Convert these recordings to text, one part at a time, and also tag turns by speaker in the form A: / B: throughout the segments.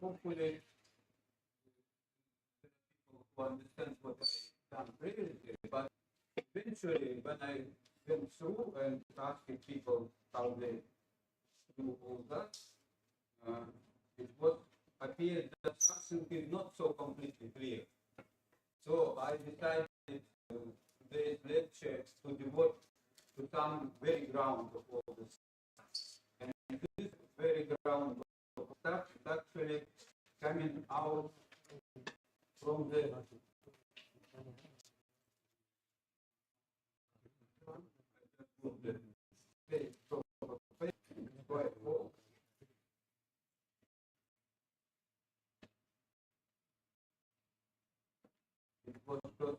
A: hopefully people who understand what I've done previously, but eventually when I went through and asked people how they do all that, it was appeared that something is not so completely clear. So I decided today's lecture to devote to some very ground of all this. And this very ground of stuff is actually coming out from the quite old. It was just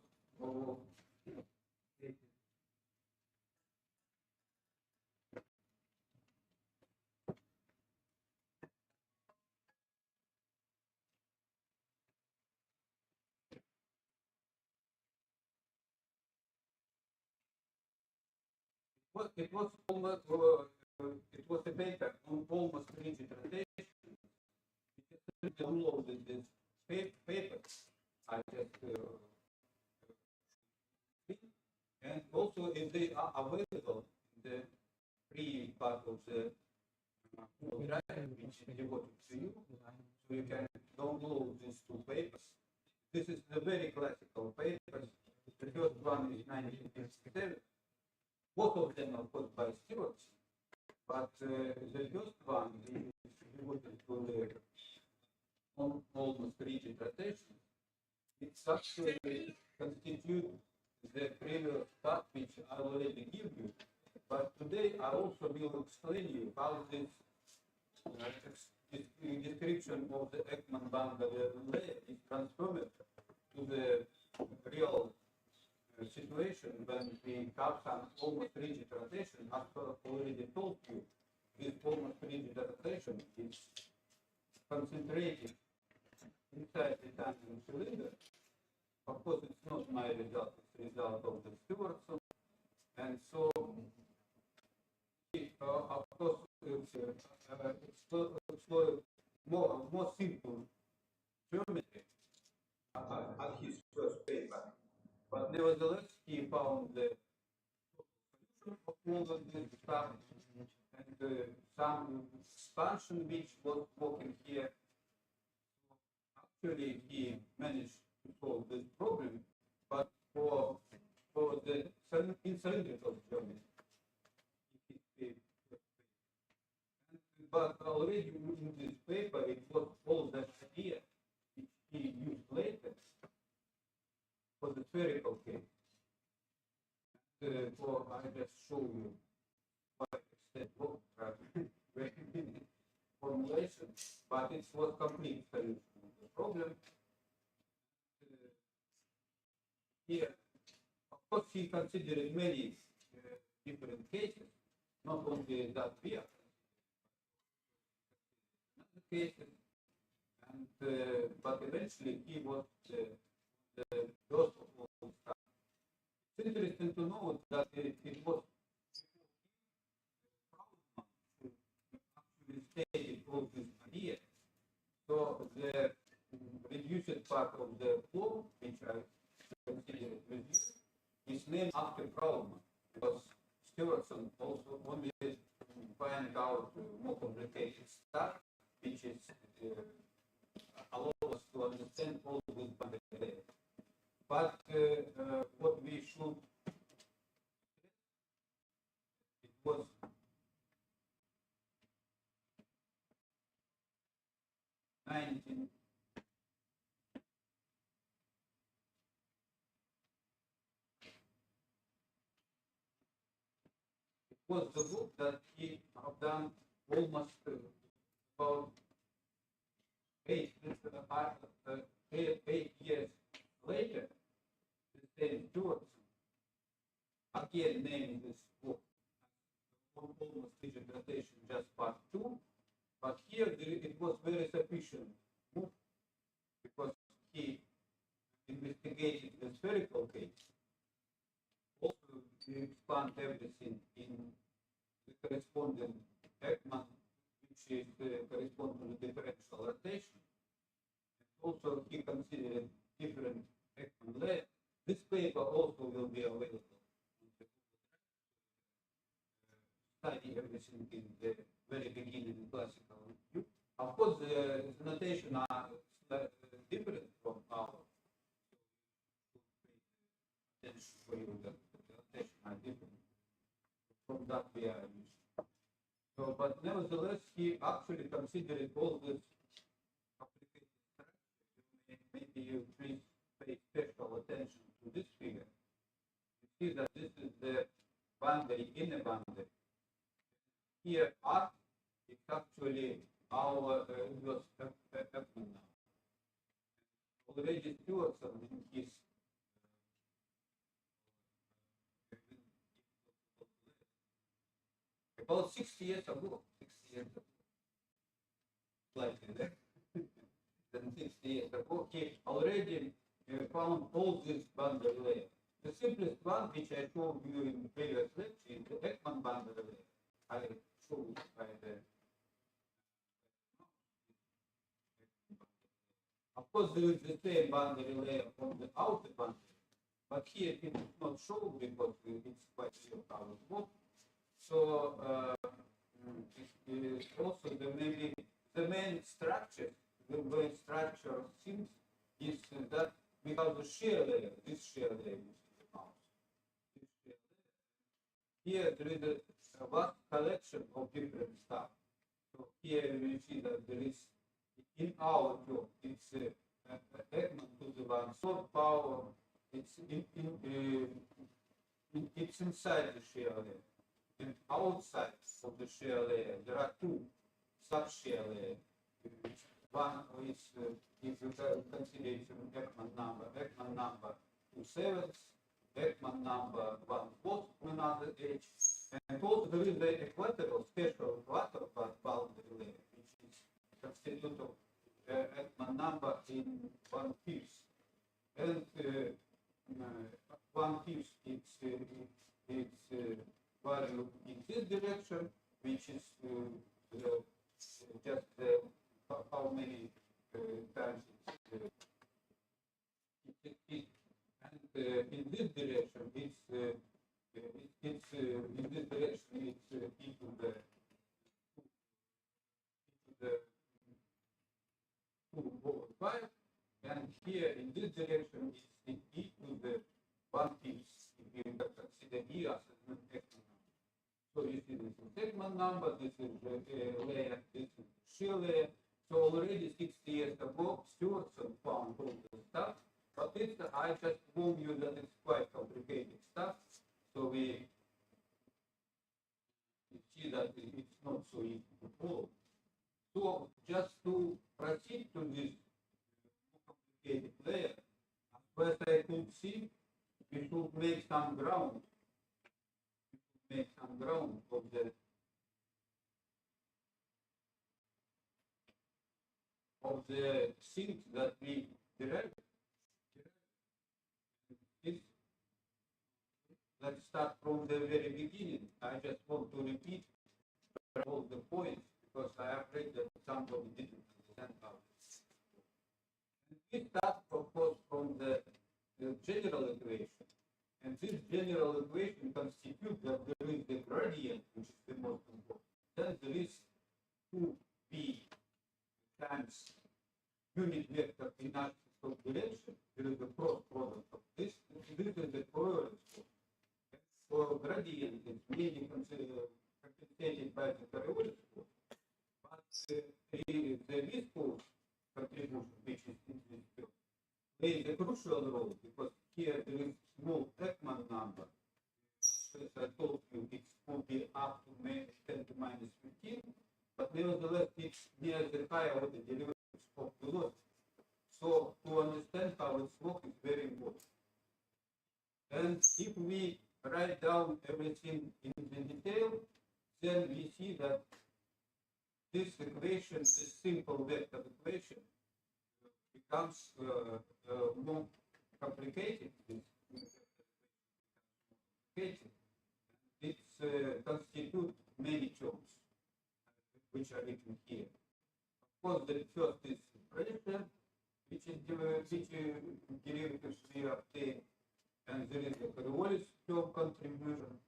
A: it was almost it was a paper on almost rigid rotation. We just downloaded this paper. I just and also if they are available in the free part of the drive, which is devoted to you, so you can download these two papers. This is the very classical papers. The first one is 1957. Both of them are put by Stewart, but the first one is devoted to the almost rigid rotation. It actually constitutes the previous part which I already give you. But today I also will explain you how this description of the Ekman-Banda layer is transformed to the real situation when we have some almost rigid rotation. As I already told you, this almost rigid rotation is concentrated inside the tangent cylinder. Of course, it's not my result, it's the result of the Stewardson. And so, of course, explore more simple geometry at his first paper. But nevertheless, he found the solution of all of this stuff and some expansion which was working here. Actually, he managed to solve this problem, but for the cylindrical geometry. But already in this paper, it was all that idea which he used later for the spherical case. For I just show you what extent formulation, but it was complete solution of the problem. Here, of course, he considered many different cases, not only that we are other cases, and but eventually he was the first of all stuff. It's interesting to note that it was actually stated all this idea. So the reduced part of the flow, which I consider reduced, is named after Krauman, because Stewardson also only find out more complicated stuff, which is allow us to understand all this boundary. But what we should, it was was the book that he have done almost about 8 years later. The same Stewardson again named this book almost rigid rotation, just part 2. But here it was very sufficient book because he investigated the spherical case. Also, he expand everything in the corresponding Ekman, which is correspond to the differential rotation. also he considered different Ekman layers. This paper also will be available study everything in the very beginning in classical view. Of course, the notation are different from our attention for you. The notation are different from that we are using. So, but nevertheless, he actually considered all this complicated structure. Maybe you please pay special attention to this figure. You see that this is the boundary, inner boundary. Here, R is actually our inverse Ekman now. Already Stewardson in his about 60 years ago, slightly less than 60 years ago, he already found all these boundary layers. The simplest one, which I showed you in the previous lecture, is the Ekman boundary layer. I showed by the. Of course, there is the same boundary layer on the outer boundary, but here it is not shown because it's quite clear how it works. So it is also the main structure, the main structure of things is that we have the shear layer, this shear layer is the mouse. This shear layer. Here there is a vast collection of different stuff. So here you see that there is in our job, it's Ekman to the 1/3 power. It's it's inside the shear layer. And outside of the shear layer, there are two sub-shear layers. One is, if you consider it an Ekman number 2/7, Ekman number 1/4 on another edge. And also there is the equatorial, special equatorial boundary layer, which is constituted of Ekman number in 1/5. And 1/5 it's value in this direction, which is just how many times and in this direction it's in this direction it's into the 2/5, and here in this direction it's e to the 1/5 if you consider E as an Ekman number. So you see this is Ekman number, this is layer, this is shear layer. So already 60 years ago, Stewardson found all this stuff, but I just warn you that it's quite complicated stuff. So we see that it's not so easy to follow. So just to proceed to this complicated layer, as best I could see, we should make some ground. Make some ground of the things that we derived. Let's start from the very beginning. I just want to repeat all the points because I am afraid that somebody didn't understand how this. And we start, of course, from the general equation. And this general equation constitutes that there is the gradient, which is the most important. Then there is 2b times unit vector in axis direction. There is a cross product of this. This is the coherence force. For gradient, it's mainly compensated by the coherence force. But the viscous contribution, which is in this field, plays a crucial role because here there is small Ekman number. As I told you, it could be up to 10 to minus 15, but nevertheless, it's near the higher order derivatives of velocity. So to understand how it's works is very important. And if we write down everything in the detail, then we see that this equation, this simple vector equation, becomes more complicated. It constitutes many terms, which are written here. Of course, the first is pressure, which derivatives we obtain, and there is a Coriolis term contribution.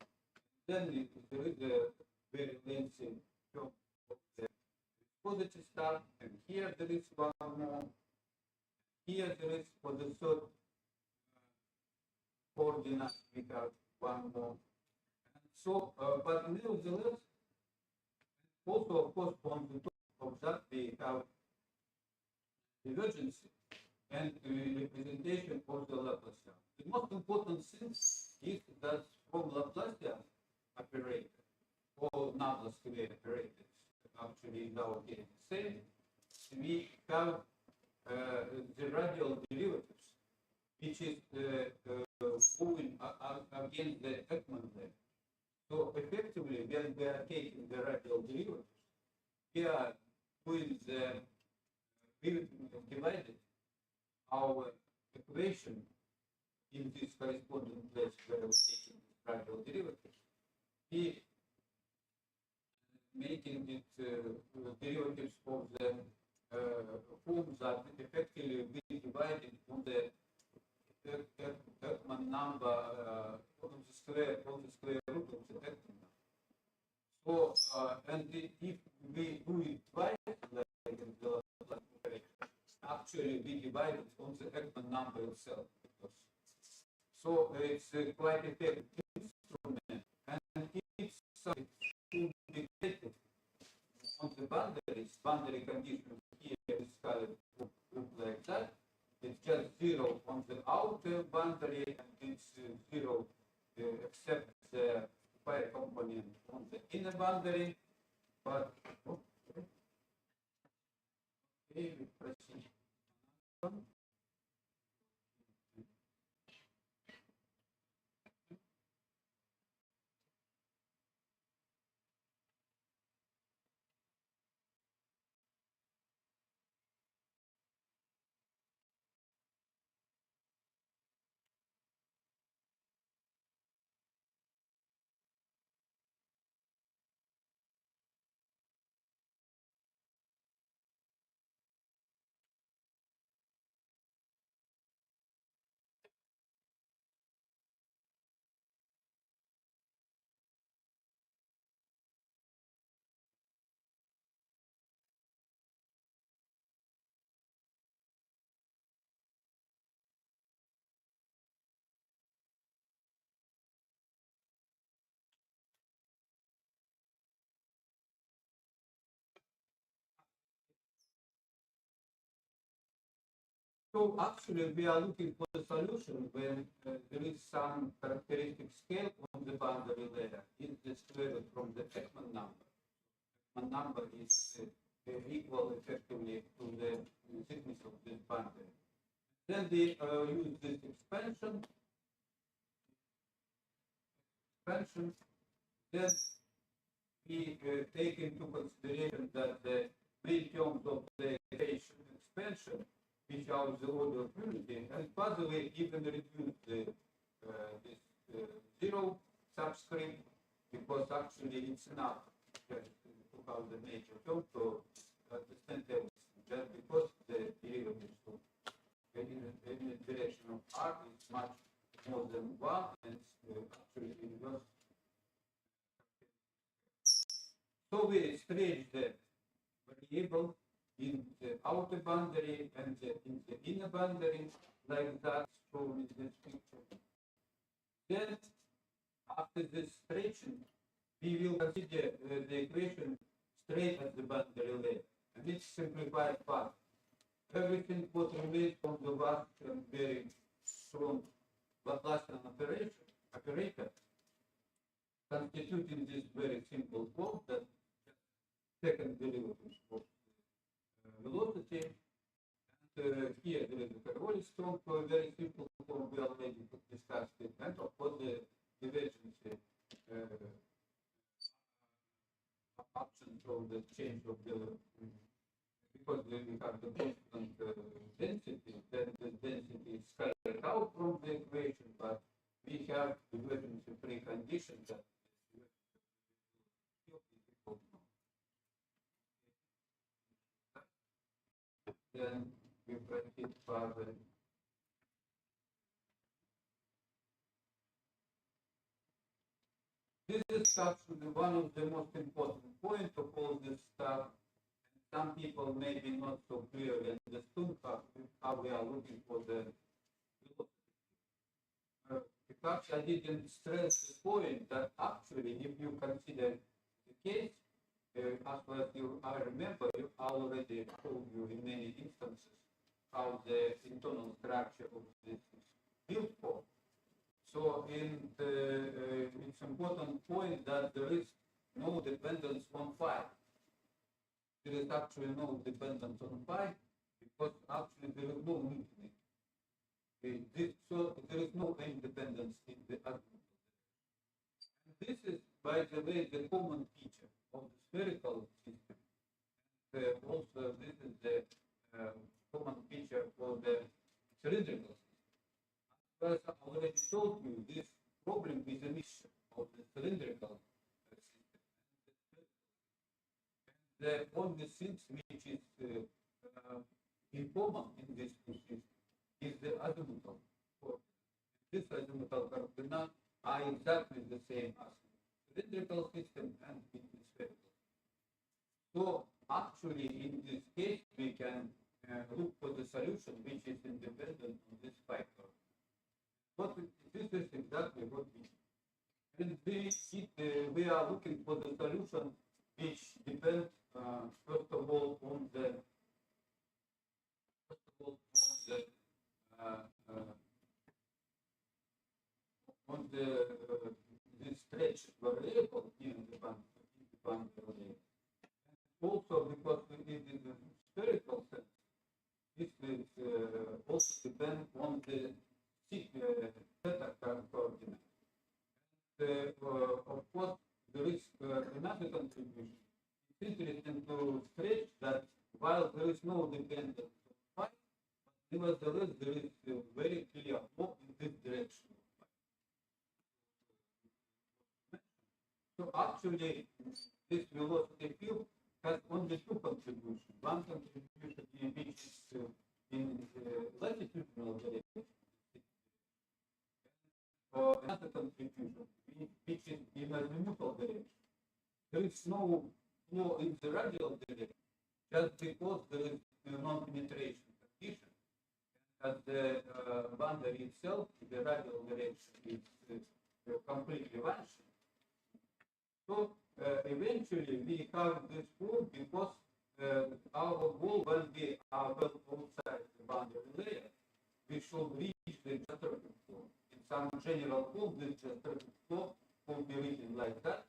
A: Then there is a very lengthy term of the positive star, and here there is one more. Here there is for the third coordinate we have one more. And so, but nevertheless, also of course on the top of that we have divergence and representation of the Laplacian. The most important thing is that from Laplacian operator, all number square operators, actually in our case the same, we have the radial derivatives, which is moving against the Ekman layer. So effectively, when we are taking the radial derivatives, we are doing we divided our equation in this corresponding place where we're taking radial derivatives. We making it derivatives of the forms that effectively we divided on the Ekman number on the square root of the Ekman number. So and if we do it twice, like in the actually we divide it on the Ekman number itself. So it's quite effective instrument, and it's indicated on the boundary conditions here is colored look like that. It's just zero on the outer boundary, and it's zero except the pi component on the inner boundary. But okay, we proceed. So actually, we are looking for the solution when there is some characteristic scale on the boundary layer in the square root from the Ekman number. Ekman number is equal effectively to the thickness of this boundary. Then we use this expansion. Then we take into consideration that the main terms of the equation expansion, which are the order of unity, and by the way, even reduce this zero subscript, because actually it's enough just to have the major term to understand everything, just because the derivatives in the direction of r is much more than one, and actually inverse. So we stretch the variable in the outer boundary and in the inner boundary, like that shown in this picture. Then, after this stretching, we will consider the equation straight at the boundary layer, and it's simplified part. Everything what relates from the vast and very strong Laplacian operator, constituting this very simple form that second derivative of velocity. And here there is a Coriolis term for a very simple form, we already discussed it, and of course the divergence option from the change of the because we have the constant density, then the density is scattered out from the equation, but we have divergence precondition that then we proceed further. This is actually one of the most important points of all this stuff. Some people maybe not so clearly understood how we are looking for the because I didn't stress the point that actually, if you consider the case, as far as I remember, I already told you in many instances how the internal structure of this is built for. So, it's important point that there is no dependence on phi. There is actually no dependence on phi because actually there is no mutiny. So there is no independence in the argument. And this is, by the way, the common feature of the spherical system. Also, this is the common feature for the cylindrical system. As I already told you, this problem is a mixture of the cylindrical system and the only thing which is in common in this system is the azimuthal coordinate. This azimuthal coordinate are exactly the same as the cylindrical system and in the spherical. So actually, in this case, we can look for the solution which is independent of this factor. But this is exactly what we do. And we are looking for the solution which depends first of all on the this stretch variable in the boundary. Also, because it is a spherical sense, this will also depend on the theta coordinate. Of course, there is another contribution. It's interesting to stretch that while there is no dependence on phi, nevertheless, there is a very clear flow in this direction. So actually, this velocity field has only two contributions. One contribution which is in latitudinal direction, or another contribution which is in azimuthal direction. There is no flow in the radial direction, just because there is a non-penetration condition. As the boundary itself, the radial direction is completely vanishing. So eventually we have this flow because our goal, when we are well outside the boundary layer, we should reach the disturbing flow. In some general form, this disturbing flow will be written like that.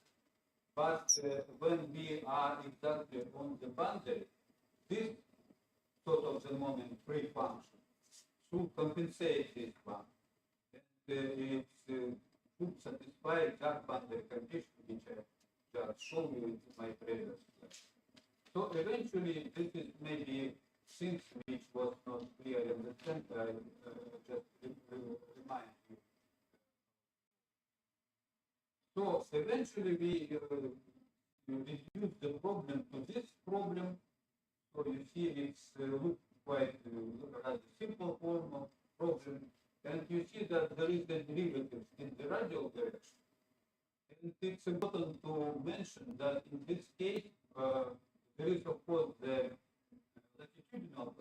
A: But when we are exactly on the boundary, this sort of the moment free function should compensate this one. And it should satisfy that boundary condition which I just showed you in my previous slide. So eventually, this is maybe things which was not clear in the center. I just remind you. So eventually, we reduce the problem to this problem. So you see, it's look quite rather simple form of problem, and you see that there is a derivative in the radial direction. And it's important to mention that in this case, there is of course the latitudinal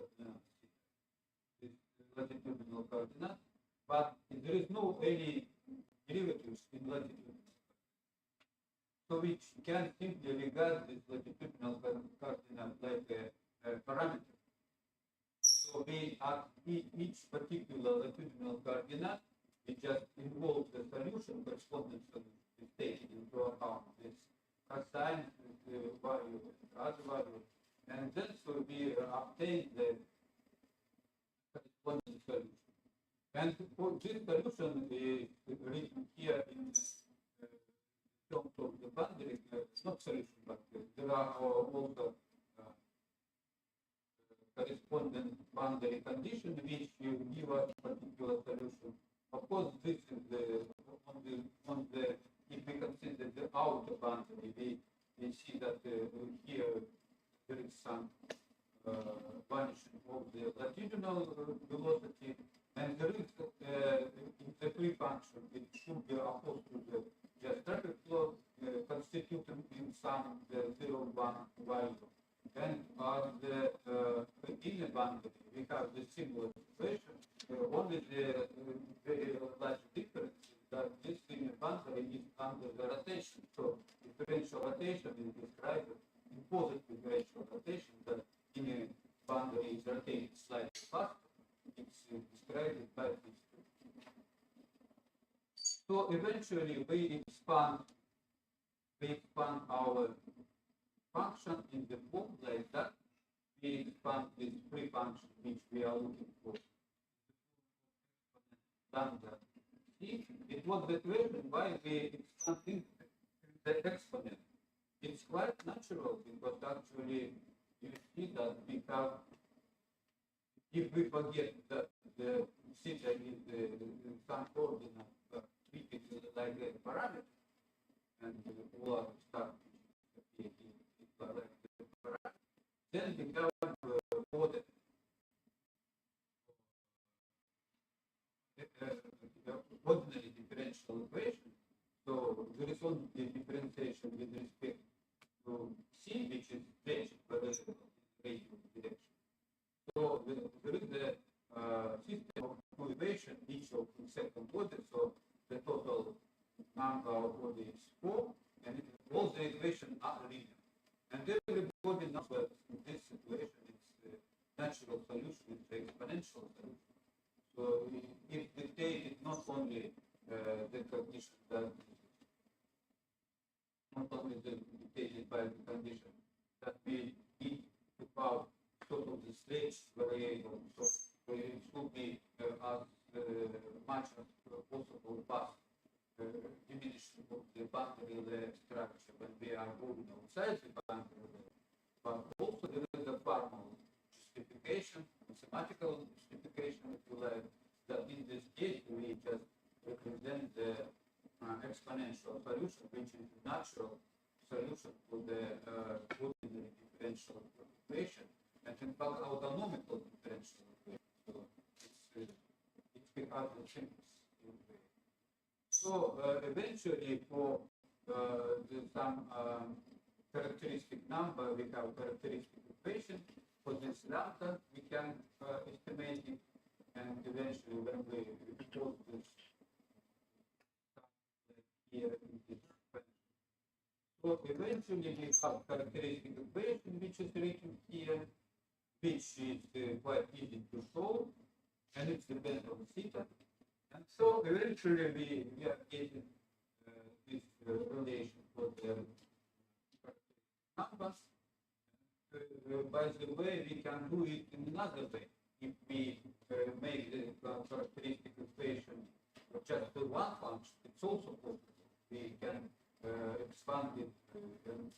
A: coordinate, but there is no any derivatives in latitudinal. So we can simply regard this latitudinal coordinate like a parameter. So we at each particular latitudinal coordinate, we just involve the solution, corresponding solution is taken into account this cosine, value, other value, and then so we obtain the corresponding solution. And for this solution is written here in terms of the boundary, not solution, but there are also corresponding boundary condition which you give a particular solution. Of course, this is on the if we consider the outer boundary, we see that here there is some vanishing of the latitudinal velocity, and there is the free function. It should be opposed to the just traffic flow constituted in some the 0, 1 value. And on the inner boundary, we have the similar situation. Only the very large difference is that this inner boundary is under the rotation. So differential rotation is described in positive differential rotation, that inner boundary is rotated slightly faster. It's described by this. So eventually we expand our function in the form like that. We expand this free function which we are looking for. Lambda. It was the question why we expand the exponent. It's quite natural because actually you see that we have, if we forget that the theta is some coordinate treated like a parameter, and all other stuff then we have ordinary differential equation. So there is only differentiation with respect to C, which is direction, but it's radial direction. So there is a system of equation, each of the second order. So the total number of order is 4, and all the equations are linear. And everybody knows that in this situation it's a natural solution, it's an exponential solution. So it dictated not only the condition that not only dictated by the condition that we need to have sort of the stage variable, so it should be as much as possible past diminishing of the boundary layer structure when we are moving outside the boundary layer. But also there is a formal justification, mathematical justification, if you like, that in this case we just represent the exponential solution, which is the natural solution to the ordinary differential equation, and in fact autonomical differential equation. So it's because the simplest. So eventually, for some characteristic number, we have characteristic equation. For this lambda, we can estimate it, and eventually, when we put this here in this expansion. So eventually, we have characteristic equation, which is written here, which is quite easy to solve, and it's dependent on theta. And so eventually we are getting this relation for the numbers. By the way, we can do it in another way. If we make the characteristic equation just to one function, it's also possible. We can expand it and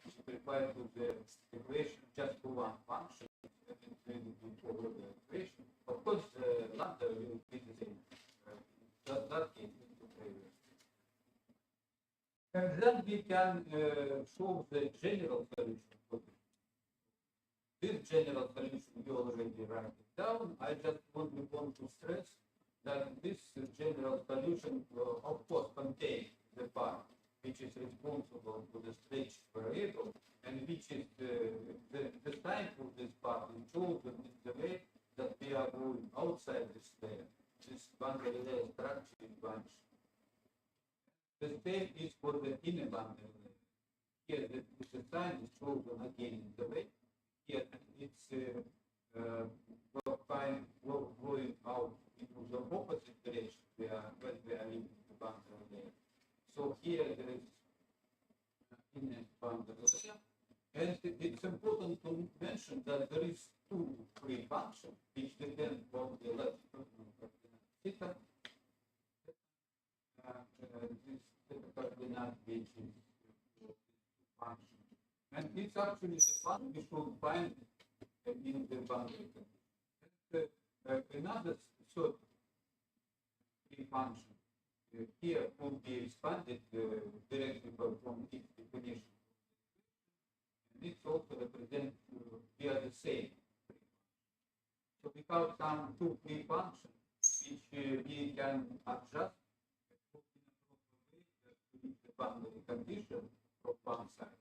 A: simplify to the equation just to one function and include it into the equation. Of course, lambda will be the same. That case. And then we can show the general solution for this. This general solution you already write it down. I just want to stress that this general solution of course contains the part which is responsible for the stretch variable, and which is the sign of this part is chosen in the way that we are going outside this layer. This boundary layer structure is vanished. The same is for the inner boundary layer. Here the sign is chosen again in the way. Here it's going out into the opposite direction when we are leaving the boundary layer. So here there is inner boundary layer. And it's important to mention that there is two free functions which depend on the latitudinal coordinate theta. This coordinate which is function. And it's actually the one we should find in the boundary condition. Another sort free function here could be expanded directly from its definition. And it's also represented via the same. So we have some two key functions which we can adjust in a proper way to meet the boundary condition from one side.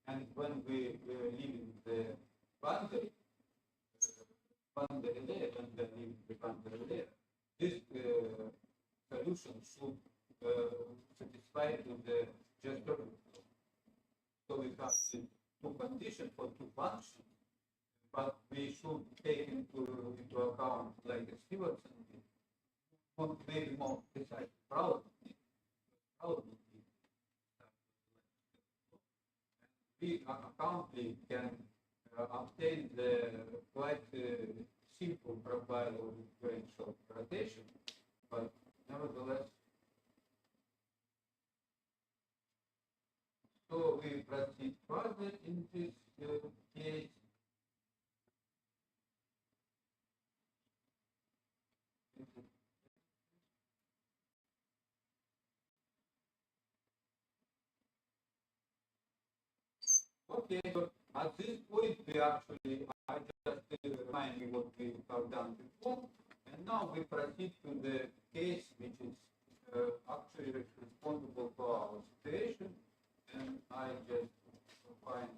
A: And when we leave the boundary, boundary layer, when we leave the boundary layer, this solution should satisfy to the just overflow. So we have the two conditions for two functions, but we should take into account, like Stevenson did, maybe more precise, probably, we accountably can obtain the quite simple profile of differential rotation, but nevertheless, so we proceed further in this case. Okay, so at this point, I just remind you what we have done before, and now we proceed to the case which is actually responsible for our situation, and I just find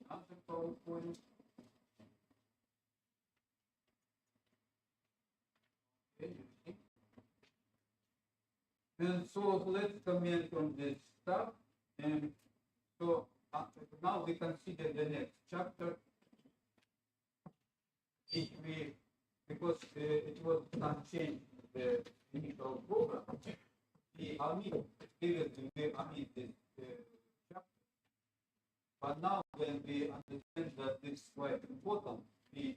A: another PowerPoint. Okay, you see. And so let's comment on this stuff, and so now we consider the next chapter, which we, because it was some change in the initial program, we omit, previously we omit this chapter. But now when we understand that this is quite important, we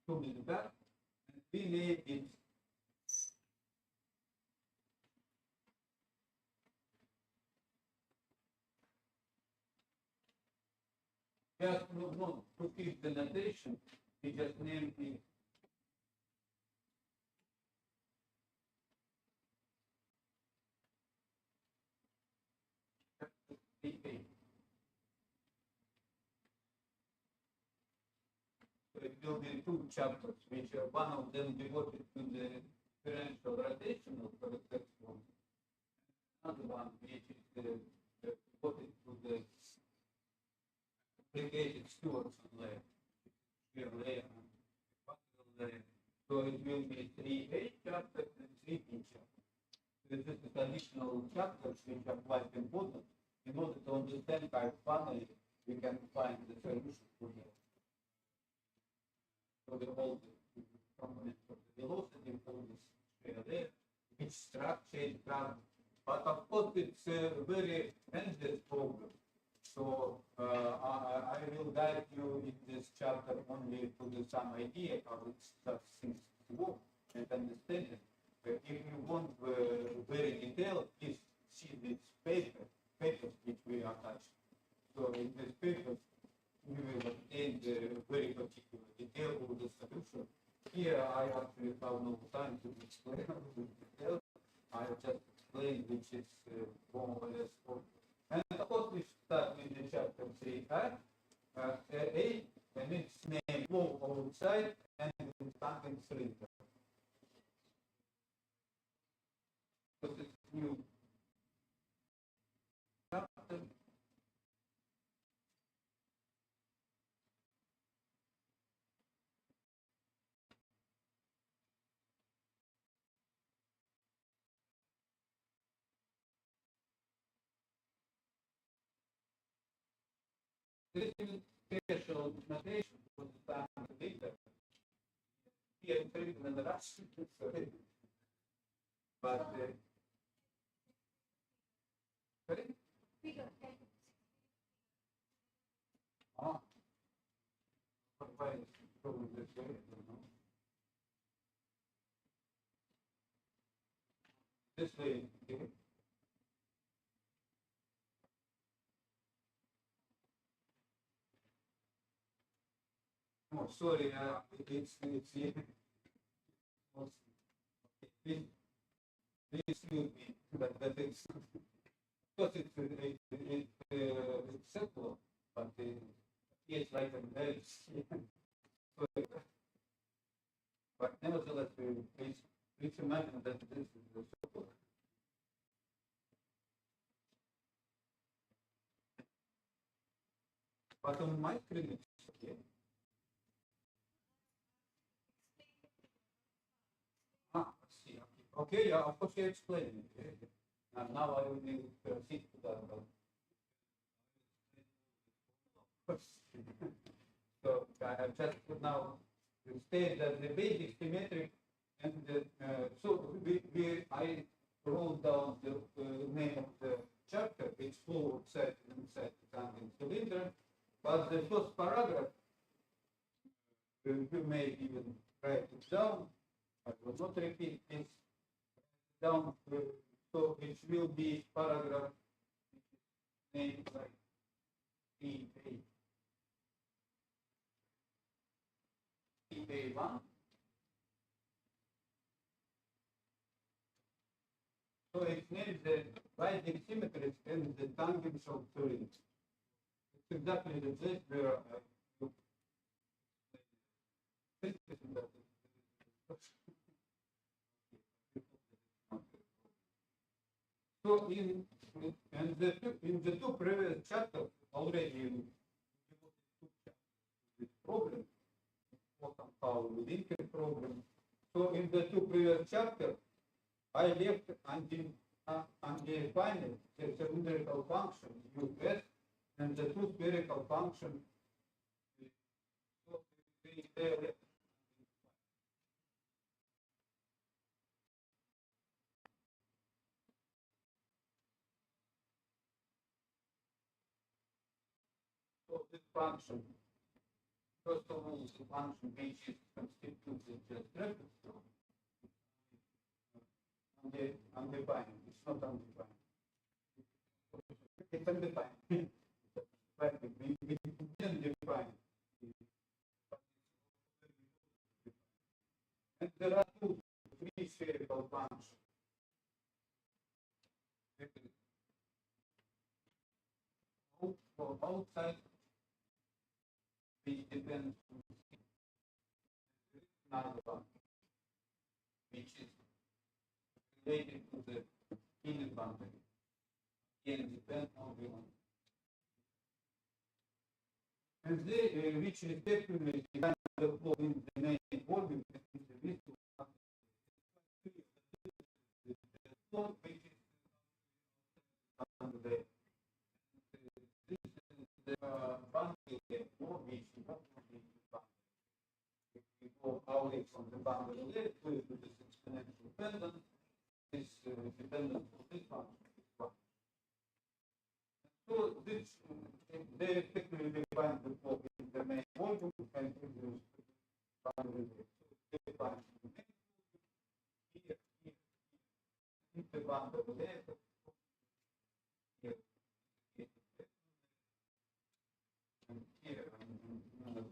A: took it back and we made it just no, to keep the notation, we just named it PA. So it will be two chapters, which are one of them devoted to the differential rotation of the textbook, another one which is devoted to the complicated Stevenson layer, shear layer, and particle layer. So it will be 3A chapters and 3B chapters. This is the additional chapters which are quite important in order to understand how finally we can find the solution for the whole component of the velocity for this shear layer, which structure it can. But of course, it's a very endless problem. So I will guide you in this chapter only to the some idea how such things work and understand it. But if you want very detailed, please see this papers which we attach. So in this papers, we will obtain the very particular detail of the solution. Here I actually have no time to explain the details. I just explain which is more or less all. And of course, we start with the chapter 3A, and its name flow outside and something cylinder. So this new chapter. This is special notation for the time of the data. Here it's written in the Russian, but sorry? Ah, why is it going this way? I don't know. This way, okay. Oh, sorry, it's please excuse me, but it's because it's simple, but it's like a very So, but nevertheless, please imagine that this is the circle. But on my screen, it's okay. Let's see. Okay, yeah, of course, you explained it. And now I will proceed to that. So I have just now state that the basic symmetric and so I wrote down the name of the chapter. It's flow set inside the tangent cylinder, but the first paragraph we may even write it down. I will not repeat this down. So it will be paragraph named like EA1. So it names the binding symmetries and the tangential cylinder. It's exactly the place where I look. So in the two previous chapters already this problem, somehow within the problem. So in the two previous chapters, I left undefined the cylindrical function US and the two spherical functions. So they left. So this function, first of all, the function which is constituted just reference term. Undefined. It's not undefined. It's undefined. We didn't define. And there are three spherical functions. For outside, which depends on another one, which is related to the inner boundary. Again, depends on the one. And they, which respectively define the flow in the main volume and in the visible the flow which is under the this is the boundary flow which is not only the boundary. If we go away from the boundary left to this exponential dependence, this dependence on this function is one. So this they effectively define the flow in the main volume and in the boundary left. So they define the main volume here, in the boundary left, here, and here, and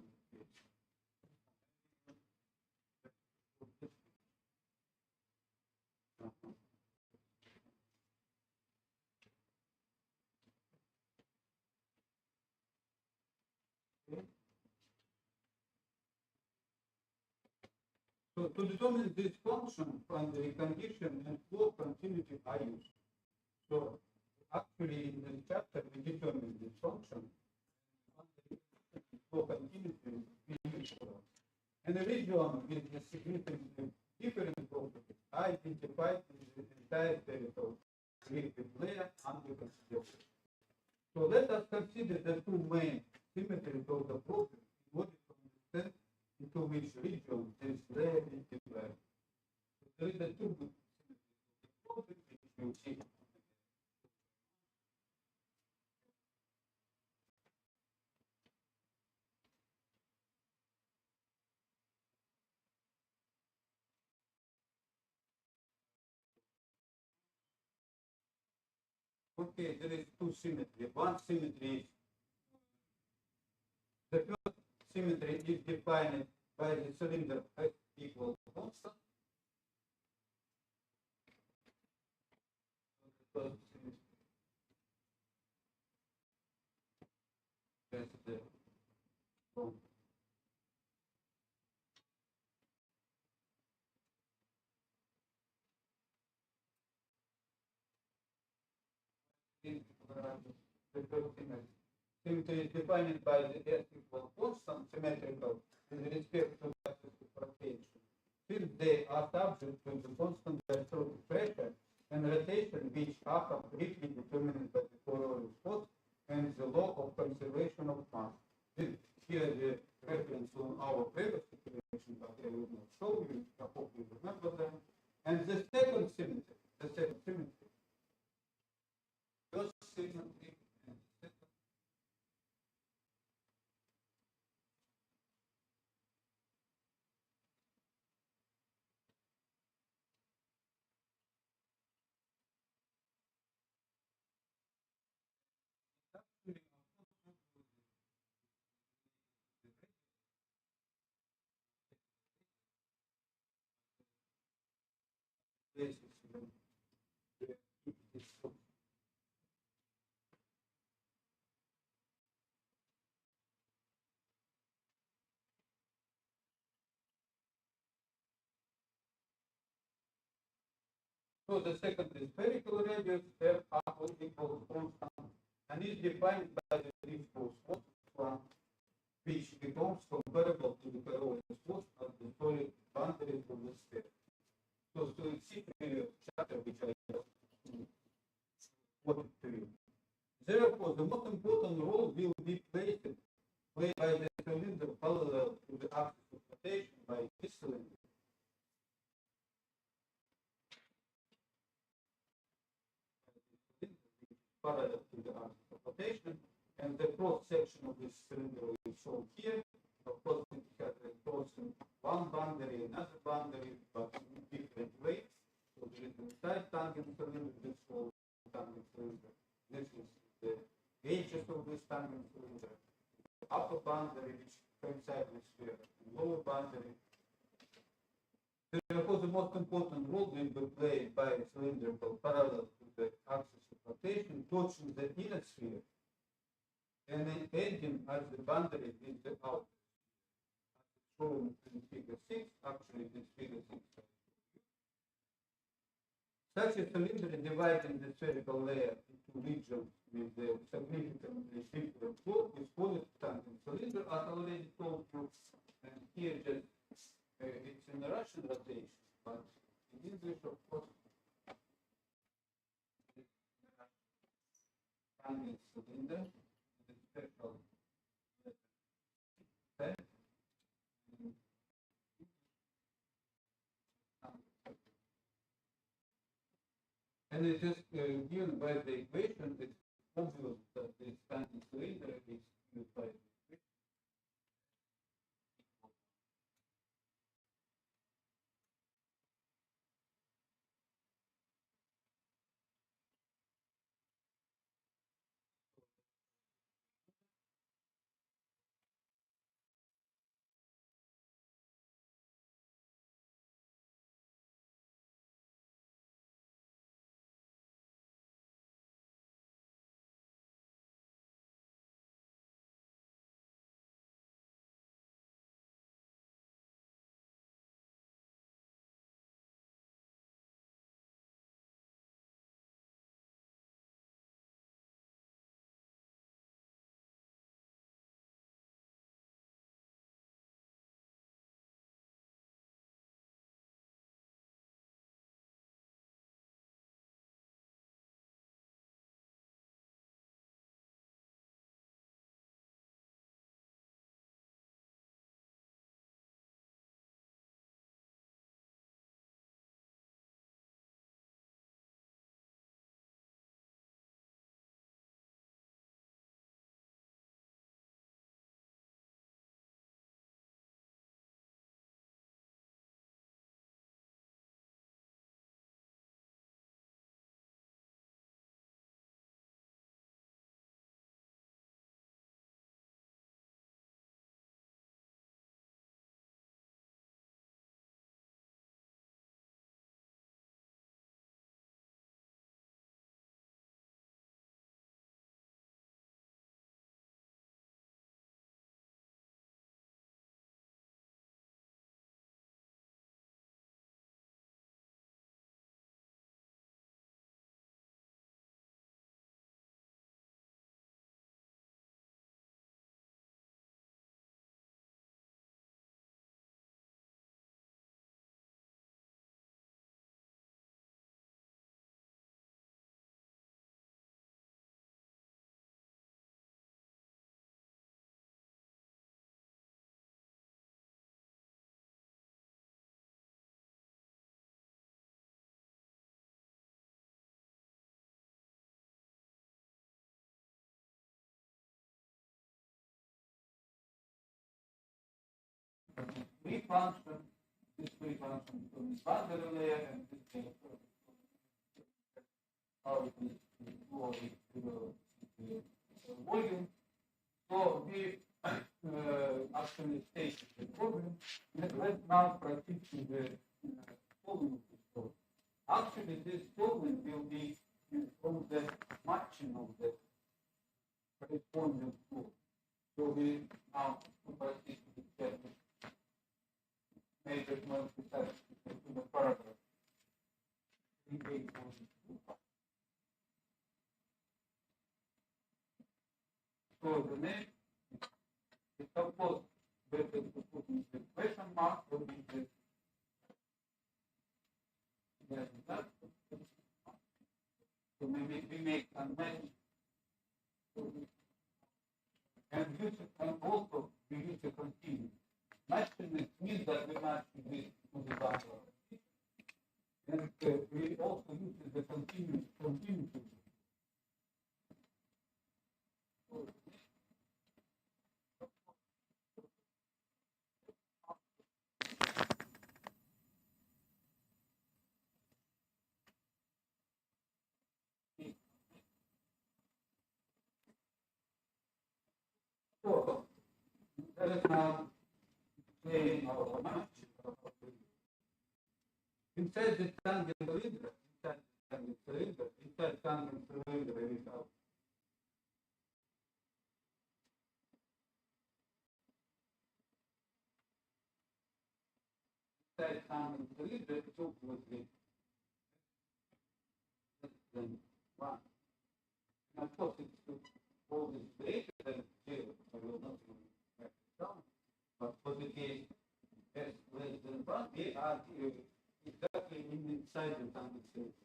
A: so to determine this function from the condition and flow continuity I use. So actually in this chapter we determine this function and the flow continuity we use. And the region with the significantly different properties I identified in the entire territory created layer under consideration. So let us consider the two main symmetries of the problem in order to understand into which region this layer is divided. So there is a two symmetries of the problem which you see. Okay, there is two symmetries. One symmetry is the first symmetry is defined by the cylinder F equals constant. So the first symmetry. That's the one. is the first symmetry. Symmetry is defined by the S equal constant symmetrical with respect to the axis of rotation. Since they are subject to the constant diastolic pressure and rotation, which are completely determined by the Coriolis force and the law of conservation of mass. Here the reference on our previous situation, but I will not show you. I hope you remember them. And the second symmetry, first symmetry, and second. So the second is spherical radius F equals constant and is defined by the principal force which becomes comparable to the Coriolis force at the solid boundary of the sphere. So it's a previous chapter which I just quoted to you. Therefore, the most important role will be played by the cylinder parallel to the axis of rotation by this cylinder. Parallel to the axis of rotation, and the cross section of this cylinder is shown here. Of course, it has crossing one boundary, another boundary, but in different ways. So there is the side tangent cylinder, this whole tangent cylinder. This is the edges of this tangent cylinder, the upper boundary which coincides with sphere, and lower boundary. Therefore, the most important role will be played by a cylindrical parallel to the axis of rotation, touching the inner sphere and then ending at the boundary with the outer. As shown in figure 6, actually this figure 6. Such a cylinder dividing the spherical layer into regions with the significantly different flow is called tangent cylinder, as I already told you. And here just it's in the Russian rotation, but in English, of course, tangent cylinder, the special letter. And it is given by the equation, it's obvious that this tangent cylinder is used by free function, this free function to this boundary layer, and this layer how it is to the volume. So we actually state the problem. Let's now proceed to the solving this problem. Actually, this problem will be from the matching of the corresponding tool. So we now proceed to the major multiplier to the paragraph. So the name is supposed better to put in the question mark or in the so maybe we make a match and use it, and also we use a continue. Matching means that we match this to the boundary. And we also use the continuity. So let us now explain our match. Inside the tangent cylinder, inside tangent cylinder, we have inside tangent cylinder, it's obviously less than 1. And of course, it's always greater than 0. I will not write it down. But for the case s less than 1, we are exactly inside the tangent cylinder.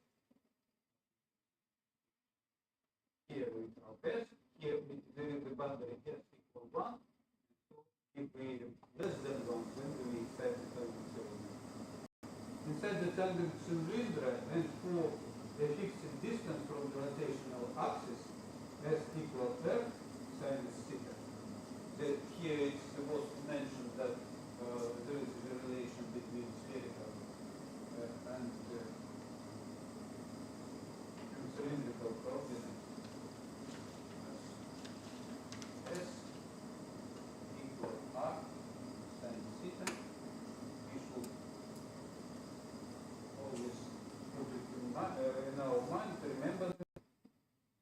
A: Here we have s, here there is a boundary s equal 1. So if we less than 1, then we inside the tangent cylinder. Inside the tangent cylinder, and for a fixed distance from the rotational axis, s equals f sinus theta. Here it was mentioned that there is a relation between spherical and cylindrical coordinates. S equals r sinus theta. We should always put it in our mind to remember that.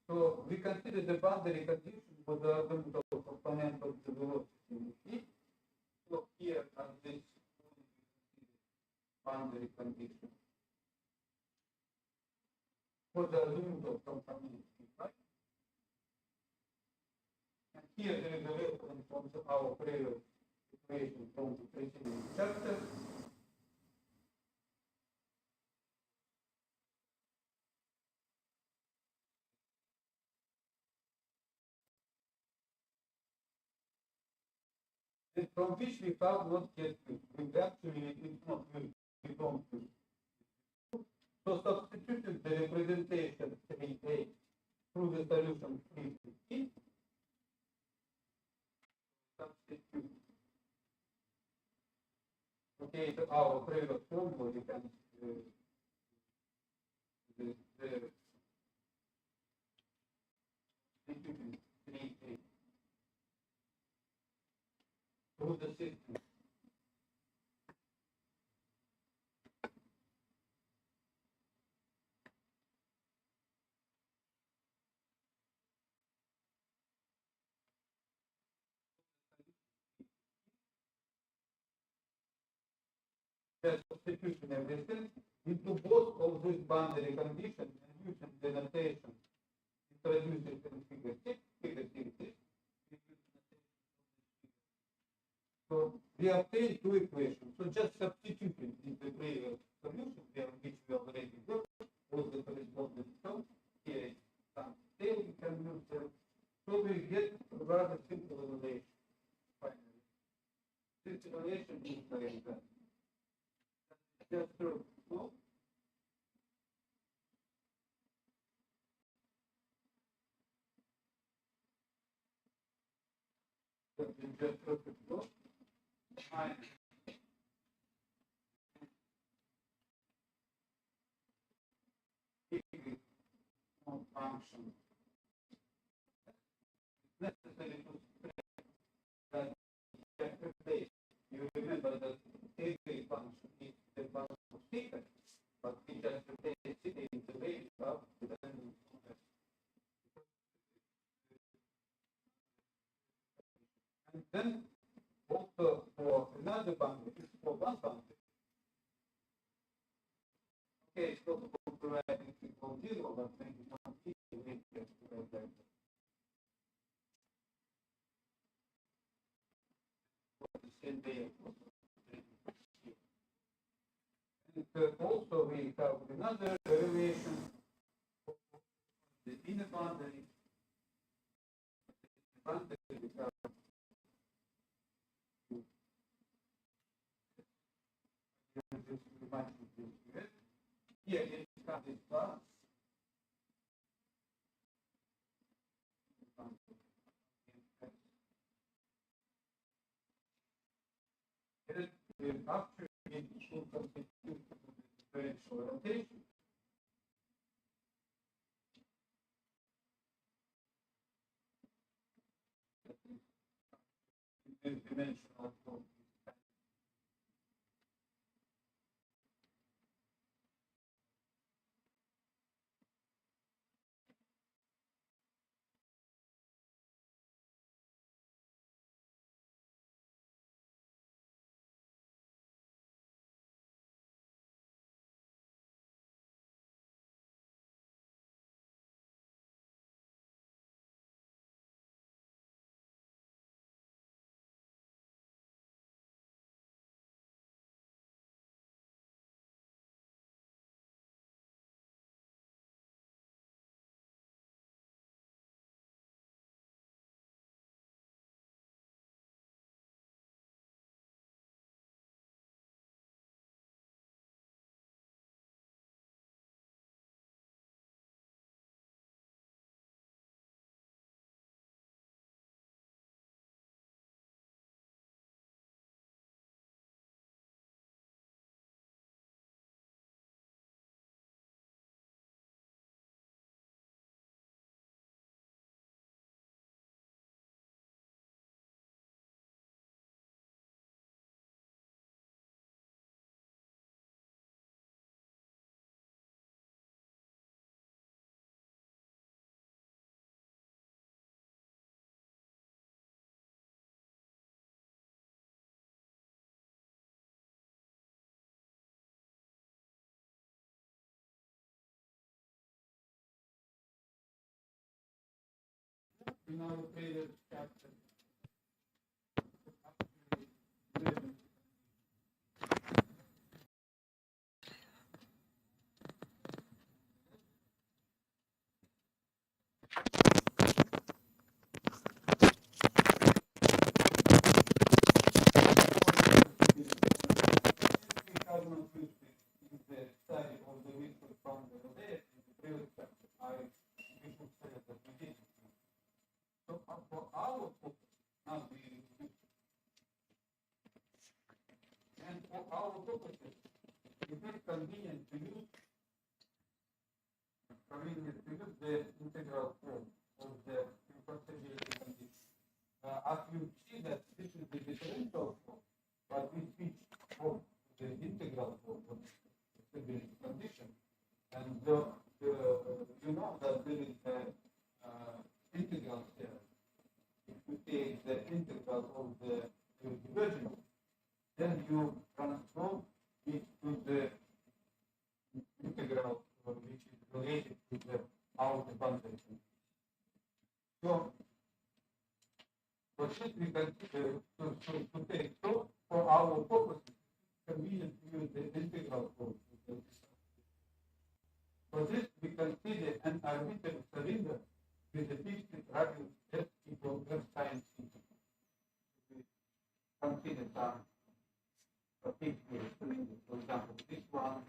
A: So we consider the boundary condition for the orbital component of the velocity v. So here are this boundary condition for the orbital component v, right? And here there is a reference from our previous equation from the preceding chapter. From which we found what get used. Actually, it's not used. We don't use. So substituting the representation 3a through the solution 3b. Substitute. Okay, so our previous formula, we can substituting 3a through the system. The substitution everything into both of these boundary conditions and using the notation introduced in figure 6, figure 6. So we obtain two equations. So just substituting in the previous solution, which we already got, all the corresponding terms. Here is some tail we can use them. So we get a rather simple relation. Finally, this relation is like that. Just true. No? Just true. No? Minus function. It's necessary to express that replace. You remember that every function is the function of theta, but we just replace theta in the range of the dependent function. And then also for another boundary, for one boundary. Okay, it's possible to write it equal 0, but maybe not easy to write like that. And also we have another relation of the inner boundary. Boundary we have here it has this class. After it should constitute differential rotation. Dimensional form. In our previous chapter, convenient to use the integral form of the inconsistency condition. As you see that this is the differential form, but we switch from the integral form of the condition, and you know that there is the integral theorem. If you take the integral of the divergence, then you transform it to the integral which is related to the outer boundary. So, for this we consider to take so for our purposes, convenient to use the integral form. For this we consider an arbitrary cylinder with a fixed radius s equal s sine theta. We consider some particular cylinders, for example, this one.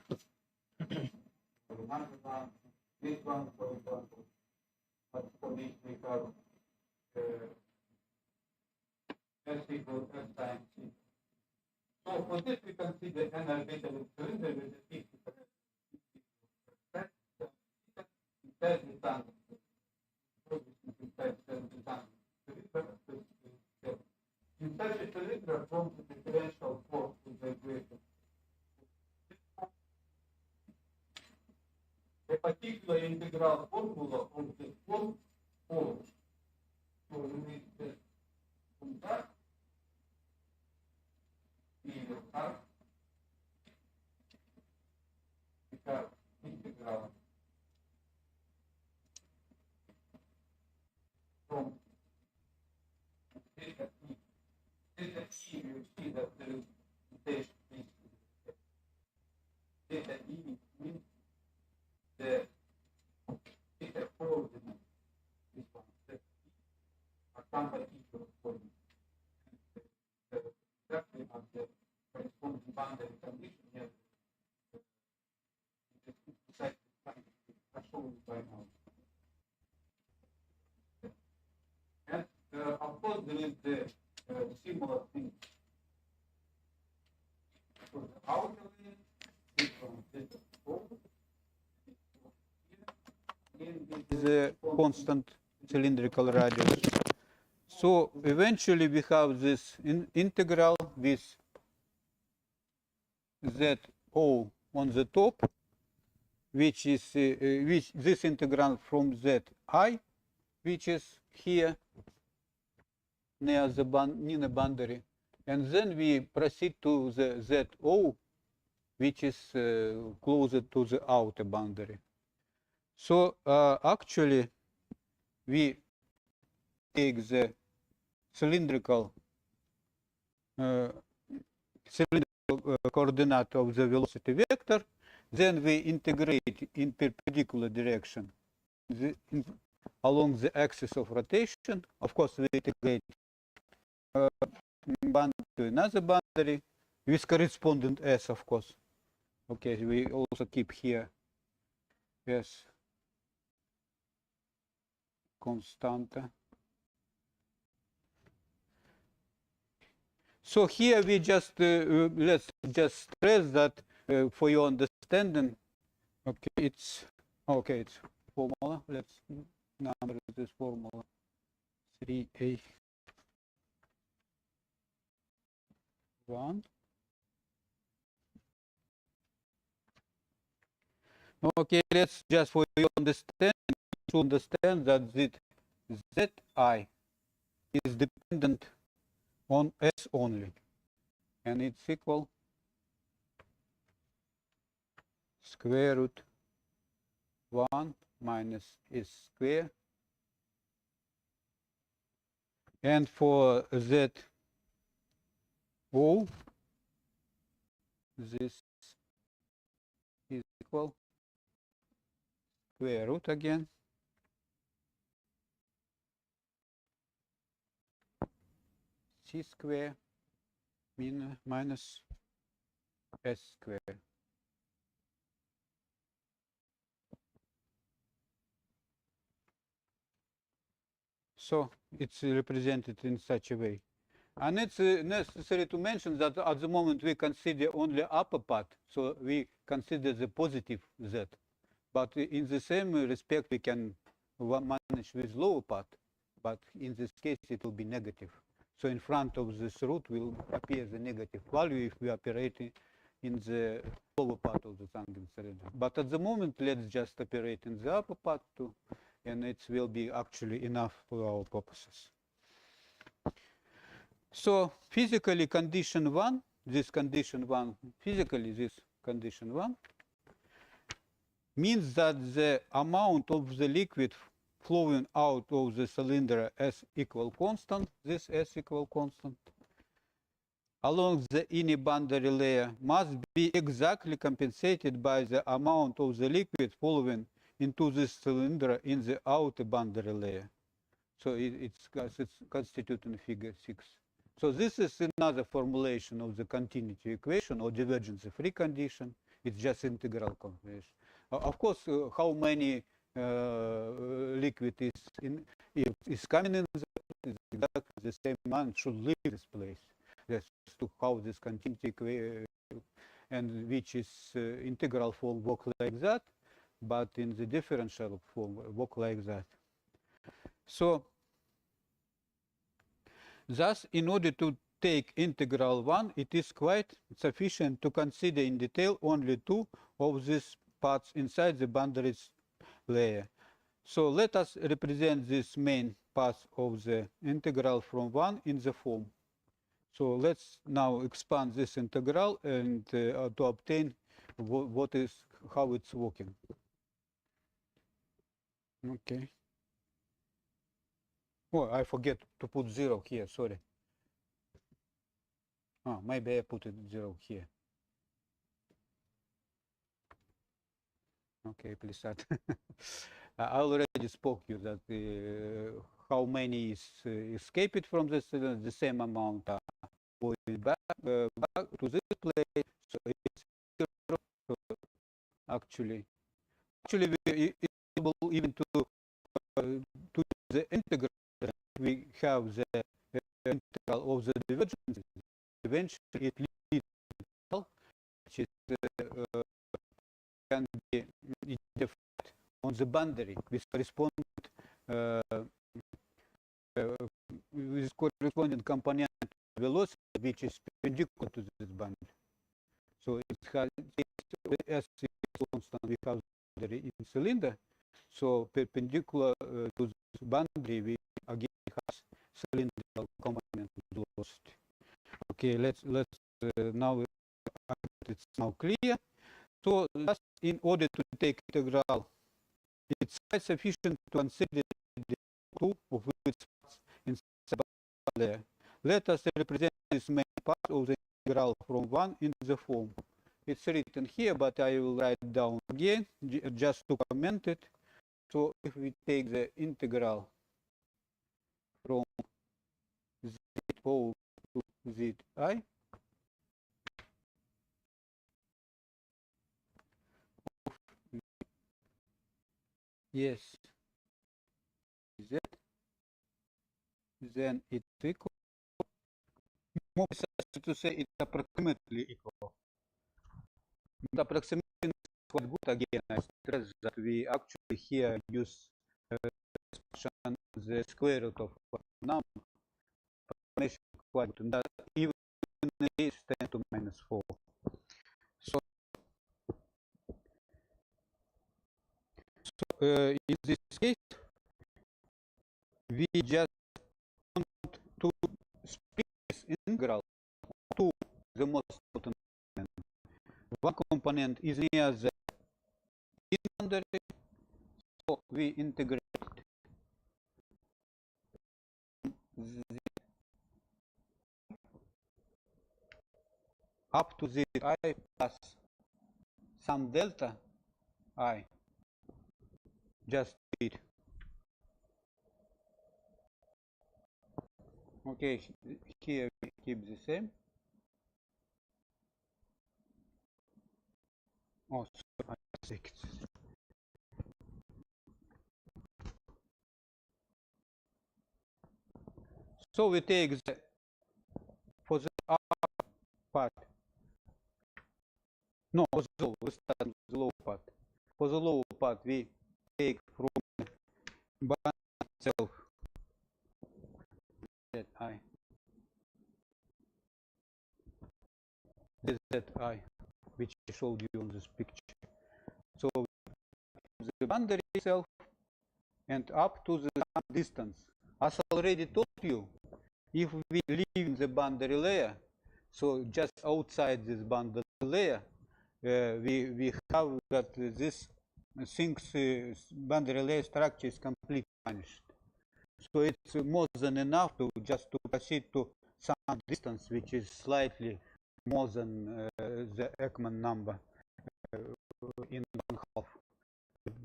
A: This one, for example, but for this we have s equals s sine theta. So for this we consider an arbitrary cylinder with a fixed radius. That's the standard. integral formula of the form or so we need the that we will have integral from theta e. Theta e, you see that there is notation theta e means the theta coordinate. This one, theta e, are counter equal coordinates. Exactly as the corresponding boundary condition here. By now. And of course, there is the similar thing for the outer layer, this one, this is a constant cylindrical radius. So eventually we have this integral with ZO on the top, which is this integral from Zi, which is here near the boundary, and then we proceed to the ZO, which is closer to the outer boundary. So actually, we take the cylindrical coordinate of the velocity vector. Then we integrate in perpendicular direction along the axis of rotation. Of course, we integrate boundary to another boundary with correspondent S, of course. Okay, we also keep here S constanta. So here we just let's just stress that for your understanding. Okay, it's formula. Let's number this formula 3A1. Okay, let's just for your understanding to understand that this Zi is dependent on S only, and it's equal square root 1 minus S square, and for ZO this is equal square root again C square minus S square. So it's represented in such a way. And it's necessary to mention that at the moment we consider only upper part, so we consider the positive Z. But in the same respect, we can manage with lower part, but in this case it will be negative. So in front of this root will appear the negative value if we operate in the lower part of the tangent cylinder. But at the moment, let's just operate in the upper part too, and it will be actually enough for our purposes. So physically condition 1, this condition 1, physically this condition 1, means that the amount of the liquid flowing out of the cylinder S equal constant, this S equal constant, along the inner boundary layer must be exactly compensated by the amount of the liquid flowing into this cylinder in the outer boundary layer. So it's constituting figure 6. So this is another formulation of the continuity equation or divergence-free condition. It's just integral conversion. Of course, how many liquid is coming in is exactly the same amount should leave this place. That's to how this continuity equation and which is integral form work like that, but in the differential form work like that. So thus, in order to take integral 1, it is quite sufficient to consider in detail only two of these parts inside the boundaries
B: layer. So let us represent this main path of the integral from 1 in the form. So let's now expand this integral and to obtain how it's working. Okay. Oh, I forget to put 0 here, sorry. Oh, maybe I put it 0 here. Okay, please start. I already spoke you that how many is escaped from this, the same amount are going back to this place. So it's actually we able even to the integral. We have the integral of the divergence. Eventually, it leads to which is can be defined on the boundary with corresponding component velocity, which is perpendicular to this boundary. So it has as constant we have the in cylinder. So perpendicular to this boundary, we again has cylindrical component velocity. Okay, let's now it's now clear. So just in order to take integral, it's quite sufficient to consider the two of its parts inside the layer. Let us represent this main part of the integral from 1 in the form. It's written here, but I will write it down again just to comment it. So if we take the integral from z to zi, yes, z, then it's equal. More precisely to say it's approximately equal. But approximately is quite good. Again, I stress that we actually here use expression the square root of number. Quite good. That even is 10 to minus 4. So in this case, we just want to split this integral to the most important component. One component is near the boundary, so we integrate up to the I plus some delta I. Just it. Okay, here we keep the same. Oh, sorry, I think. So we take the for the upper part. No, for the low, we start with the low part. For the low part, we take from band itself that I. That I, which I showed you on this picture. So the boundary itself and up to the distance. As I already told you, if we leave the boundary layer, so just outside this boundary layer, we have that this thing's boundary layer structure is completely vanished. So it's more than enough to just to proceed to some distance, which is slightly more than the Ekman number in 1/2,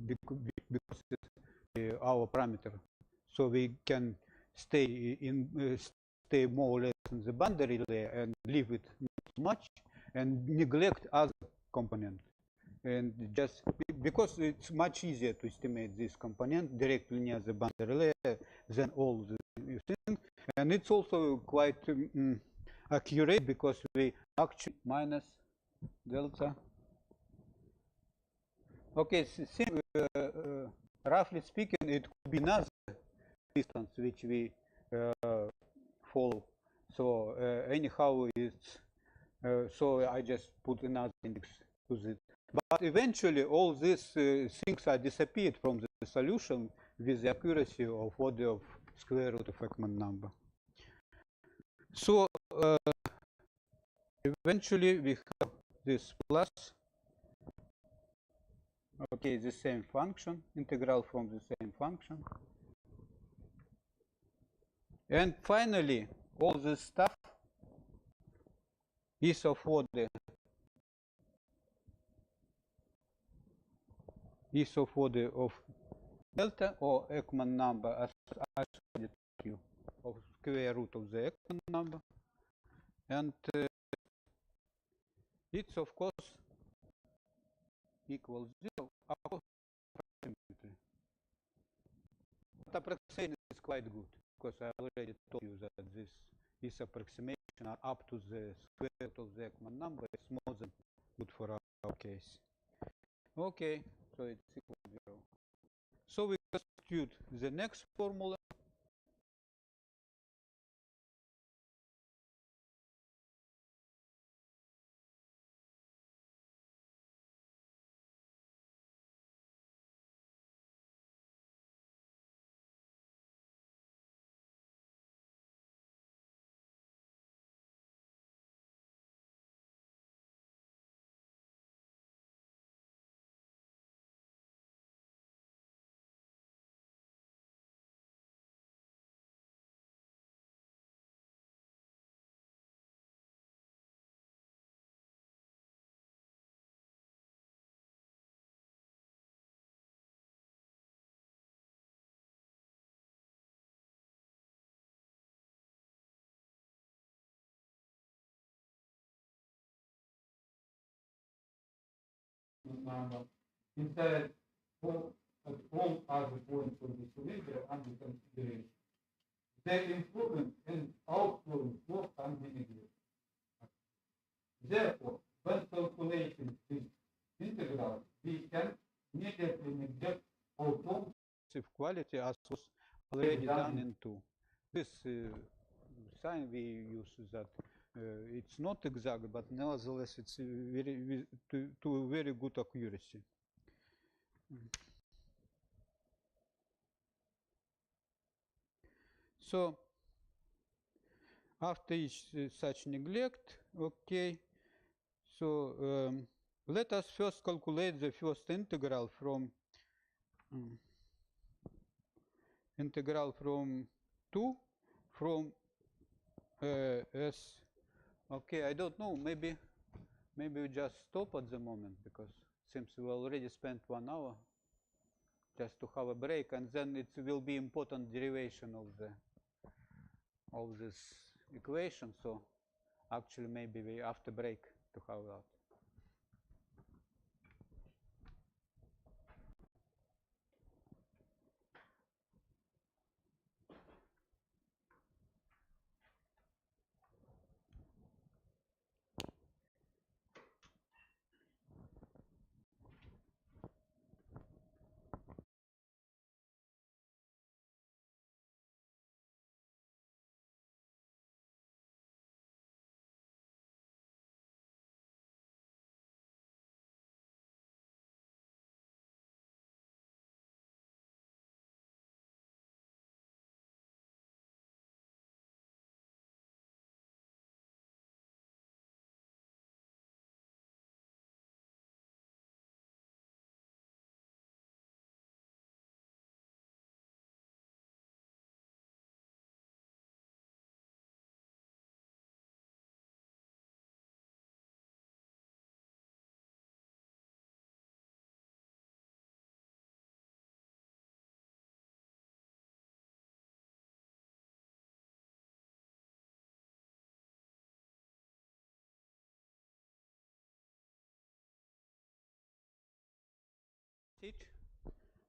B: because it's our parameter. So we can stay more or less in the boundary layer and leave it not much and neglect other component. And just because it's much easier to estimate this component directly near the boundary layer than all the things, and it's also quite accurate because we actually minus delta. Okay, roughly speaking, it could be another distance which we follow. So anyhow, it's so I just put another index to this. But eventually, all these things are disappeared from the solution with the accuracy of order of square root of Ekman number. So eventually, we have this plus, okay, the same function, integral from the same function. And finally, all this stuff is of order of delta or Ekman number as Q of square root of the Ekman number, and it's of course equals 0 approximately. But approximation is quite good because I already told you that this approximation up to the square root of the Ekman number is more than good for our case. Okay, so it's equal to 0. So we substitute the next formula.
A: Instead, all other points of the cylinder under consideration. The influence and outflow flow can be neglected. Therefore, when calculating this integral, we can immediately neglect all terms
B: Quality as was already done in 2. This sign we use that it's not exact, but nevertheless it's very to very good accuracy. So after each such neglect, okay, so let us first calculate the first integral from 2 from S. Okay, I don't know, maybe we just stop at the moment because it seems we already spent 1 hour just to have a break, and then it will be important derivation of this equation. So actually maybe we after break to have that.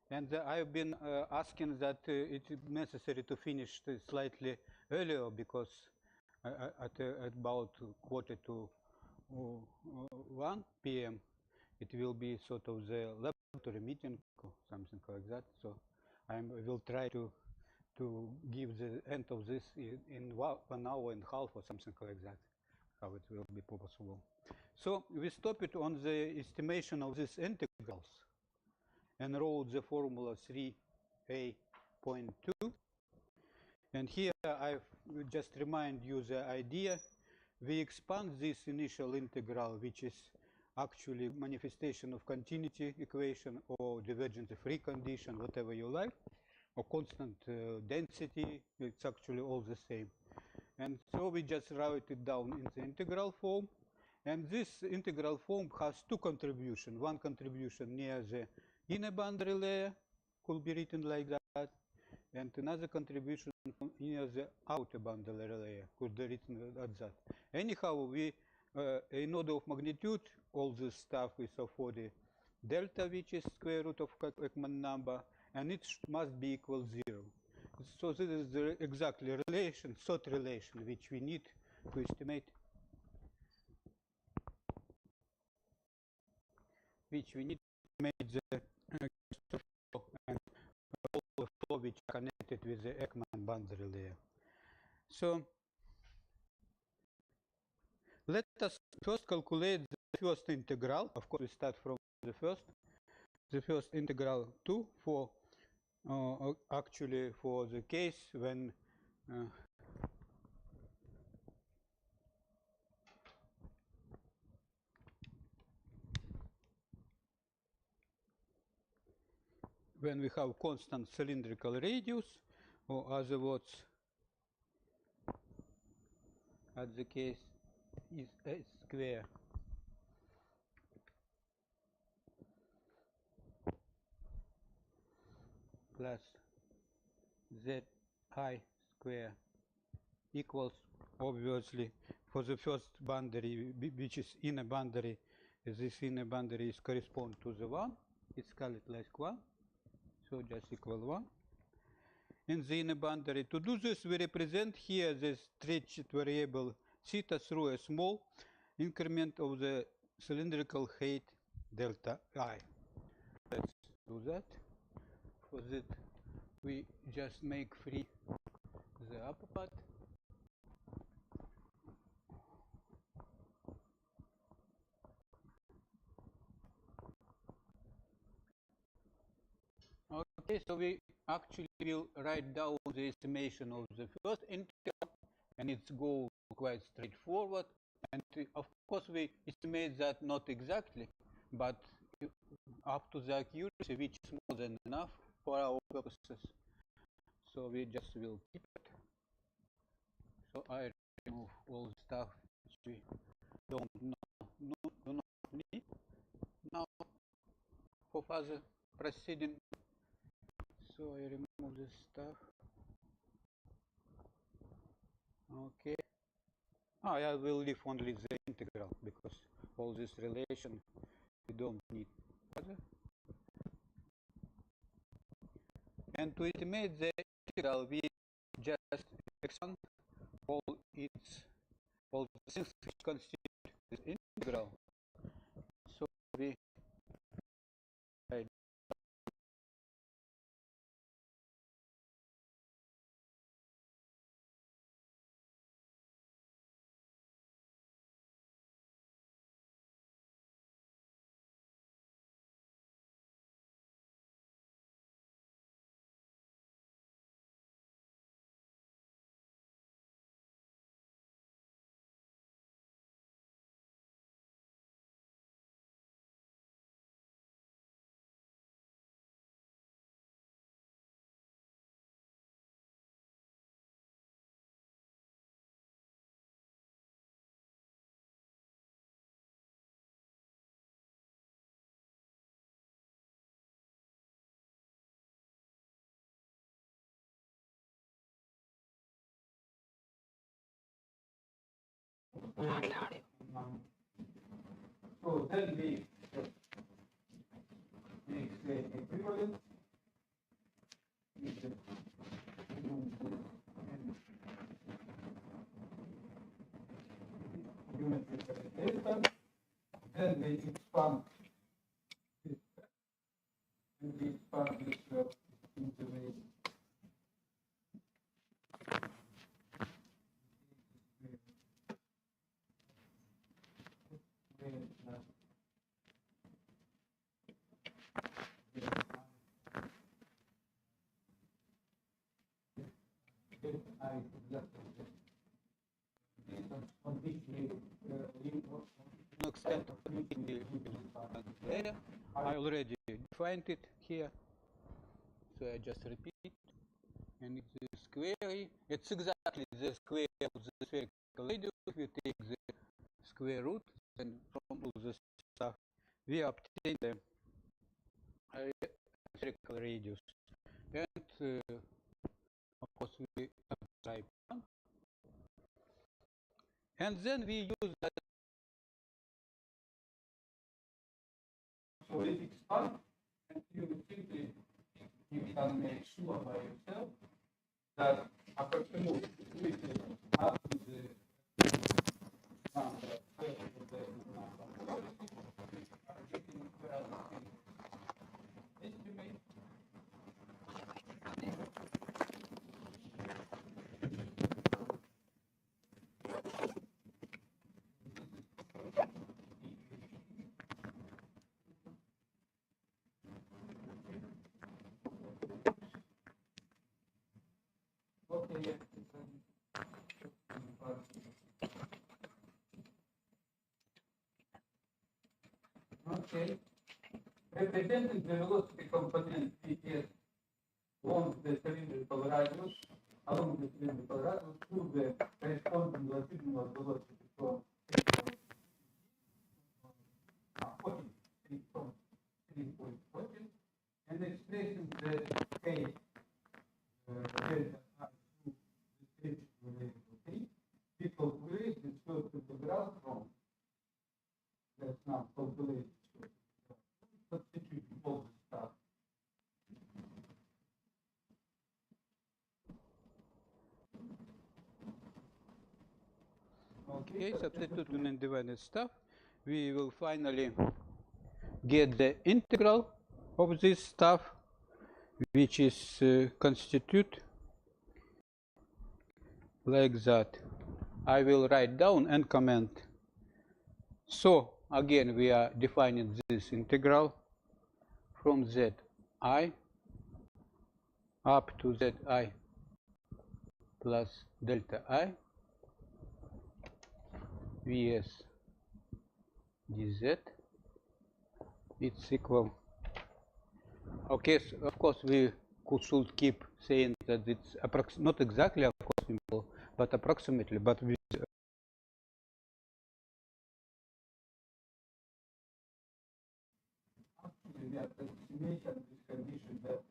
B: And I've been asking that it's necessary to finish slightly earlier because at about 1:45 p.m. it will be sort of the laboratory meeting or something like that. So I will try to give the end of this in 1.5 hours or something like that. how it will be possible. So we stop it on the estimation of these integrals and wrote the formula 3a.2. And here I just remind you the idea. We expand this initial integral, which is actually manifestation of continuity equation or divergence free condition, whatever you like, or constant density. It's actually all the same. And so we just write it down in the integral form. And this integral form has two contributions. One contribution near the inner boundary layer could be written like that. And another contribution near the outer boundary layer could be written at that. Anyhow, we, in order of magnitude, all this stuff is of order delta, which is square root of Ekman number, and it must be equal 0. So this is the exactly relation, third relation, which we need to estimate, the flow and all the flow which are connected with the Ekman boundary layer. So let us first calculate the first integral. Of course, we start from the first integral 2 for actually for the case when we have constant cylindrical radius, or other words, at the case is a square plus zi square equals, obviously, for the first boundary, which is inner boundary, this inner boundary is correspond to the 1. It's called like 1, so just equal 1. In the inner boundary, to do this, we represent here the stretched variable theta through a small increment of the cylindrical height delta I. Let's do that. For that, we just make free the upper part. Okay, so we actually will write down the estimation of the first integral, and it's go quite straightforward. And of course, we estimate that not exactly, but up to the accuracy, which is more than enough for our purposes. So we just will keep it. So I remove all the stuff which we do not need. Now, for further proceeding, so I remove this stuff. Okay. I will leave only the integral because all this relation we don't need. And to estimate the integral, we just expand all the things which constitute this integral. So we
A: So then we make the equivalent. Then we expand this, and we expand this into the I left on this
B: extent of area. I already defined it here, so I just repeat. And it's the square. It's exactly the square of the spherical radius. We take the square root, and from all the stuff we obtain the spherical radius. And of course we apply one. And then we use that.
A: So it is fun, and you simply you can make sure by yourself that approximately up to the number of the number are getting estimate. Okay, okay. Representing the velocity component Ps along the cylinder polarizers, along the cylinder polarizers through the corresponding longitudinal velocity from 3.14 and expressing the case delta I through the stage related to 3, we calculate the slope integral from, let's now calculate the slope integral, substitute all the stuff.
B: Okay, substituting and divided stuff, we will finally get the integral of this stuff, which is constitute like that. I will write down and comment. So again, we are defining this integral from zi up to zi plus delta I vs dz. It's equal. Okay, so of course we should keep saying that it's not exactly, of course, simple, but approximately, but with
A: actually the approximation of this condition that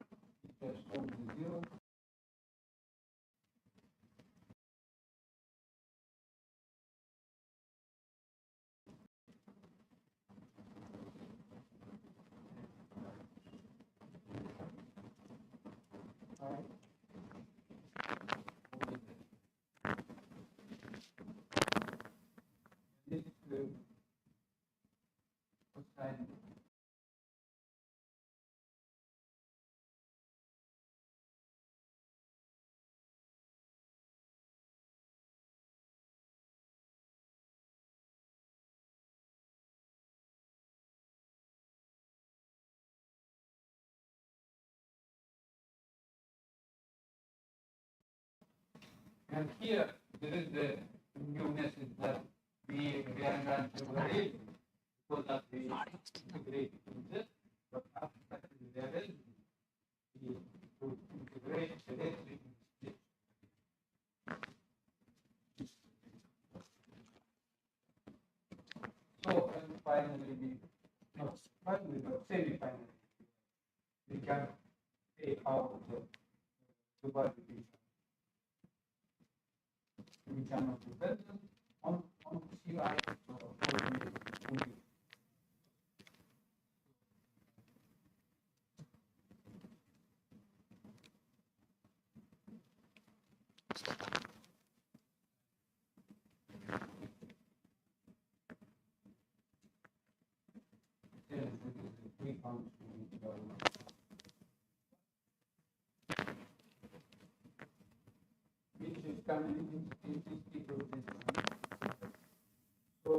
A: it corresponds to 0. This is the cosine. And here there is the new message that we are not integrating because that we integrate in this, but after there is we to integrate directly in this. So and finally we not finally but semi-finally we can take out the body. We cannot depend on CI or only. Which is coming in this people this one. So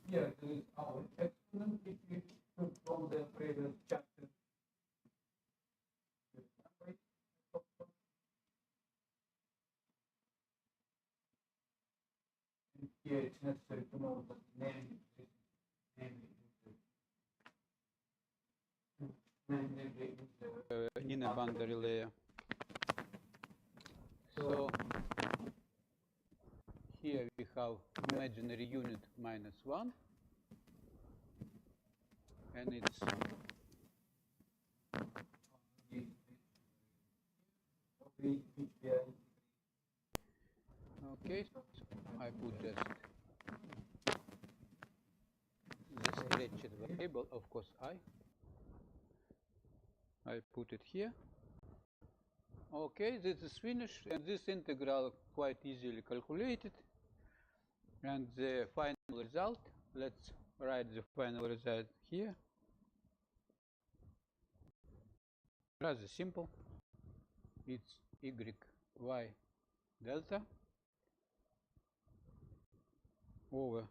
A: here there is our exponent which we took from the previous chapter. And here it's necessary to know that name
B: in a boundary layer. So here we have imaginary unit -1, and it's okay. I put just the stretched variable, of course. I put it here. Okay, this is finished, and this integral quite easily calculated. And the final result, let's write the final result here. Rather simple. It's y delta over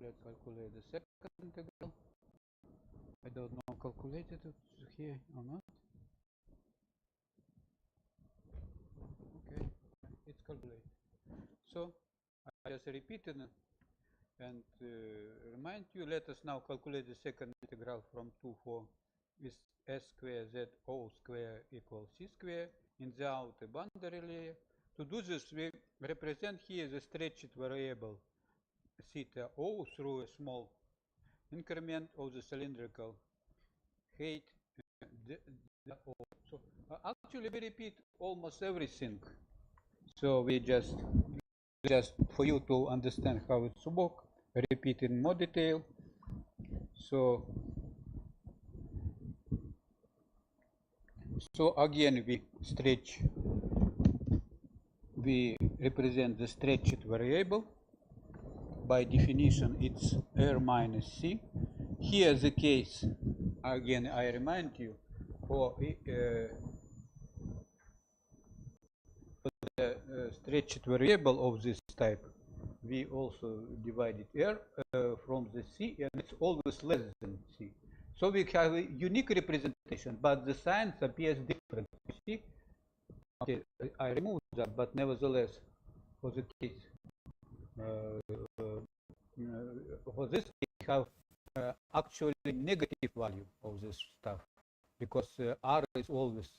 B: let's calculate the second integral. I don't know calculated it here or not. Okay, it's calculated. So I just repeated and remind you. Let us now calculate the second integral from 2, 4 with s square z o square equals c square in the outer boundary layer. To do this, we represent here the stretched variable theta o through a small increment of the cylindrical height o. So actually we repeat almost everything. So we just for you to understand how it's work, repeat in more detail. So again we represent the stretched variable. By definition, it's r minus c. Here the case, again, I remind you, for the stretched variable of this type, we also divided r from the c, and it's always less than c. So we have a unique representation, but the signs appears different. You see? Okay, I removed that, but nevertheless, for the case, for this we have actually negative value of this stuff, because r is always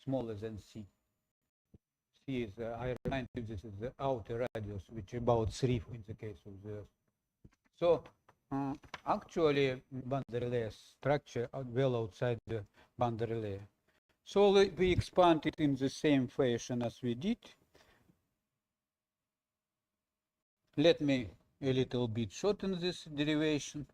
B: smaller than c. C is, I remind you, this is the outer radius, which is about 3 in the case of the Earth. So actually, boundary layer structure well outside the boundary layer. So we expand it in the same fashion as we did. Let me a little bit shorten this derivation,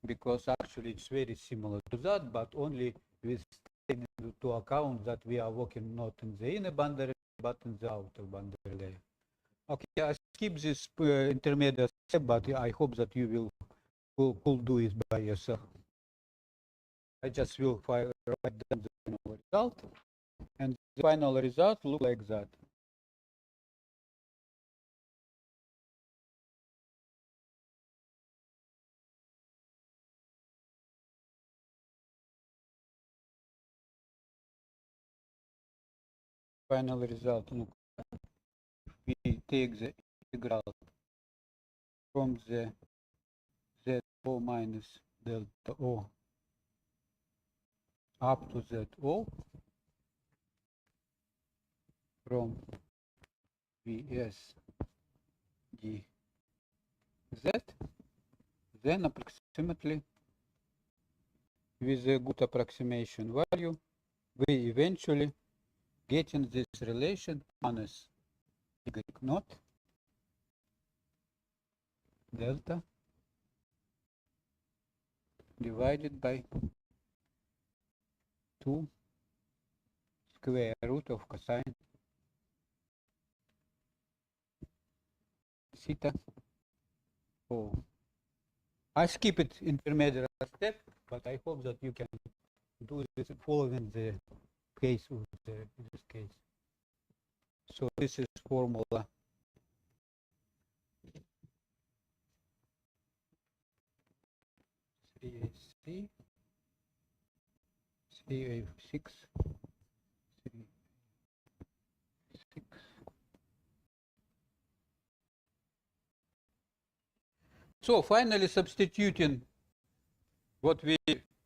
B: because actually it's very similar to that, but only with taking into account that we are working not in the inner boundary, but in the outer boundary layer. Okay, I skip this intermediate step, but I hope that you will do it by yourself. I just will write down the final result, and the final result looks like that. Final result, look, we take the integral from the ZO minus delta O up to ZO from Vs dz, then approximately with a good approximation value, we eventually get in this relation minus y naught delta divided by 2 square root of cosine theta O. I skip it intermediate step, but I hope that you can do this following the case of this case. So this is formula CA6. So finally substituting what we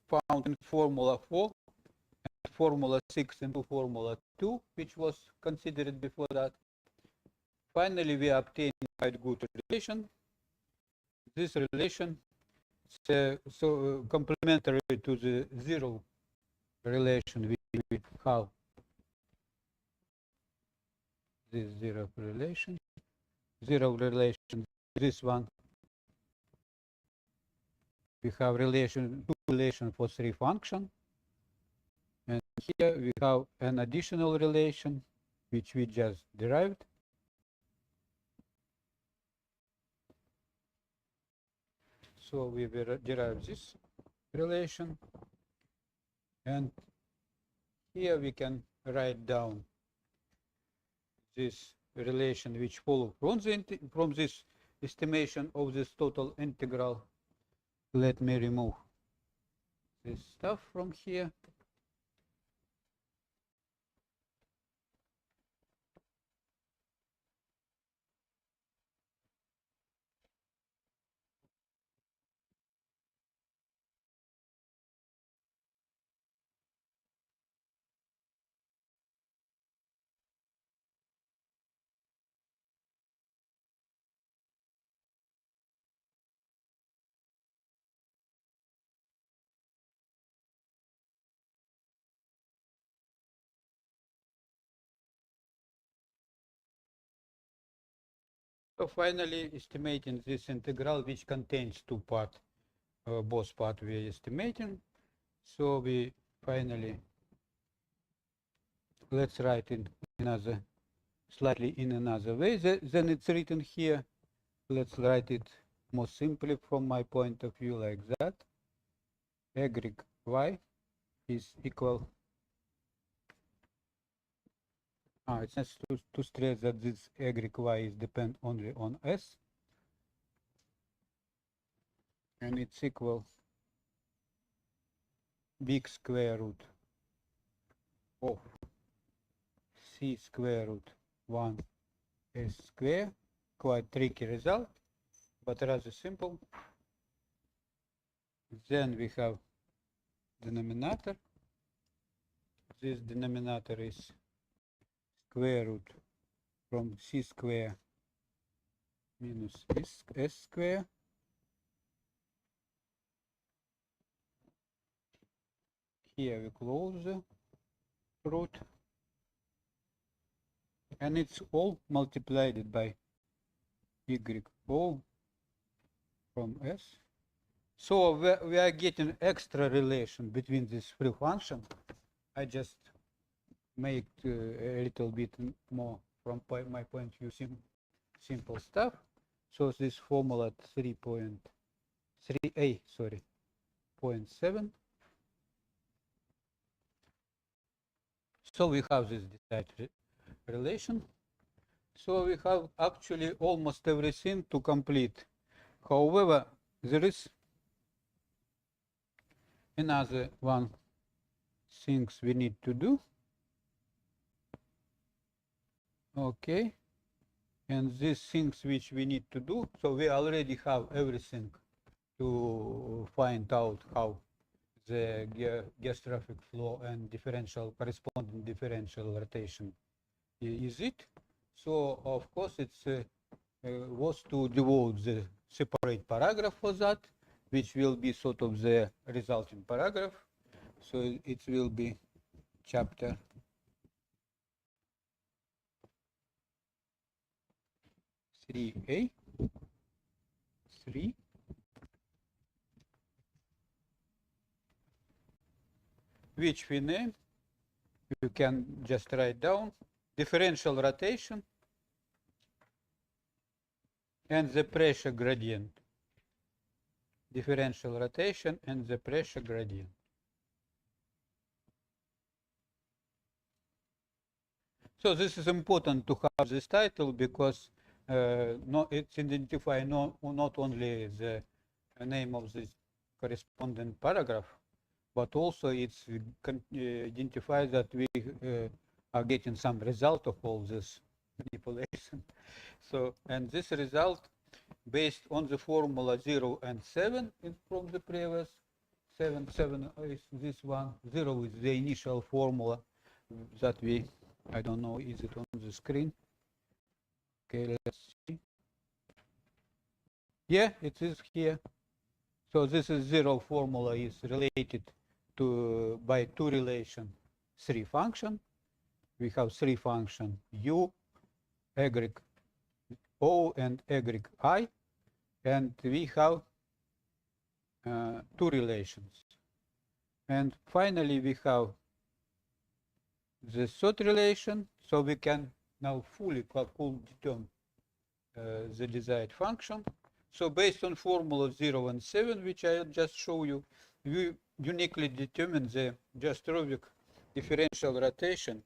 B: found in formula 4 and formula 6 into formula 2, which was considered before that, finally we obtain quite good relation. This relation is complementary to the zero relation we have. This zero relation, this one. We have two relation for 3 function, and here we have an additional relation which we just derived. So we will derive this relation, and here we can write down this relation which follows from this estimation of this total integral. Let me remove this stuff from here. So finally estimating this integral which contains two parts, both parts we are estimating. So we finally, let's write in another, slightly in another way than it's written here. Let's write it more simply from my point of view like that. Y is equal. It's necessary to stress that this y is depend only on s, and it's equal big square root of c square root 1 s square. Quite tricky result, but rather simple. Then we have denominator. This denominator is square root from c square minus s square. Here we close the root, and it's all multiplied by y from s. So we are getting extra relation between these three functions. I just make a little bit more from my point of view simple stuff. So this formula 3.3a, sorry, 0.7. So we have this desired relation. So we have actually almost everything to complete. However, there is another one things we need to do. Okay. And these things which we need to do, so we already have everything to find out how the gas traffic flow and corresponding differential rotation is it. So of course it's was to devote the separate paragraph for that, which will be sort of the resulting paragraph. So it will be chapter 3A, 3, which we name, you can just write down, differential rotation and the pressure gradient. Differential rotation and the pressure gradient. So this is important to have this title because it's identify not only the name of this corresponding paragraph, but also it's identifies that we are getting some result of all this manipulation. So, and this result based on the formula 0 and 7 from the previous 7 is this one. 0 is the initial formula that we, I don't know, is it on the screen? Okay, let's see. Yeah, it is here. So this is 0 formula is related to by two relation 3 function. We have 3 function u, egg o, and egg I, and we have 2 relations. And finally we have the third relation, so we can now fully determine the desired function. So based on formula 0 and 7, which I just showed you, we uniquely determine the geostrophic differential rotation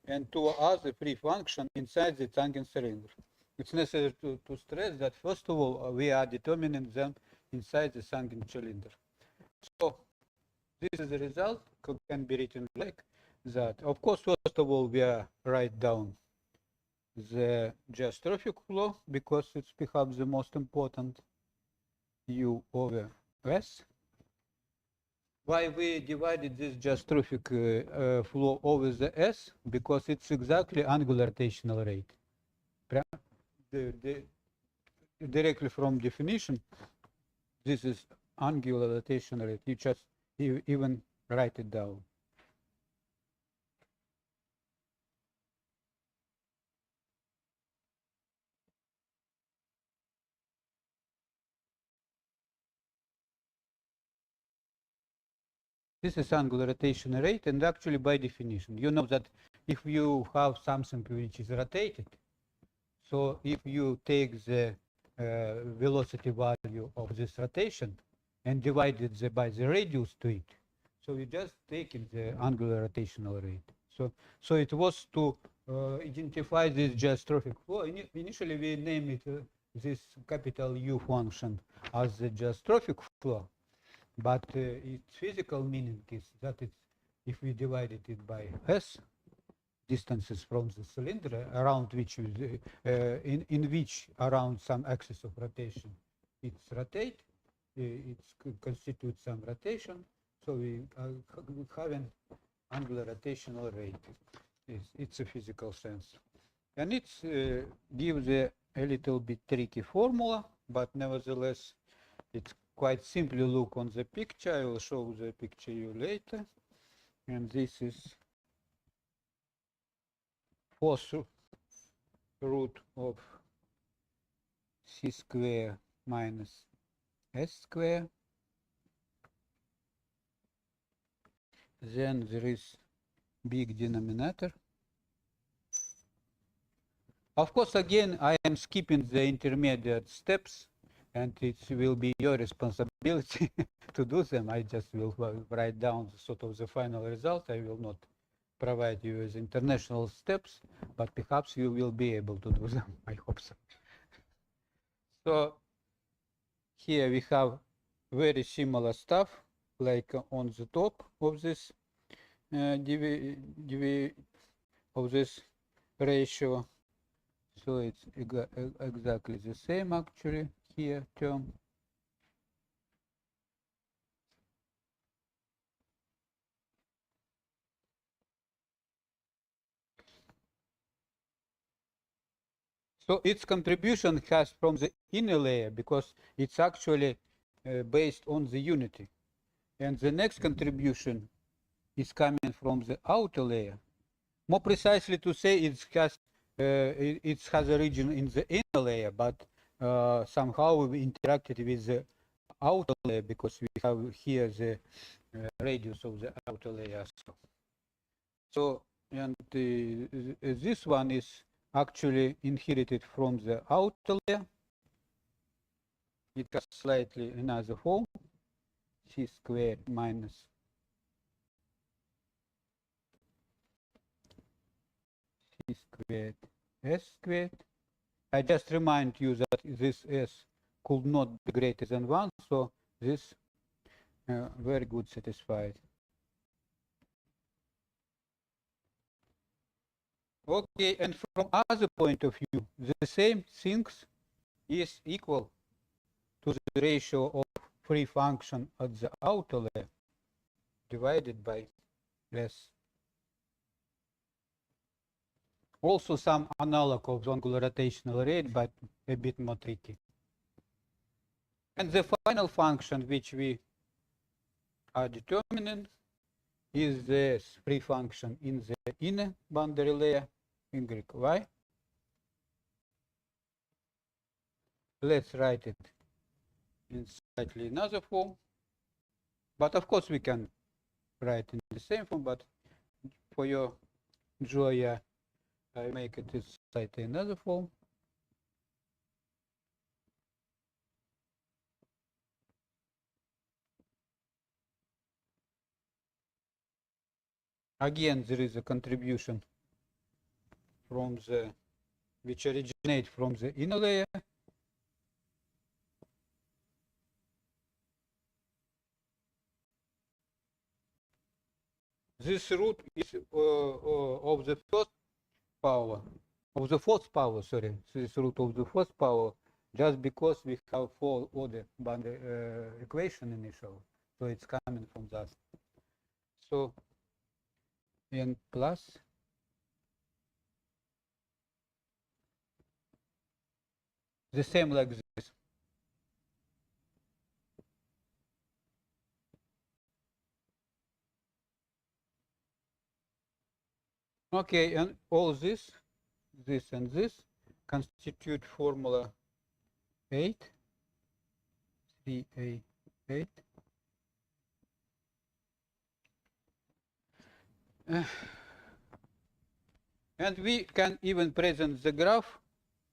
B: and 2 other free functions inside the Tangent cylinder. It's necessary to stress that first of all we are determining them inside the Tangent cylinder. So this is the result, can be written like that. Of course, first of all we write down the geostrophic flow because it's perhaps the most important, U over S. Why we divided this geostrophic flow over the S? Because it's exactly angular rotational rate. Directly from definition, this is angular rotational rate. You just even write it down. This is angular rotation rate, and actually by definition, you know that if you have something which is rotated, so if you take the velocity value of this rotation and divide it by the radius to it, so you just taking the angular rotational rate. So it was to identify this geostrophic flow. Initially we name it this capital U function as the geostrophic flow. But its physical meaning is that it's, if we divided it by S, distances from the cylinder around which, in which around some axis of rotation it's rotate, it constitutes some rotation, so we have an angular rotational rate. It's a physical sense. And it gives a little bit tricky formula, but nevertheless it's quite simply look on the picture. I will show the picture you later. And this is fourth root of c square minus s square. Then there is big denominator. Of course, again, I am skipping the intermediate steps, and it will be your responsibility to do them. I just will write down sort of the final result. I will not provide you with international steps, but perhaps you will be able to do them. I hope so. So here we have very similar stuff, like on the top of this of this ratio. So it's exactly the same actually here term. So its contribution has from the inner layer because it's actually based on the unity. And the next contribution is coming from the outer layer. More precisely to say, it has origin in the inner layer, but somehow we interacted with the outer layer because we have here the radius of the outer layer. So, and this one is actually inherited from the outer layer. It has slightly another form, c squared minus c squared s squared. I just remind you that this s could not be greater than 1, so this very good satisfied. Okay, and from other point of view, the same things is equal to the ratio of free function at the outer layer divided by s. Also some analog of the angular rotational rate, but a bit more tricky. And the final function which we are determining is the free function in the inner boundary layer, y. Let's write it in slightly another form. But of course we can write in the same form, but for your joy, I make it in slightly another form. Again, there is a contribution from the which originate from the inner layer. This root is of the first power, of the fourth power, sorry, this root of the fourth power, just because we have four order boundary equation initial, so it's coming from that. So n plus the same like this. Okay, and all this and this constitute formula 8, 3a8. And we can even present the graph.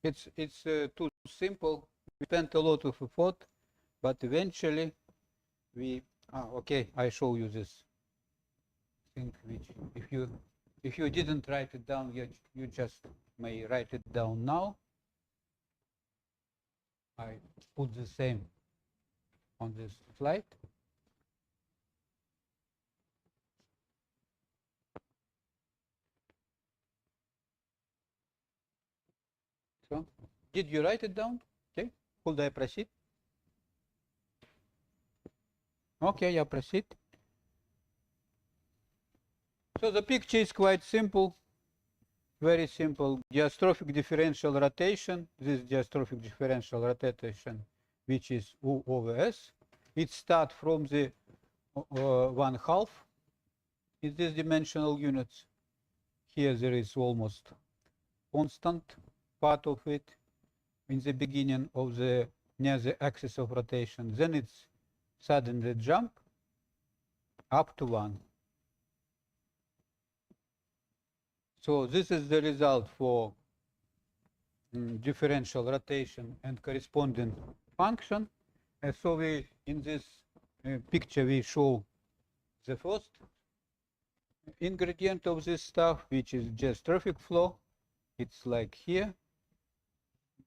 B: It's too simple. We spent a lot of effort, but eventually we. Okay, I show you this thing. Which, if you didn't write it down yet, you just may write it down now. I put the same on this slide. So, did you write it down? Okay, could I proceed? Okay, I proceed. So the picture is quite simple, very simple. Geostrophic differential rotation. This geostrophic differential rotation, which is U over S. It starts from the 1/2 in these dimensional units. Here there is almost constant part of it in the beginning of the near the axis of rotation. Then it's suddenly jump up to 1. So this is the result for differential rotation and corresponding function. And so we, in this picture, we show the first ingredient of this stuff, which is geostrophic flow. It's like here.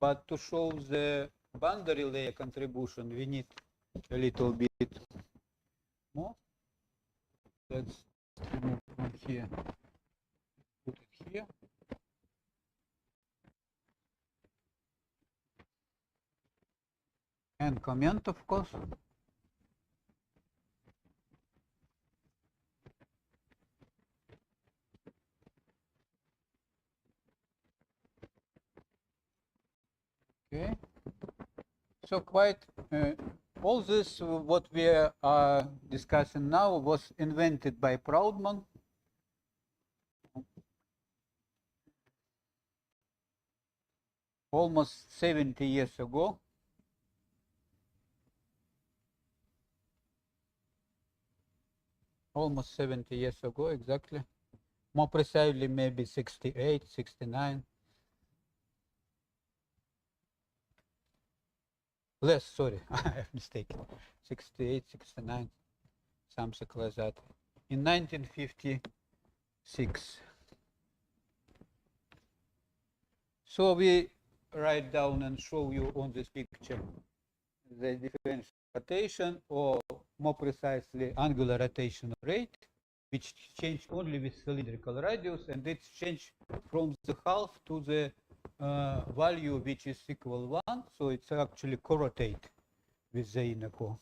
B: But to show the boundary layer contribution, we need a little bit more. Let's remove from here. Put it here. and comment, of course. Okay. So quite all this what we are discussing now was invented by Proudman. Almost 70 years ago. Almost 70 years ago, exactly. More precisely, maybe 68, 69. Less, sorry, I have mistaken. 68, 69, something like that. In 1956. So we write down and show you on this picture the differential rotation, or more precisely angular rotation rate, which change only with cylindrical radius, and it's changed from the half to the value which is equal 1, so it's actually co-rotate with the inner core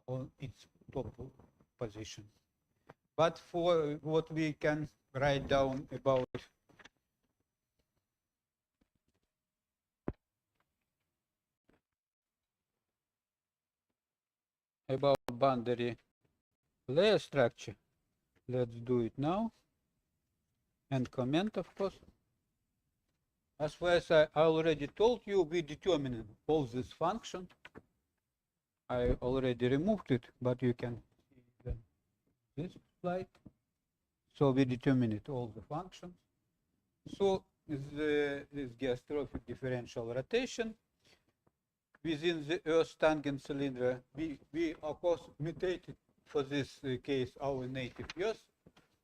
B: on its top position. But for what we can write down about boundary layer structure, let's do it now, and comment, of course. As far as I already told you, we determine all this function. I already removed it, but you can see this slide. So we determine all the functions. So this geostrophic differential rotation within the Earth tangent cylinder, we of course mutated for this case our native Earth.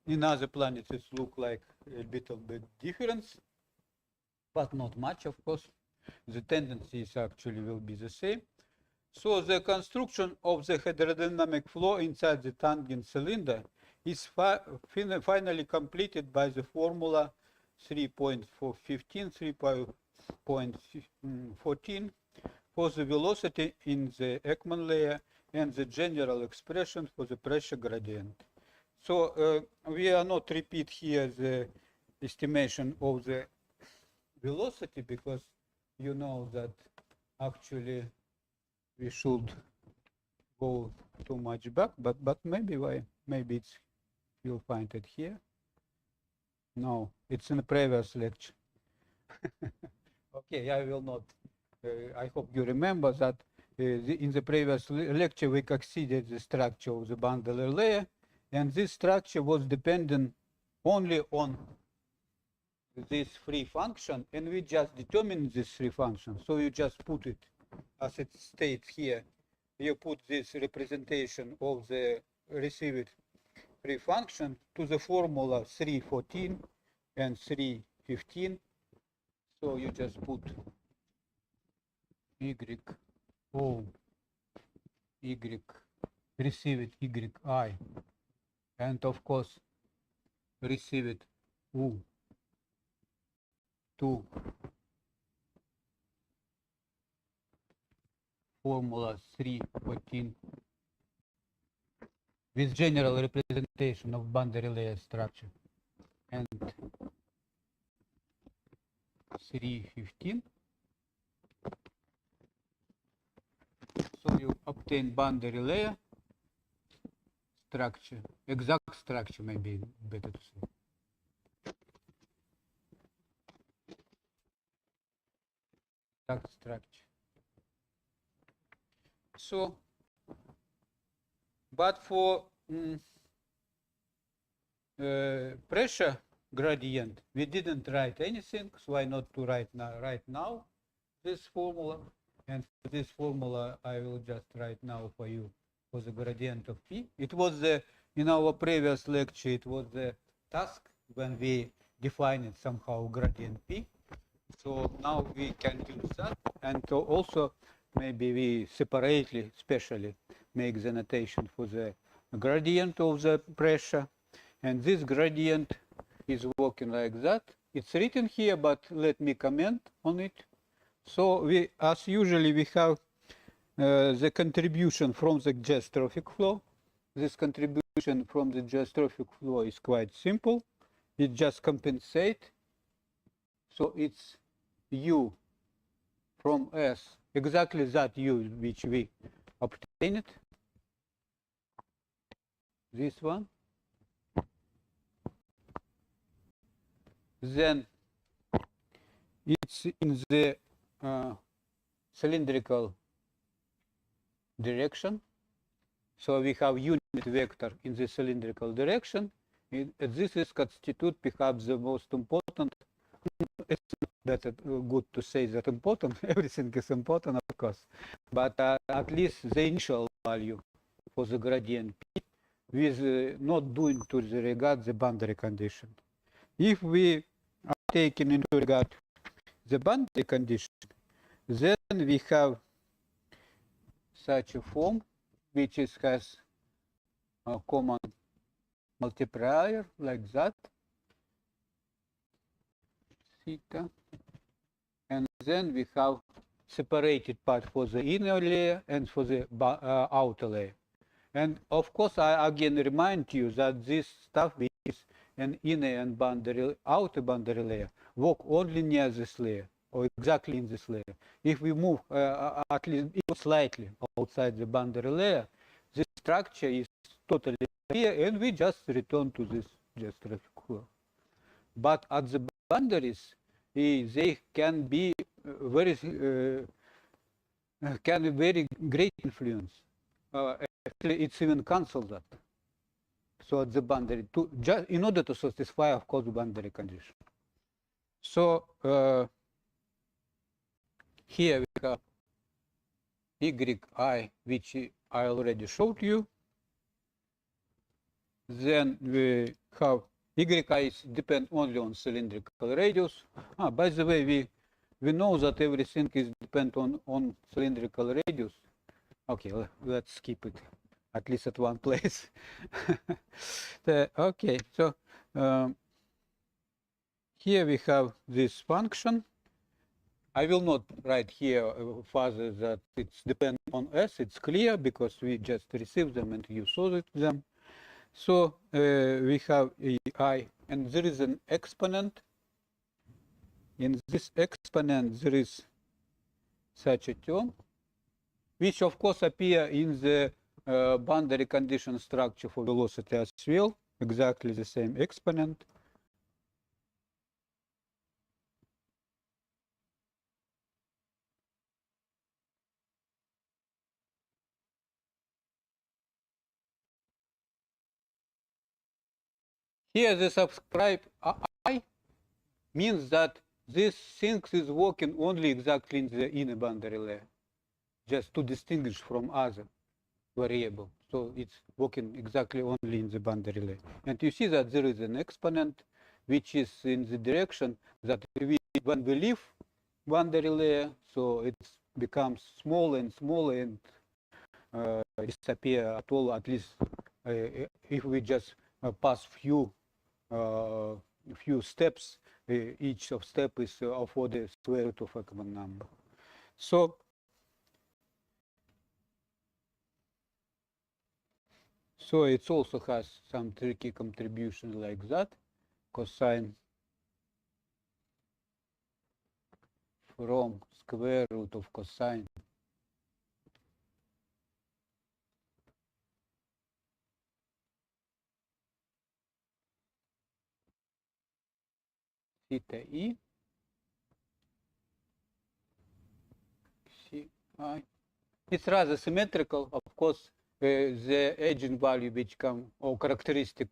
B: In other planets it looks like a little bit difference, but not much, of course. The tendencies actually will be the same. So the construction of the hydrodynamic flow inside the tangent cylinder is finally completed by the formula 3.15, 3.14 for the velocity in the Ekman layer and the general expression for the pressure gradient. So we are not repeat here the estimation of the velocity, because you know that actually we should go too much back, but maybe it's, you'll find it here. No, it's in the previous lecture. Okay, I will not. I hope you remember that in the previous lecture we considered the structure of the boundary layer, and this structure was dependent only on this free function, and we just determined this free function. So you just put it as it states here. You put this representation of the received free function to the formula 3.14 and 3.15. So you just put y o y received yi, and of course received u to formula 3.14 with general representation of boundary layer structure, and 3.15. So you obtain boundary layer structure, exact structure, maybe better to say. Exact structure. So, but for pressure gradient, we didn't write anything, so why not to write now this formula? And for this formula, I will just write now for you for the gradient of P. It was in our previous lecture, it was the task when we defined it somehow gradient P. So now we can use that, and also maybe we separately, specially, make the notation for the gradient of the pressure. And this gradient is working like that. It's written here, but let me comment on it. So we, as usually, we have the contribution from the geostrophic flow. This contribution from the geostrophic flow is quite simple. It just compensate. So it's U from S, exactly that U which we obtained. This one. Then it's in the cylindrical direction. So we have unit vector in the cylindrical direction. This is constitute perhaps the most important. It's not that good to say that important. Everything is important, of course. But at least the initial value for the gradient P with not doing to the regard the boundary condition. If we are taking into regard the boundary condition, then we have such a form which has a common multiplier like that, theta, and then we have separated part for the inner layer and for the outer layer. And of course, I again remind you that this stuff which is an inner and outer boundary layer work only near this layer or exactly in this layer. If we move at least slightly outside the boundary layer, this structure is totally clear and we just return to this geostrophic flow. But at the boundaries, they can be very great influence. Actually, it's even cancel that. So at the boundary, just in order to satisfy, of course, the boundary condition. So here we have yi, which I already showed you. Then we have yi depend only on cylindrical radius. By the way, we know that everything is depend on cylindrical radius. Okay, let's skip it, at least at one place. Okay, so here we have this function. I will not write here further that it's dependent on S. It's clear because we just received them and you saw them. So we have I, and there is an exponent. In this exponent, there is such a term, which of course appear in the boundary condition structure for velocity as well, exactly the same exponent. Here the subscribe I means that this thing is working only exactly in the inner boundary layer, just to distinguish from other variable. So it's working exactly only in the boundary layer. And you see that there is an exponent which is in the direction that when we leave boundary layer, so it becomes smaller and smaller and disappear at all, at least if we just pass few steps, each of step is for the square root of a common number. So it also has some tricky contribution like that, cosine from square root of cosine theta e ci. It's rather symmetrical, of course. The eigenvalue which come, or characteristic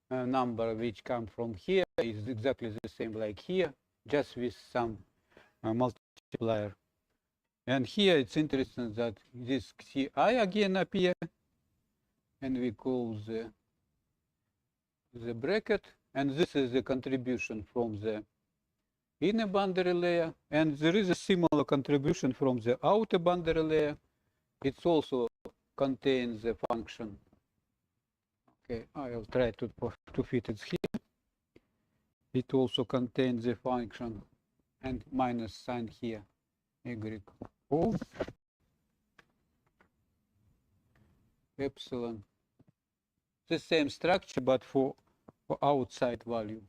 B: number which come from here is exactly the same like here, just with some multiplier. And here it's interesting that this Ci again appear, and we call the bracket, and this is the contribution from the inner boundary layer, and there is a similar contribution from the outer boundary layer. It's also contains the function. Okay, I'll try to fit it here. It also contains the function and minus sign here, y o. epsilon. The same structure, but for outside value.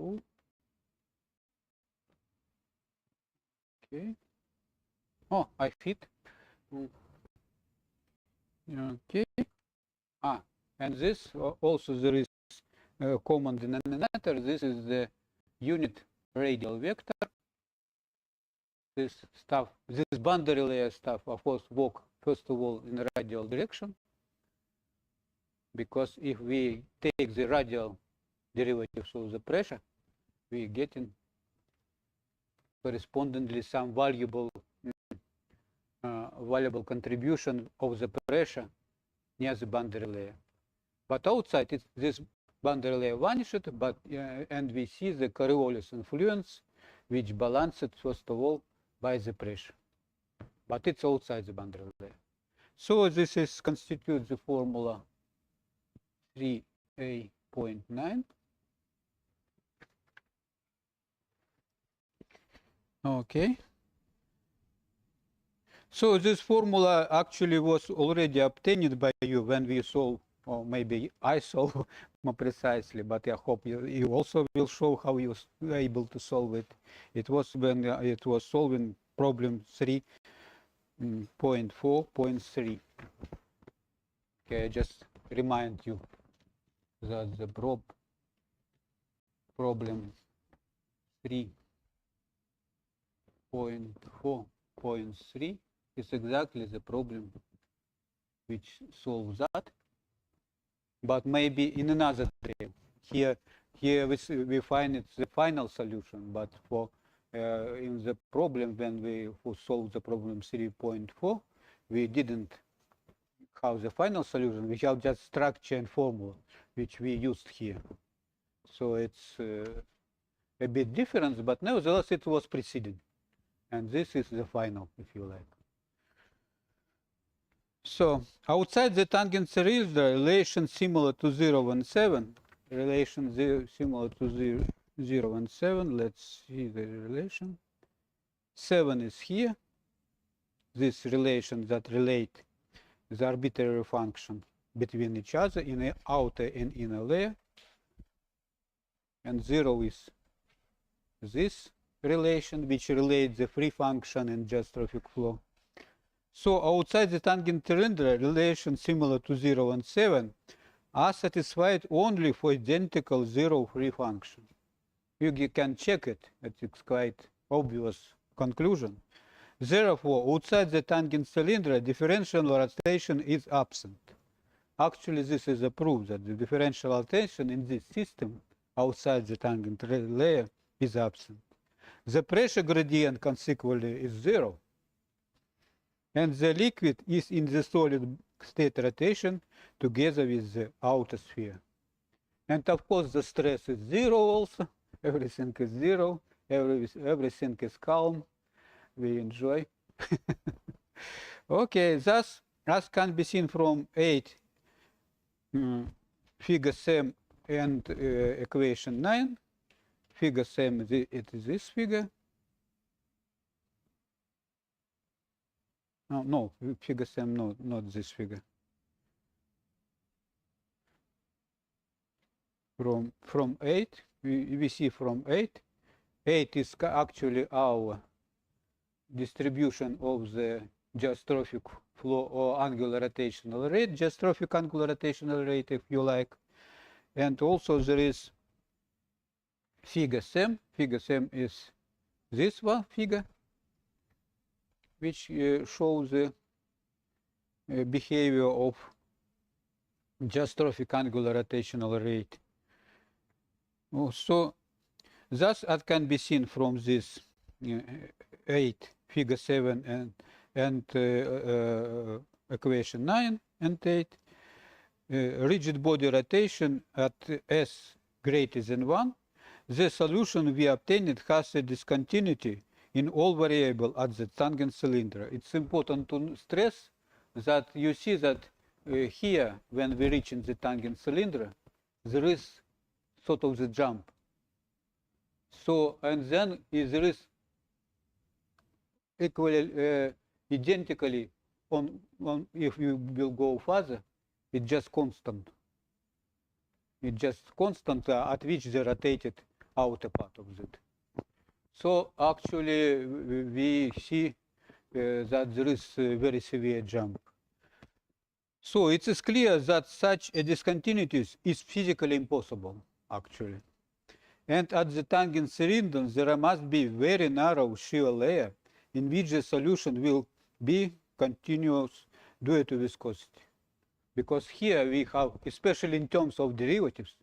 B: Oh, okay. Oh, I fit. Okay. And this also there is a common denominator. This is the unit radial vector. This stuff, this boundary layer stuff, of course, work first of all in the radial direction, because if we take the radial derivatives of the pressure, we get in correspondingly some valuable contribution of the pressure near the boundary layer. But outside, this boundary layer vanished, but and we see the Coriolis influence, which balanced first of all by the pressure. But it's outside the boundary layer. So this is constitutes the formula 3A.9. Okay. So this formula actually was already obtained by you when we solve, or maybe I solve more precisely, but I hope you also will show how you were able to solve it. It was when it was solving problem 3.4.3. Okay, I just remind you that the problem 3.4.3 is exactly the problem which solves that, but maybe in another way. Here we find it's the final solution, but for in the problem when we solve the problem 3.4, we didn't have the final solution. We have just structure and formula which we used here. So it's a bit different, but nevertheless it was preceding, and this is the final, if you like. So outside the tangent series, the relation similar to 0 and 7, similar to 0 and 7. Let's see the relation. 7 is here. This relation that relate the arbitrary function between each other in the outer and inner layer. And 0 is this relation, which relates the free function and just trophic flow. So outside the tangent cylinder, relation similar to 0 and 7 are satisfied only for identical 0 free function. You can check it. It's quite obvious conclusion. Therefore, outside the tangent cylinder, differential rotation is absent. Actually, this is a proof that the differential rotation in this system outside the tangent layer is absent. The pressure gradient consequently is 0. And the liquid is in the solid state rotation together with the outer sphere. And of course, the stress is 0 also. Everything is 0. Everything is calm. We enjoy. Okay, thus, as can be seen from 8, figure 7 and equation 9. Figure 7, it is this figure. No, figure 7, no, not this figure. From 8, we see from 8. 8 is actually our distribution of the just trophic flow or angular rotational rate, just trophic angular rotational rate, if you like. And also there is figure 7. Figure 7 is this one figure, which shows the behavior of just trophic angular rotational rate. So thus it can be seen from this 8, figure 7 and equation 9 and 8. Rigid body rotation at s greater than 1, the solution we obtained has a discontinuity in all variables at the tangent cylinder. It's important to stress that you see that here, when we reach in the tangent cylinder, there is sort of the jump. So, and then there is equally, identically, if you will go further, it's just constant. It's just constant at which the rotated outer part of it. So actually, we see that there is a very severe jump. So it is clear that such a discontinuity is physically impossible, actually. And at the tangent cylinder, there must be very narrow shear layer in which the solution will be continuous due to viscosity. Because here we have, especially in terms of derivatives,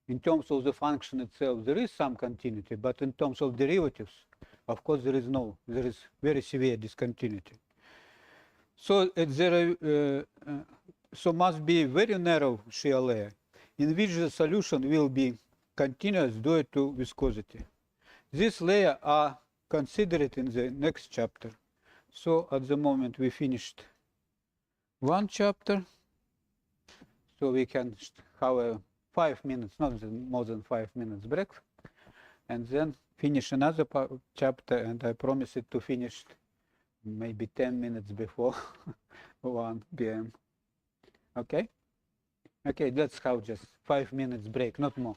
B: in terms of the function itself, there is some continuity, but in terms of derivatives, of course, there is very severe discontinuity. So so must be very narrow shear layer in which the solution will be continuous due to viscosity. These layers are considered in the next chapter. So at the moment we finished one chapter. So we can have a 5 minutes, not more than 5 minutes break, and then finish another chapter, and I promise it to finish maybe 10 minutes before 1 p.m. Okay? Okay, let's have just 5 minutes break, not more.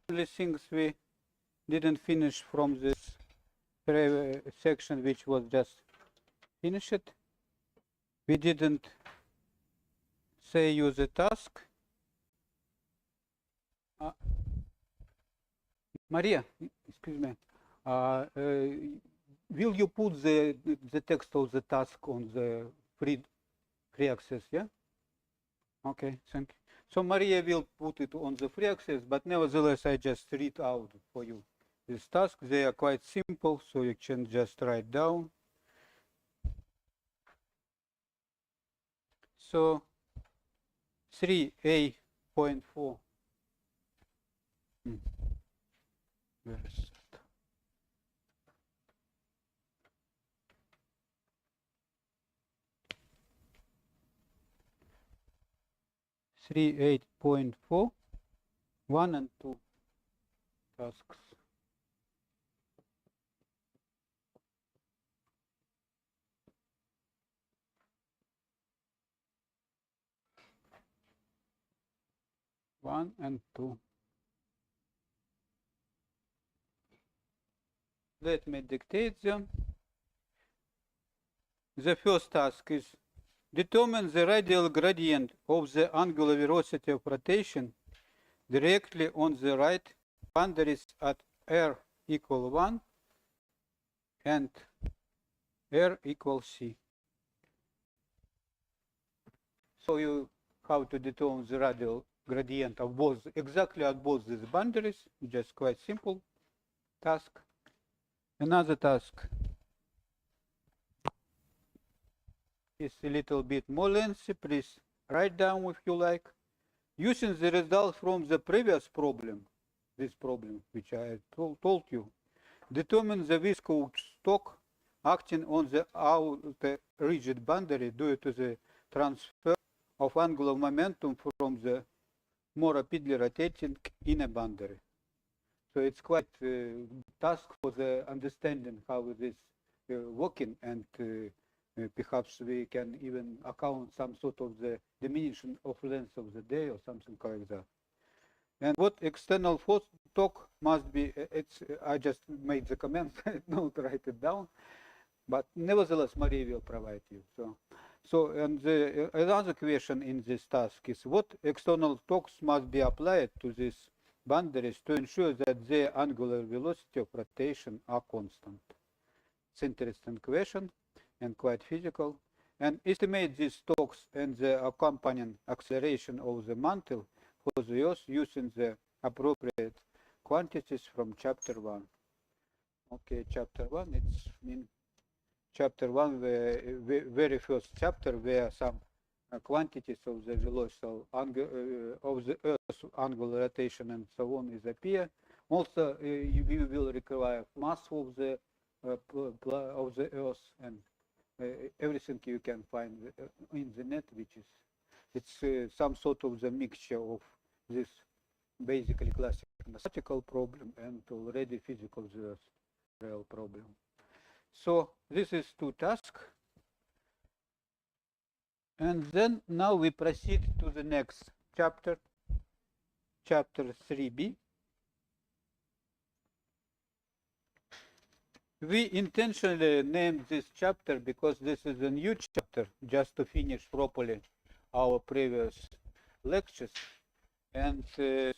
B: Only things we didn't finish from this section which was just finished. We didn't say use a task. Maria, excuse me. Will you put the text of the task on the free access? Yeah. Okay, thank you. So Maria will put it on the free access, but nevertheless, I just read out for you these tasks. They are quite simple, so you can just write down. So 3A.4. Where is it? 3.8.4, 1 and 2 tasks. One and two. Let me dictate them. The first task is determine the radial gradient of the angular velocity of rotation directly on the right boundaries at r equal 1 and r equals c. So you have to determine the radial gradient of both, exactly at both these boundaries, just quite simple task. Another task is a little bit more lengthy. Please write down if you like. Using the result from the previous problem, this problem which I told you, determine the viscous torque acting on the outer rigid boundary due to the transfer of angular momentum from the more rapidly rotating inner boundary. So it's quite a task for the understanding how it is working, and perhaps we can even account some sort of the diminishing of length of the day or something like that. And what external force torque must be, I just made the comment, don't write it down, but nevertheless Maria will provide you. So and the another question in this task is what external torques must be applied to these boundaries to ensure that their angular velocity of rotation are constant. It's an interesting question and quite physical. And estimate these torques and the accompanying acceleration of the mantle for the Earth using the appropriate quantities from chapter 1. Okay, chapter 1, it's chapter 1, the very first chapter, where some quantities of the velocity of the Earth's angular rotation and so on is appear. Also, you will require mass of the Earth and everything you can find in the net, which is it's some sort of the mixture of this basically classical mathematical problem and already physical the real problem. So this is two tasks. And then now we proceed to the next chapter, chapter 3b. We intentionally named this chapter because this is a new chapter, just to finish properly our previous lectures. And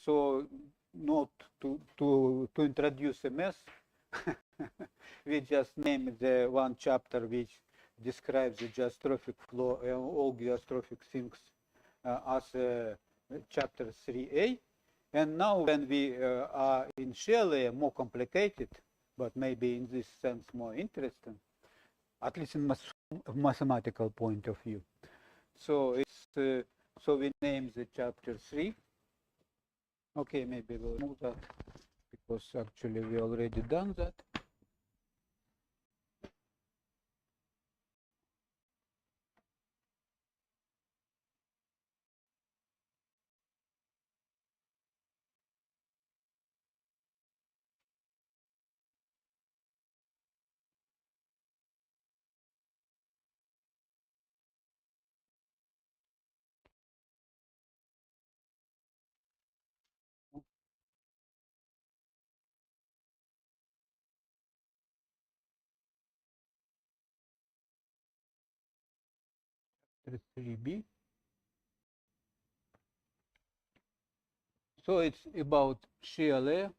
B: so not to introduce a mess, we just named the one chapter which describes the geostrophic flow and all geostrophic things as chapter 3a. And now when we are in shear layer, more complicated, but maybe in this sense more interesting, at least in mathematical point of view. So it's so we name the chapter 3. Okay, maybe we'll move that because actually we already done that. Chapter 3b. So it's about shear layer.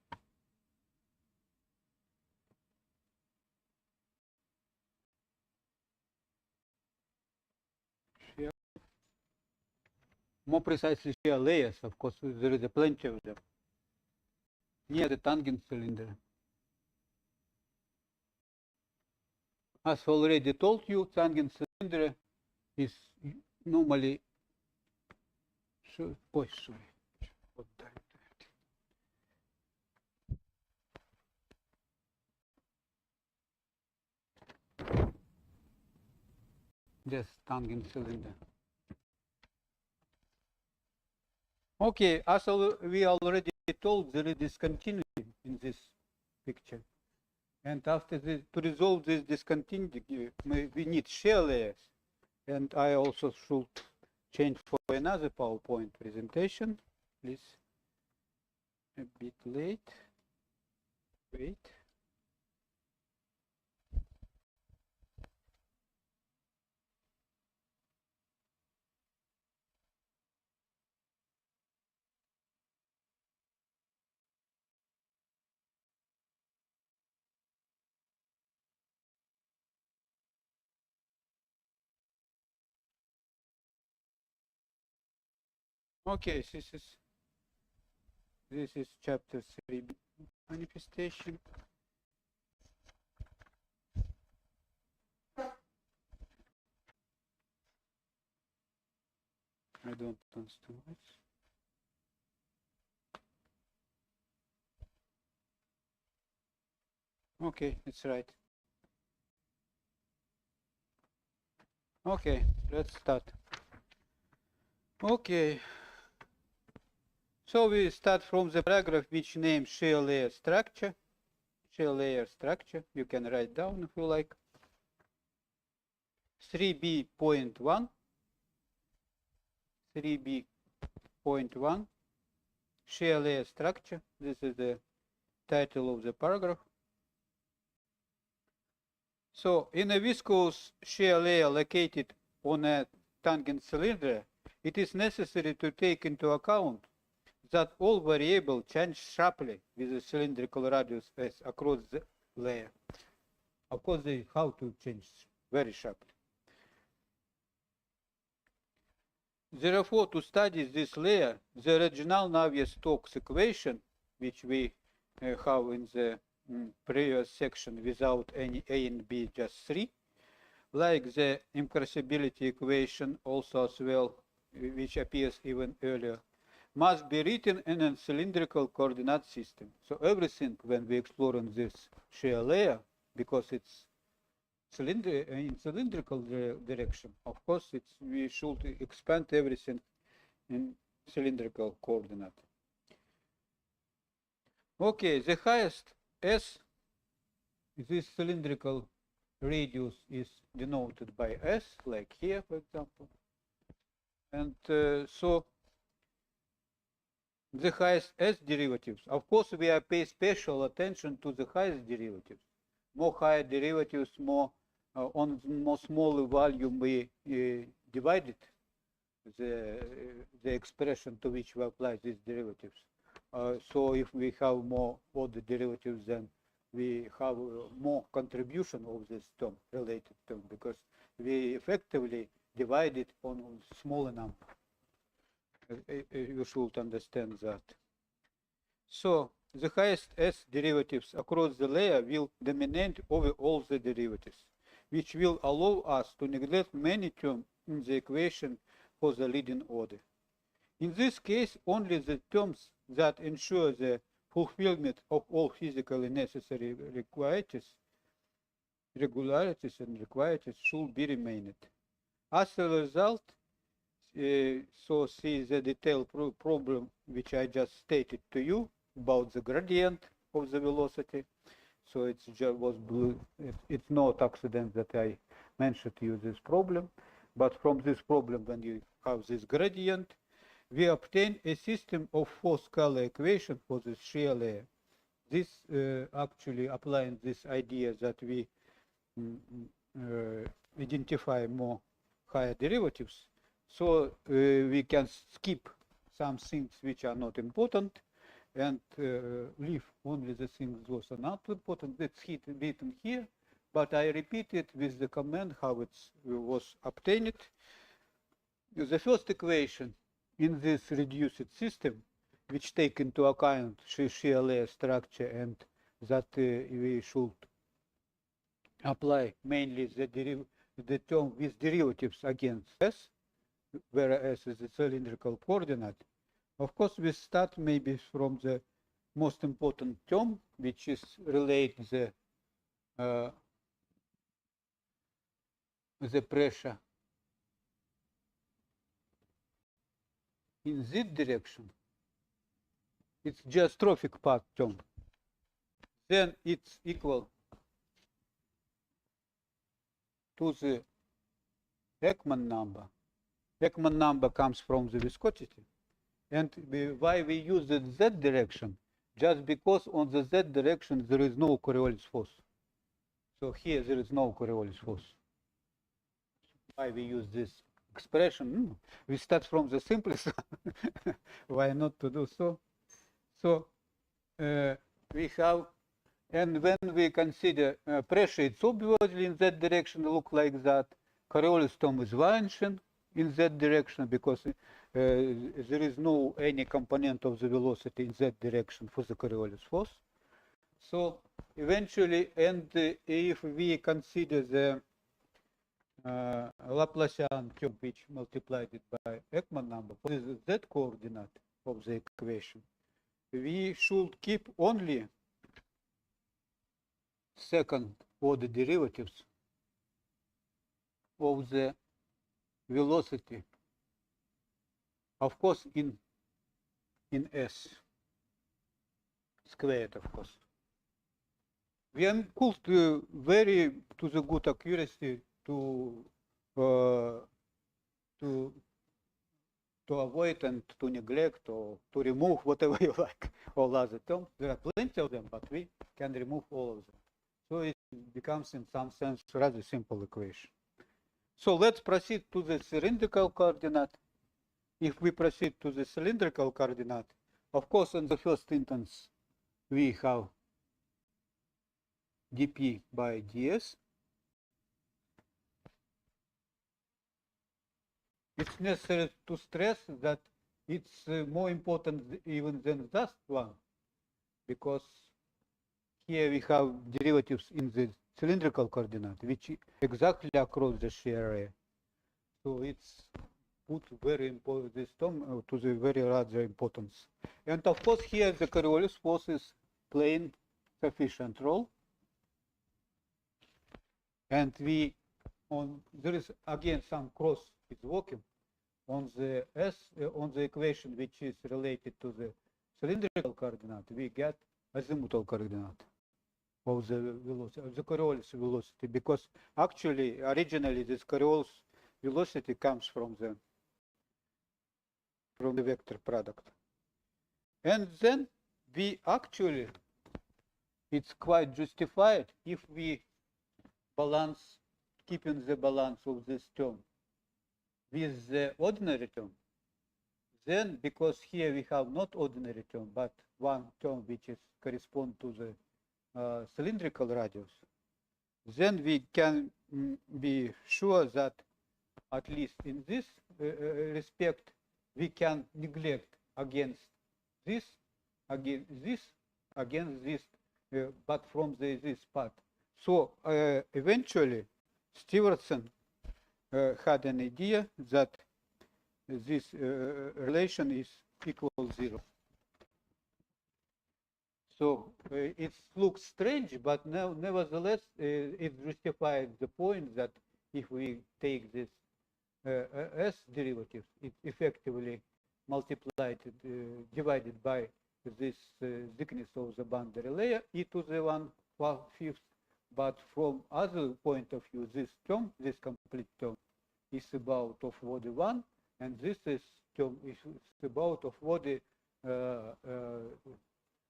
B: More precisely, shear layers, of course, there is a plenty of them near the tangent cylinder. As already told you, tangent cylinder is normally just tangent cylinder. Okay, as we already told, there is discontinuity in this picture. And after this, to resolve this discontinuity, we need shear layers. And I also should change for another PowerPoint presentation. Please, a bit late. Wait. Okay, this is chapter 3 manifestation. I don't understand much. Okay, it's right. Okay, let's start. Okay. So we start from the paragraph which names shear layer structure. Shear layer structure, you can write down if you like. 3b.1. 3b.1. Shear layer structure. This is the title of the paragraph. So in a viscous shear layer located on a tangent cylinder, it is necessary to take into account that all variables change sharply with the cylindrical radius s across the layer. Of course, they how to change very sharply. Therefore, to study this layer, the original Navier-Stokes equation, which we have in the previous section without any a and b, just 3, like the increasability equation also as well, which appears even earlier, must be written in a cylindrical coordinate system. So everything when we explore in this shear layer, because it's in cylindrical direction, of course we should expand everything in cylindrical coordinate. Okay, the highest S, this cylindrical radius is denoted by S, like here, for example. And so the highest S derivatives, of course, we are paying special attention to the highest derivatives. More higher derivatives, more on more smaller volume we divided the expression to which we apply these derivatives. So if we have more order derivatives, then we have more contribution of this term, related term, because we effectively divide it on smaller number. You should understand that. So the highest S derivatives across the layer will dominate over all the derivatives, which will allow us to neglect many terms in the equation for the leading order. In this case, only the terms that ensure the fulfillment of all physically necessary regularities and requirements should be remained. As a result, so see the detailed problem which I just stated to you about the gradient of the velocity. So it's just it's not accident that I mentioned to you this problem, but from this problem, when you have this gradient, we obtain a system of four-scalar equation for the shear layer. This actually applying this idea that we identify more higher derivatives, so we can skip some things which are not important and leave only the things those are not important. That's written here, but I repeat it with the command how it was obtained. The first equation in this reduced system, which take into account shear layer structure and that we should apply mainly the term with derivatives against S, where S is the cylindrical coordinate. Of course, we start maybe from the most important term, which is relate the pressure in this direction. It's geostrophic part term. Then it's equal to the Ekman number. Ekman number comes from the viscosity. And why we use the Z direction? Just because on the Z direction there is no Coriolis force. So here there is no Coriolis force. Why we use this expression? We start from the simplest. Why not to do so? So we have, and when we consider pressure, it's obviously in that direction look like that. Coriolis term is vanishing in that direction because there is no any component of the velocity in that direction for the Coriolis force. So eventually, and if we consider the Laplacian term which multiplied it by Ekman number for the Z coordinate of the equation, we should keep only second order derivatives of the velocity, of course in S squared, of course. We are could very to the good accuracy to avoid and to neglect or to remove whatever you like, all other terms. There are plenty of them, but we can remove all of them. So it becomes, in some sense, a rather simple equation. So let's proceed to the cylindrical coordinate. If we proceed to the cylindrical coordinate, of course, in the first instance, we have dp by ds. It's necessary to stress that it's more important even than that one, because here we have derivatives in the cylindrical coordinate, which exactly across the shear area. So it's put very important, this term to the very rather importance. And of course here the Coriolis force is playing sufficient role. And there is again some cross is working on the on the equation which is related to the cylindrical coordinate. We get azimuthal coordinate of the velocity, of the Coriolis velocity, because actually originally this Coriolis velocity comes from the vector product. And then we actually, it's quite justified if we balance, keeping the balance of this term with the ordinary term, then because here we have not ordinary term, but one term which is correspond to the cylindrical radius, then we can be sure that at least in this respect we can neglect against this, against this, but from this part. So eventually Stevenson had an idea that this relation is equal 0. So it looks strange, but nevertheless it justifies the point that if we take this s derivatives, it effectively multiplied, divided by this thickness of the boundary layer, e to the 1/5. But from other point of view, this term, this complete term, is about of order 1, and this is term is about of order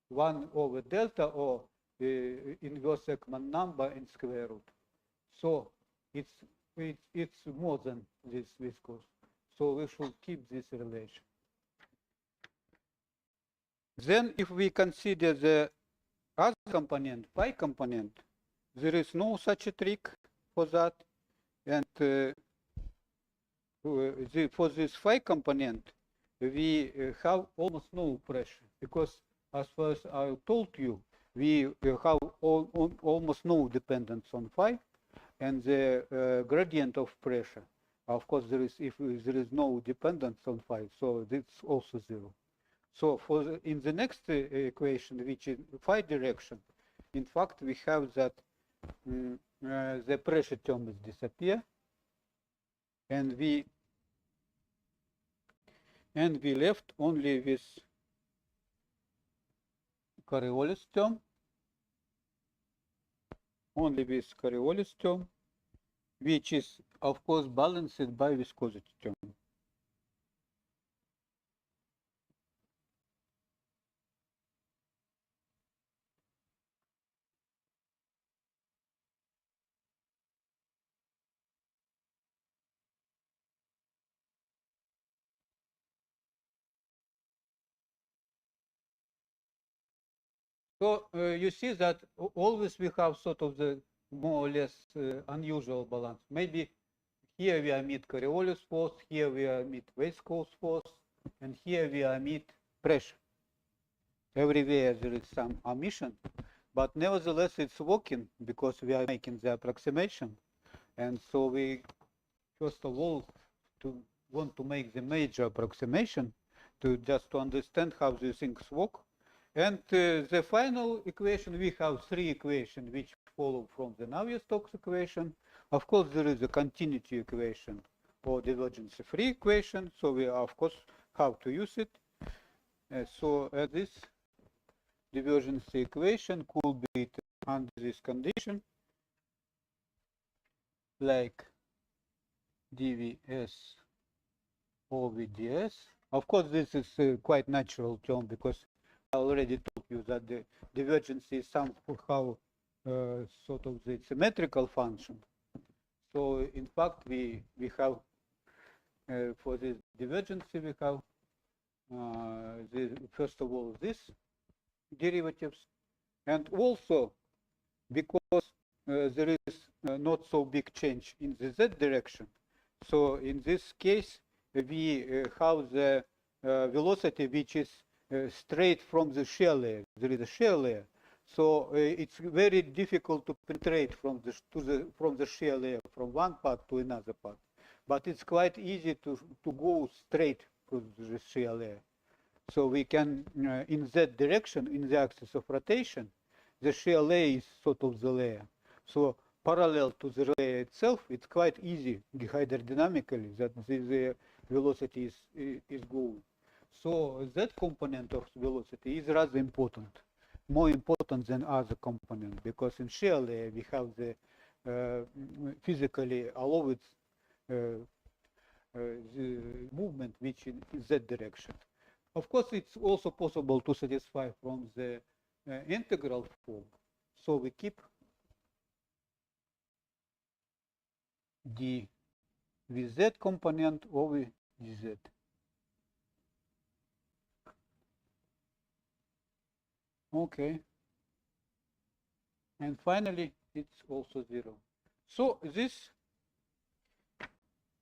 B: 1 over delta, or inverse Ekman number in square root. So it's more than this viscous. So we should keep this relation. Then if we consider the other component, phi component, there is no such a trick for that. And for this phi component, we have almost no pressure, because as far as I told you, we have almost no dependence on phi, and the gradient of pressure, of course, there is, if there is no dependence on phi, so it's also 0. So in the next equation, which is phi direction, in fact, we have that the pressure term is disappear, and we left only with Coriolis term, which is of course balanced by viscosity term. So you see that always we have sort of the more or less unusual balance. Maybe here we emit Coriolis force, here we emit viscous force, and here we emit pressure. Everywhere there is some omission, but nevertheless it's working because we are making the approximation. And so we first of all want to make the major approximation to understand how these things work. And the final equation, we have 3 equations which follow from the Navier-Stokes equation. Of course, there is a continuity equation or divergence-free equation, so we of course have to use it. So this divergence equation could be under this condition, like dvs over ds. Of course, this is a quite natural term, because I already told you that the divergence is somehow sort of the symmetrical function. So in fact, we have for this divergence, we have first of all this derivatives, and also because there is not so big change in the z direction. So in this case, we have the velocity which is straight from the shear layer. There is a shear layer. So it's very difficult to penetrate from the shear layer from one part to another part. But it's quite easy to go straight to the shear layer. So we can, in that direction, in the axis of rotation, the shear layer is sort of the layer. So parallel to the layer itself, it's quite easy hydrodynamically that the velocity is going. So that component of velocity is rather important, more important than other components, because in shear layer we have the physically allowed the movement which in that direction. Of course, it's also possible to satisfy from the integral form. So we keep d with z component over dz. Okay. And finally, it's also 0. So this,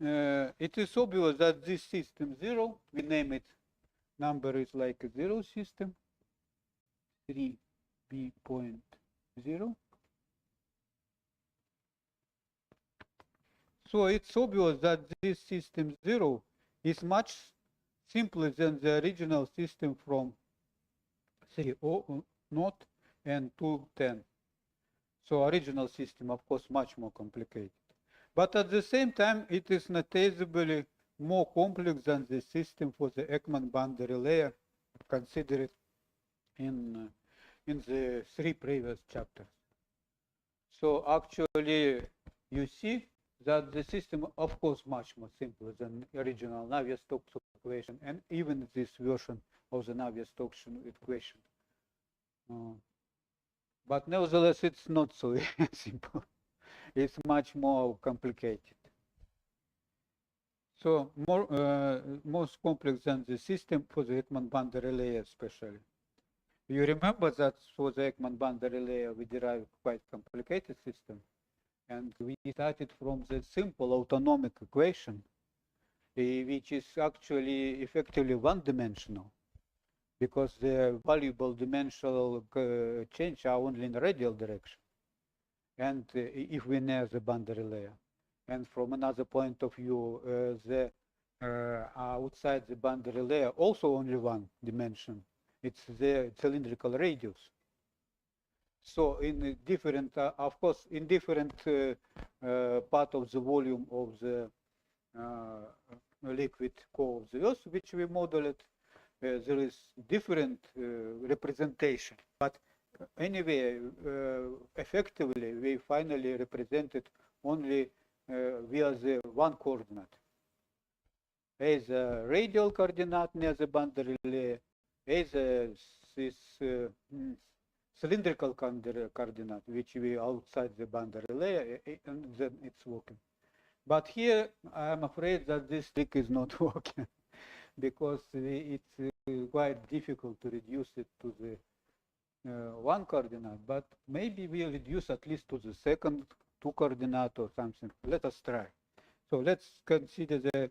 B: it is obvious that this system 0, we name it, number is like a 0 system, 3b.0. So it's obvious that this system 0 is much simpler than the original system from 3.0 and 2.10. So original system, of course, much more complicated. But at the same time, it is noticeably more complex than the system for the Ekman boundary layer considered in the 3 previous chapters. So actually, you see that the system, of course, much more simple than original Navier-Stokes equation, and even this version of the Navier-Stokes equation. But nevertheless, it's not so simple. It's much more complicated. So most complex than the system for the Ekman boundary layer, especially. You remember that for the Ekman boundary layer, we derived quite complicated system, and we started from the simple autonomic equation, which is actually effectively one-dimensional, because the valuable dimensional change are only in radial direction, and if we near the boundary layer. And from another point of view, the outside the boundary layer also only one dimension. It's the cylindrical radius. So in different, of course, in different part of the volume of the liquid core of the Earth, which we modeled, there is different representation. But anyway, effectively, we finally represented only via the one coordinate. A is a radial coordinate near the boundary layer, A is this cylindrical coordinate, which we outside the boundary layer, and then it's working. But here, I'm afraid that this trick is not working, because it's quite difficult to reduce it to the one coordinate, but maybe we'll reduce at least to the second two coordinate or something. Let us try. So let's consider the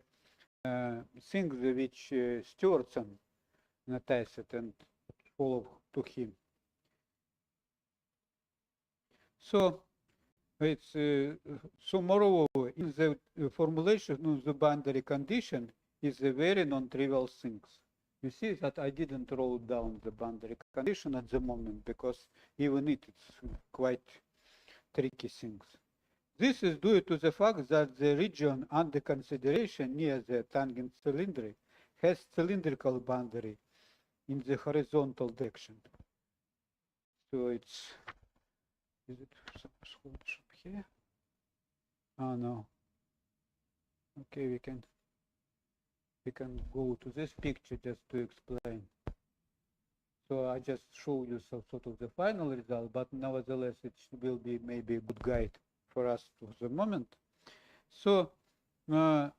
B: things which Stewartson noticed and follow to him. So it's so moreover in the formulation of the boundary condition is a very non-trivial things. You see that I didn't roll down the boundary condition at the moment, because even it's quite tricky things. This is due to the fact that the region under consideration near the tangent cylindric has cylindrical boundary in the horizontal direction. So it's, is it here? Oh no. Okay, we can go to this picture just to explain. So I just show you some sort of the final result, but nevertheless it will be maybe a good guide for us for the moment. So in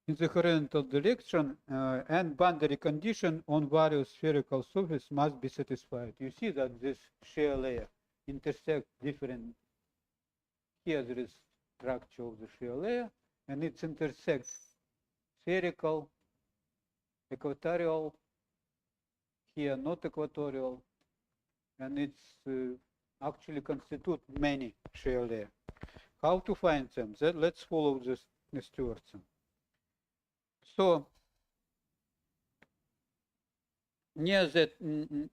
B: the horizontal direction and boundary condition on various spherical surfaces must be satisfied. You see that this shear layer intersects different. Here there is structure of the shear layer, and it intersects spherical, equatorial, here not equatorial, and it's actually constitute many shear layer. How to find them? Let's follow this Stewardson. So near that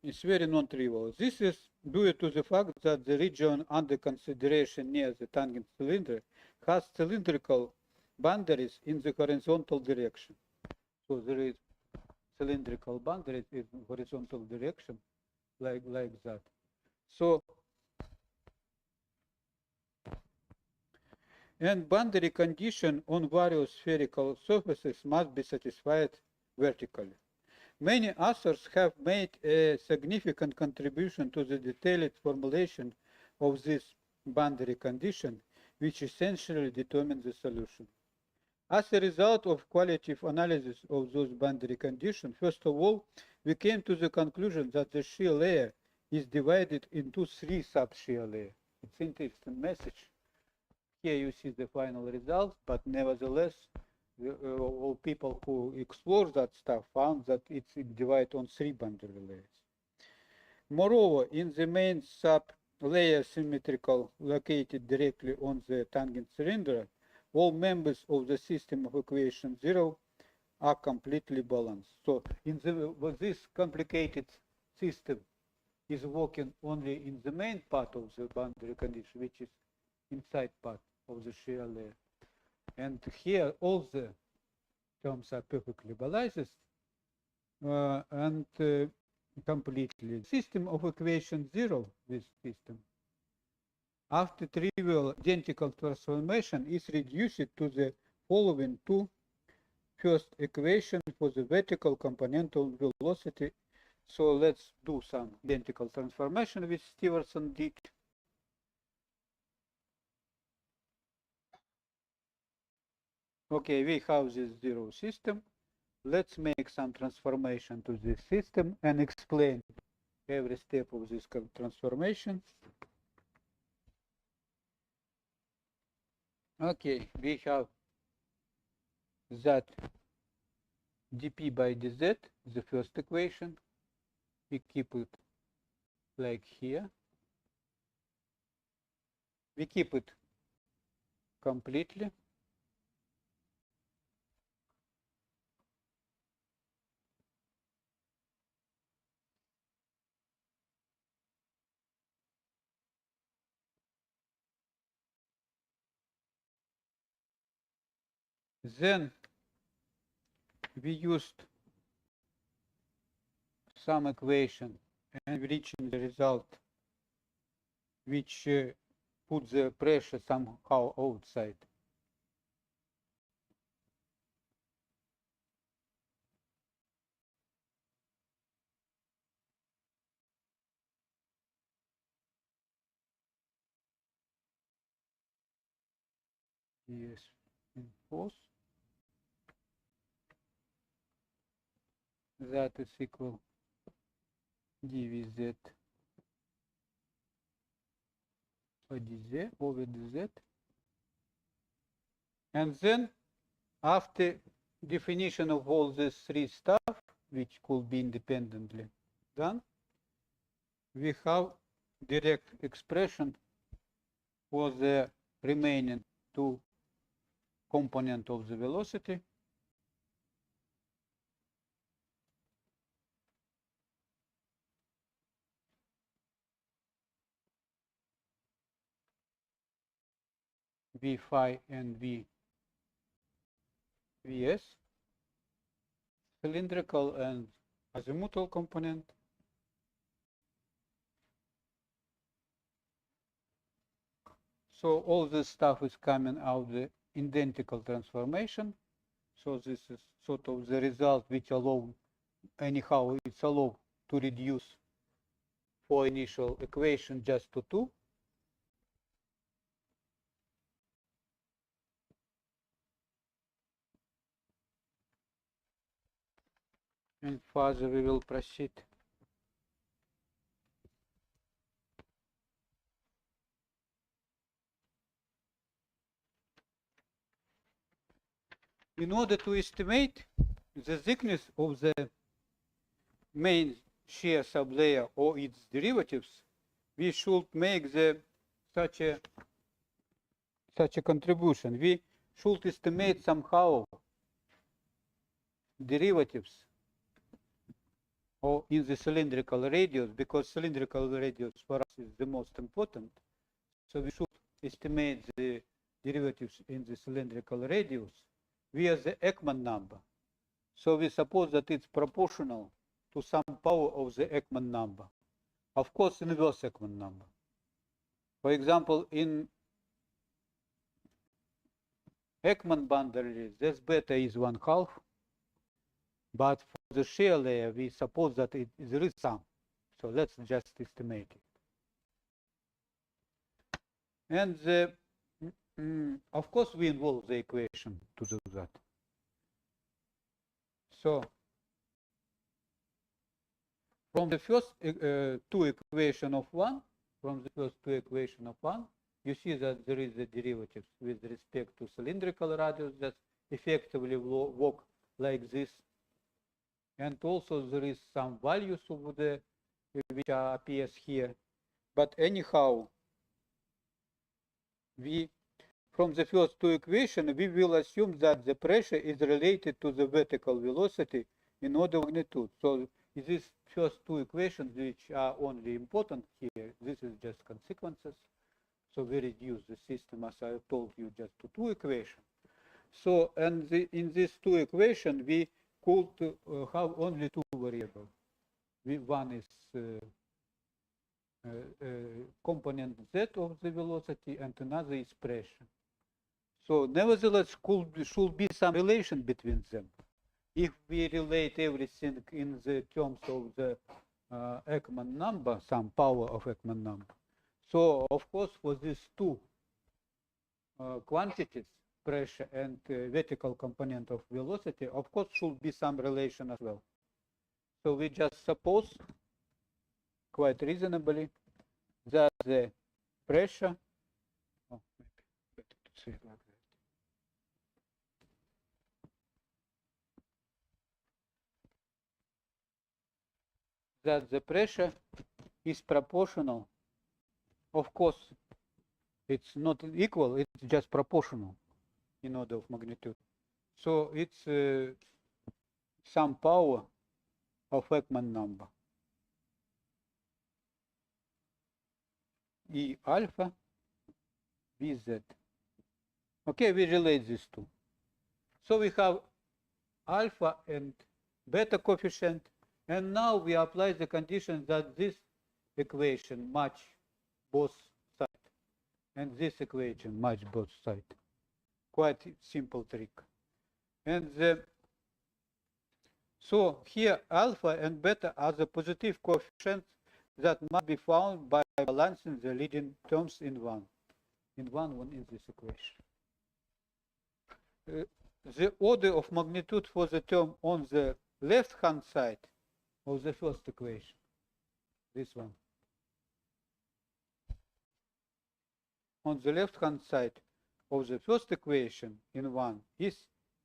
B: is very non-trivial. This is due to the fact that the region under consideration near the tangent cylinder has cylindrical boundaries in the horizontal direction. So there is cylindrical boundaries in horizontal direction, like that. So, and boundary condition on various spherical surfaces must be satisfied vertically. Many authors have made a significant contribution to the detailed formulation of this boundary condition, which essentially determines the solution. As a result of qualitative analysis of those boundary conditions, first of all, we came to the conclusion that the shear layer is divided into 3 sub-shear layers. It's an interesting message. Here you see the final result, but nevertheless, all people who explore that stuff found that it's divided on 3 boundary layers. Moreover, in the main sub-layer symmetrical located directly on the tangent cylinder, all members of the system of equation 0 are completely balanced. So in this complicated system is working only in the main part of the boundary condition, which is inside part of the shear layer. And here all the terms are perfectly balanced and completely. System of equation 0, this system, after trivial identical transformation is reduced to the following 2 first equation for the vertical component of velocity. So let's do some identical transformation which Stewardson did. Okay, we have this 0 system. Let's make some transformation to this system and explain every step of this transformation. Okay, we have that dp by dz, the first equation. We keep it like here. We keep it completely. Then we used some equation and reaching the result which put the pressure somehow outside. Yes, in force. That is equal dvz dz over dz. And then after definition of all these 3 stuff, which could be independently done, we have direct expression for the remaining 2 components of the velocity. V phi and Vs, cylindrical and azimuthal component. So all this stuff is coming out the identical transformation. So this is sort of the result which allow, anyhow, it's allowed to reduce for initial equation just to 2. And further we will proceed. In order to estimate the thickness of the main shear sublayer or its derivatives, we should make such a contribution. We should estimate somehow derivatives or in the cylindrical radius, because cylindrical radius for us is the most important. So we should estimate the derivatives in the cylindrical radius via the Ekman number. So we suppose that it's proportional to some power of the Ekman number. Of course, inverse Ekman number. For example, in Ekman boundary, this beta is 1/2. But for the shear layer, we suppose that there is some. So let's just estimate it. And of course, we involve the equation to do that. So from the first two equation of one, you see that there is a derivative with respect to cylindrical radius that effectively work like this. And also there is some values of the which appears here. But anyhow, from the first two equations, we will assume that the pressure is related to the vertical velocity in order of magnitude. So these first two equations, which are only important here, this is just consequences. So we reduce the system, as I told you, just to two equations. So, and in these two equations, we could have only two variables. One is component z of the velocity, and another is pressure. So nevertheless, should be some relation between them. If we relate everything in the terms of the Ekman number, some power of Ekman number. So of course, for these two quantities, pressure and vertical component of velocity, of course, should be some relation as well. So we just suppose, quite reasonably, that the pressure, maybe better to say it like that the pressure is proportional. Of course, it's not equal, it's just proportional in order of magnitude. So it's some power of Ekman number. E alpha Vz. Okay, we relate these two. So we have alpha and beta coefficient, and now we apply the condition that this equation match both sides, and this equation match both sides. Quite simple trick. And so here alpha and beta are the positive coefficients that must be found by balancing the leading terms in one in this equation. The order of magnitude for the term on the left-hand side of the first equation, this one. On the left-hand side of the first equation in one is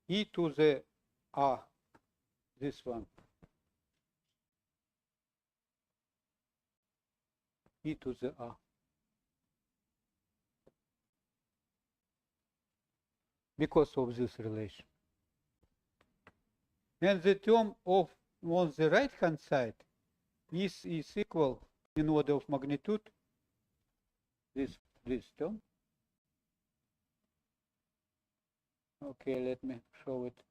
B: e to the r, this one. E to the r. Because of this relation. And the term of on the right hand side is equal in order of magnitude this term. Okay, let me show it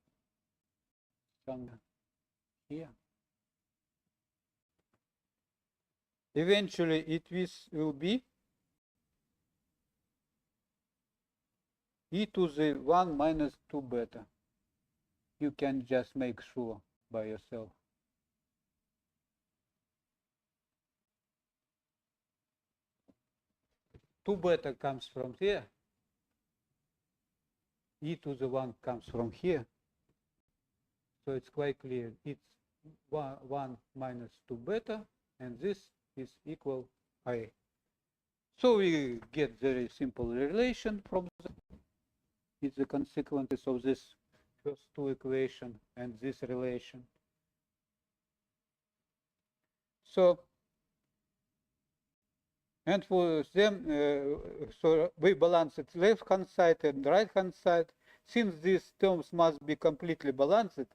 B: somewhere here. Eventually it will be e to the 1 minus 2 beta. You can just make sure by yourself. Two beta comes from here. E to the 1 comes from here. So it's quite clear. It's 1 minus 2 beta, and this is equal I. So we get very simple relation from that. It's the consequences of this first two equations and this relation. So, and for them, so we balance it left-hand side and right-hand side. Since these terms must be completely balanced,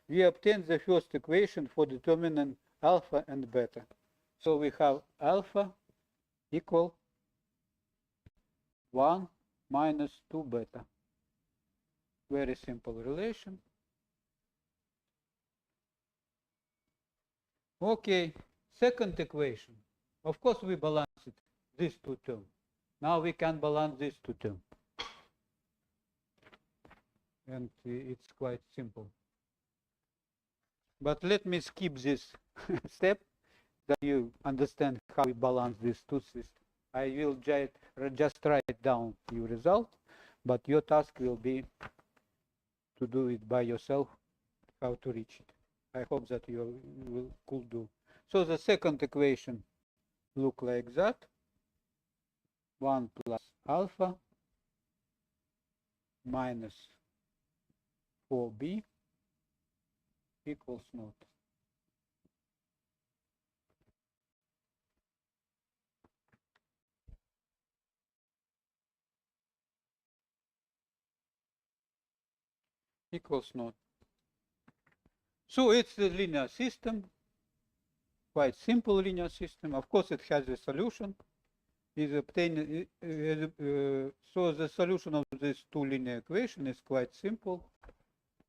B: we obtain the first equation for determining alpha and beta. So we have alpha equal 1 minus 2 beta. Very simple relation. Okay, second equation. Of course, we balance it, these two terms. Now we can balance these two terms. And it's quite simple. But let me skip this step that you understand how we balance these two systems. I will just write down your result, but your task will be to do it by yourself, how to reach it. I hope that you could do. So the second equation look like that. 1 plus alpha minus 4b equals naught. Equals naught. So it's a linear system, quite simple linear system. Of course, it has a solution. Is obtained. So the solution of these two linear equations is quite simple,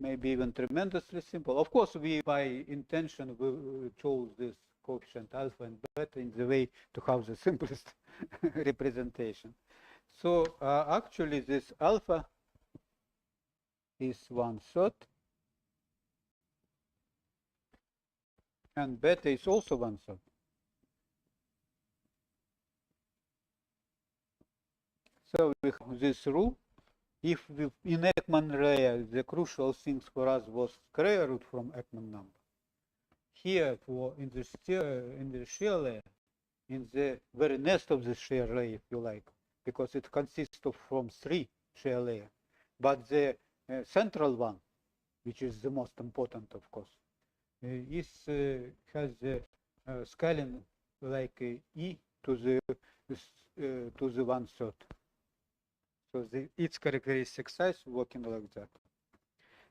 B: maybe even tremendously simple. Of course, we by intention we chose this coefficient alpha and beta in the way to have the simplest representation. So actually, this alpha is 1/3, and beta is also 1/3. So we have this rule. If in Ekman layer the crucial things for us was square root from Ekman number, here in the shear layer, in the very nest of the shear layer, if you like, because it consists of from 3 shear layers, but the central one, which is the most important, of course, has the scaling like e to the 1/3. So its characteristic size working like that.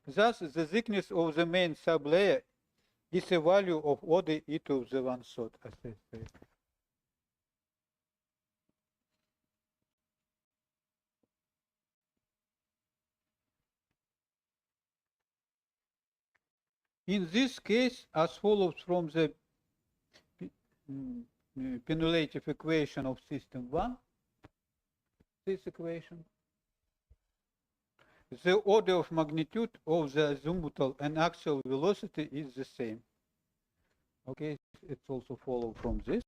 B: Thus, the thickness of the main sublayer is a value of order e to the 1/3, as I said. In this case, as follows from the pennulative equation of system 1, this equation, the order of magnitude of the azimuthal and axial velocity is the same. Okay, it's also follow from this.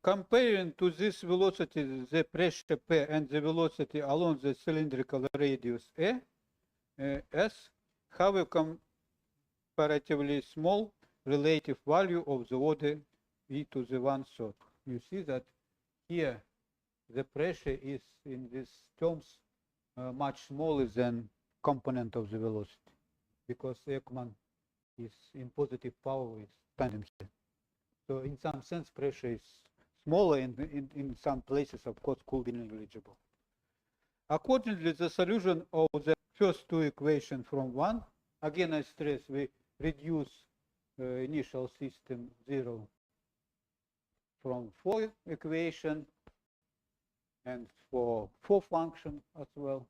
B: Comparing to this velocity, the pressure P and the velocity along the cylindrical radius S have a comparatively small relative value of the order e to the 1/3. You see that here the pressure is in these terms much smaller than component of the velocity, because Ekman is in positive power, is standing here. So in some sense pressure is smaller, and in some places, of course, could be negligible. Accordingly, the solution of the first two equations from 1, again I stress, we reduce initial system 0 from 4 equation and for 4 function as well,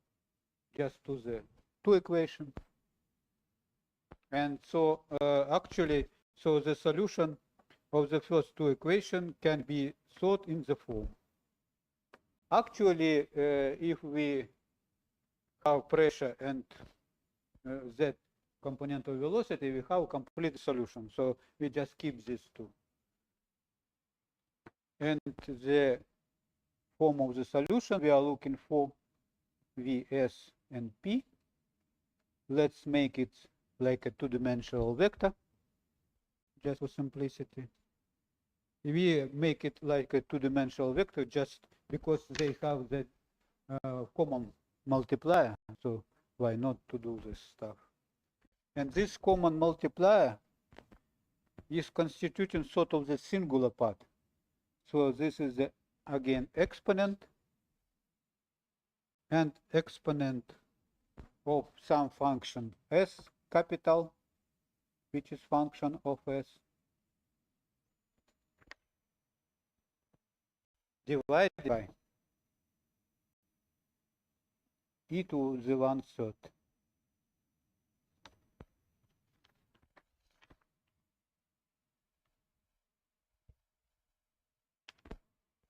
B: just to the 2 equation. And so actually, so the solution of the first 2 equations can be thought in the form. Actually, if we have pressure and z component of velocity, we have a complete solution. So we just keep these two. And the form of the solution we are looking for Vs and P. Let's make it like a 2-dimensional vector, just for simplicity. We make it like a 2-dimensional vector just because they have the common multiplier. So why not to do this stuff? And this common multiplier is constituting sort of the singular part. So this is the, again, exponent and exponent of some function s capital, which is function of s, divided by e to the 1/3.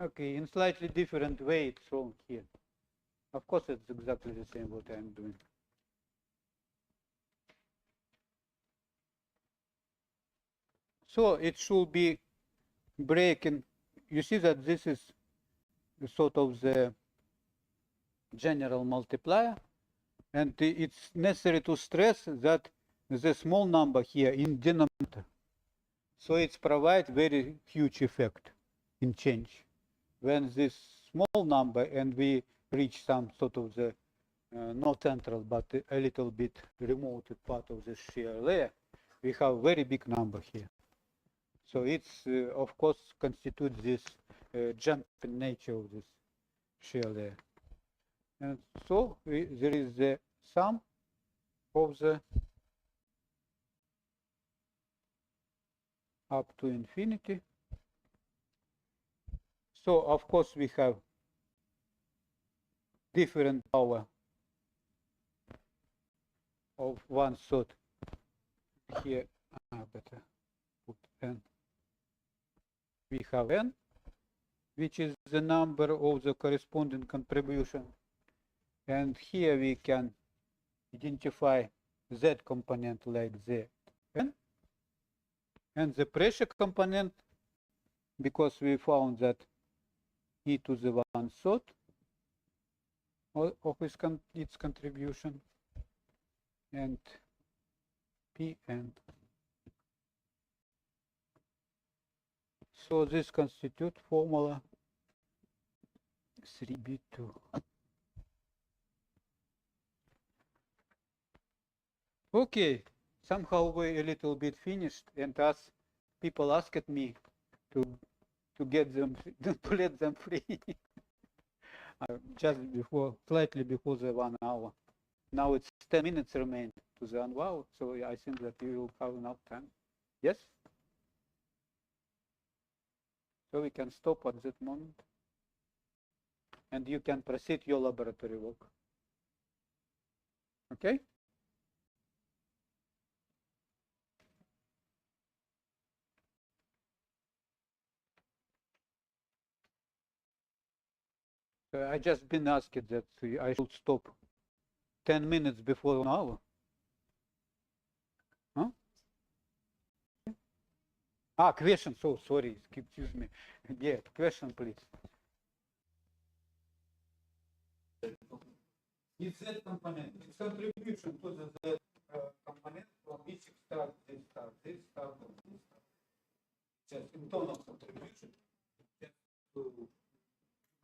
B: Okay, in slightly different way it's shown here. Of course, it's exactly the same what I'm doing. So it should be breaking. You see that this is sort of the general multiplier, and it's necessary to stress that the small number here in denominator. So it's provide very huge effect in change. When this small number and we reach some sort of the not central but a little bit remote part of the shear layer, we have very big number here. So it's of course constitutes this jumping nature of this shear layer. And so there is the sum of the up to infinity. So of course we have different power of 1/3 here. Better put n. We have n, which is the number of the corresponding contribution, and here we can identify z component like the n, and the pressure component, because we found that e to the 1/3 of its contribution, and Pn. So this constitute formula 3b2. Okay, somehow we a little bit finished, and as people asked me to get them, to let them free. Just before, slightly before the 1 hour. Now it's 10 minutes remain to the 1 hour, so I think that you will have enough time. Yes? So we can stop at that moment, and you can proceed your laboratory work. Okay? I just been asked that I should stop 10 minutes before 1 hour. Huh? Question. So sorry, excuse me. Yeah, question, please.
A: Is Z component, its contribution to the Z component from which start, this start, this start, and this start. Just internal contribution, just to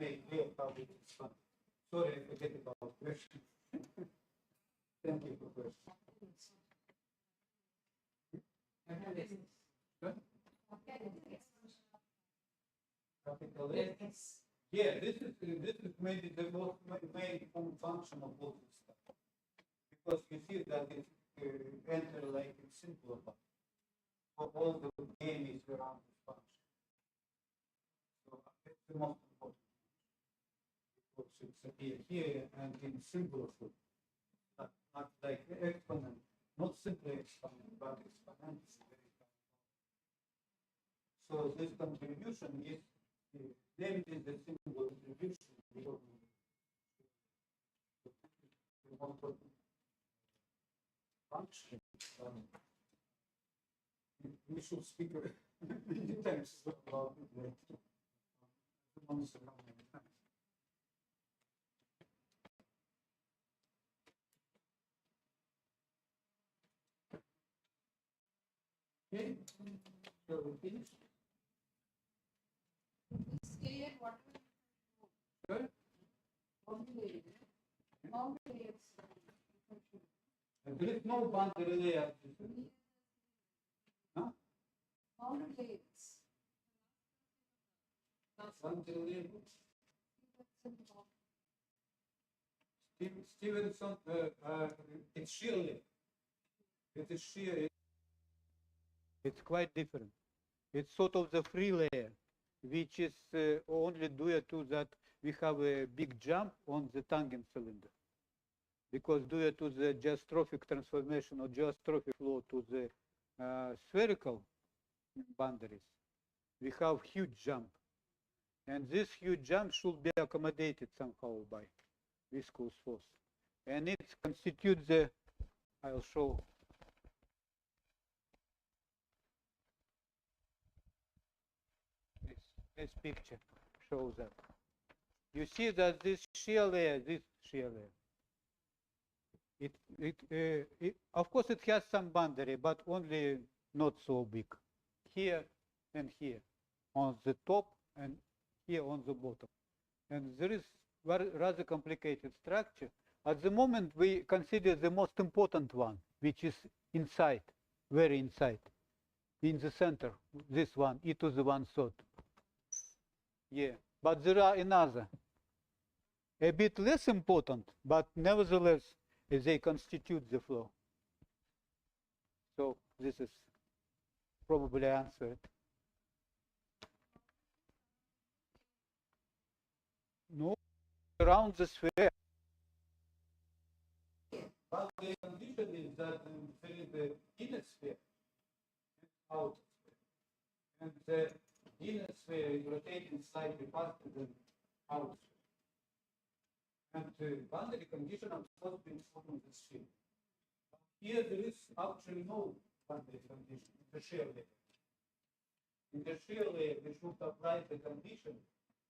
A: make clear how it is fun. Sorry, I forget about question. Thank you for question. Capital S. Yeah, this is maybe the most main function of all this stuff, because you see that it enter like in simpler part. All the game is around this function. So it's the most important. Because it's appear here and in simpler form, not like exponent, not simply exponent, but exponent is very high. So this contribution is. Then it is the single contribution. Function. We should speak many times about it later. Okay, so we finish.
C: What
A: Good.
C: how many layers?
A: I there is no boundary layer. Huh?
C: Boundary layers.
A: Boundary layer. Stevenson, it's shear layer. It is shear.
B: It's quite different. It's sort of the free layer, which is only due to that we have a big jump on the tangent cylinder. Because due to the geostrophic transformation or geostrophic flow to the spherical boundaries, we have huge jump. And this huge jump should be accommodated somehow by viscous force. And it constitutes the, I'll show. This picture shows that. You see that this shear layer, of course it has some boundary, but only not so big. Here and here on the top and here on the bottom. And there is rather complicated structure. At the moment we consider the most important one, which is inside, very inside, in the center, this one, e to the 1/3. Yeah, but there are another, a bit less important, but nevertheless they constitute the flow. So this is probably answered. No, around the sphere.
A: But the condition is that there is the inner sphere and outer sphere. And the inner sphere is rotating slightly faster than outer sphere. And the boundary condition are supposed to be informed the sphere. Here there is actually no boundary condition in the shear layer. In the shear layer, we should apply the condition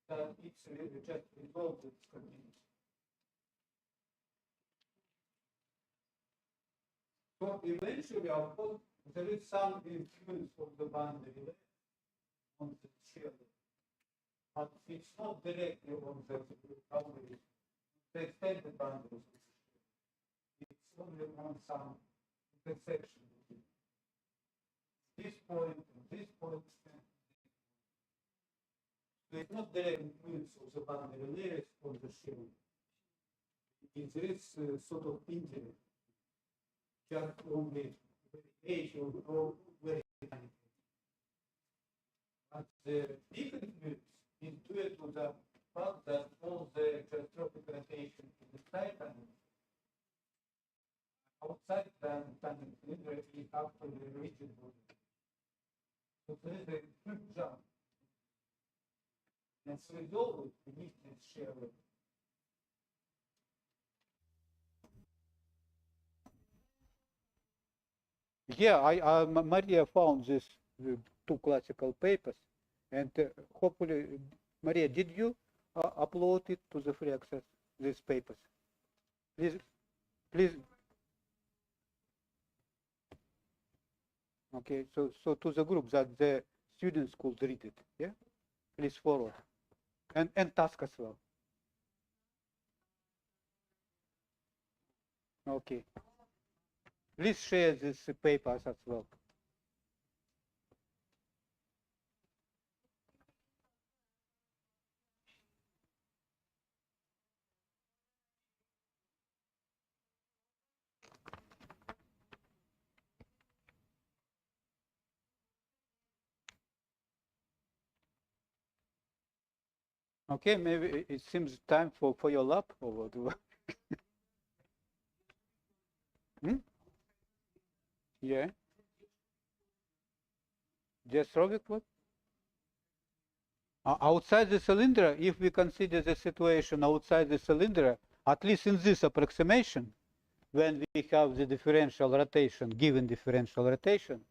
A: that it's just resolved its condition. So eventually, of course, there is some influence of the boundary layer on the shear layer, but it's not directly on the boundary, the extended boundaries. It's only on some intersection between this point and this point. So it's not direct influence of the boundary layers on the shear layer. There is sort of indirect. Just only variation or very tiny. But the big influence is due to the fact that all the geostrophic rotation in the side tangent, outside tangent cylinder is actually rigid body. So there is a huge jump. And so it's always beneath this shear layer.
B: Yeah, Maria found these two classical papers, and hopefully, Maria, did you upload it to the free access, these papers? Please. Okay, so to the group that the students could read it, yeah? Please forward, and task as well. Okay. Please share these papers as well. Okay, maybe it seems time for your lab or what? Yeah. Geostrophic what? Outside the cylinder, if we consider the situation outside the cylinder, at least in this approximation, when we have the differential rotation, given differential rotation,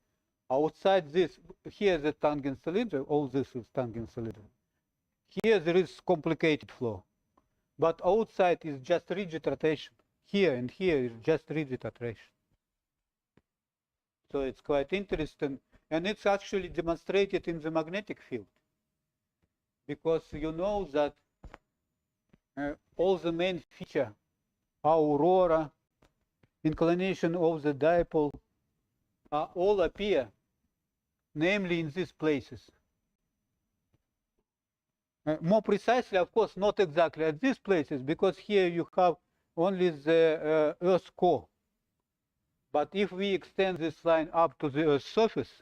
B: outside this, here the tangent cylinder, all this is tangent cylinder. Here there is complicated flow, but outside is just rigid rotation. Here and here is just rigid rotation. So it's quite interesting, and it's actually demonstrated in the magnetic field, because you know that all the main feature, aurora, inclination of the dipole all appear, namely in these places. More precisely, of course, not exactly at these places, because here you have only the Earth's core. But if we extend this line up to the Earth's surface,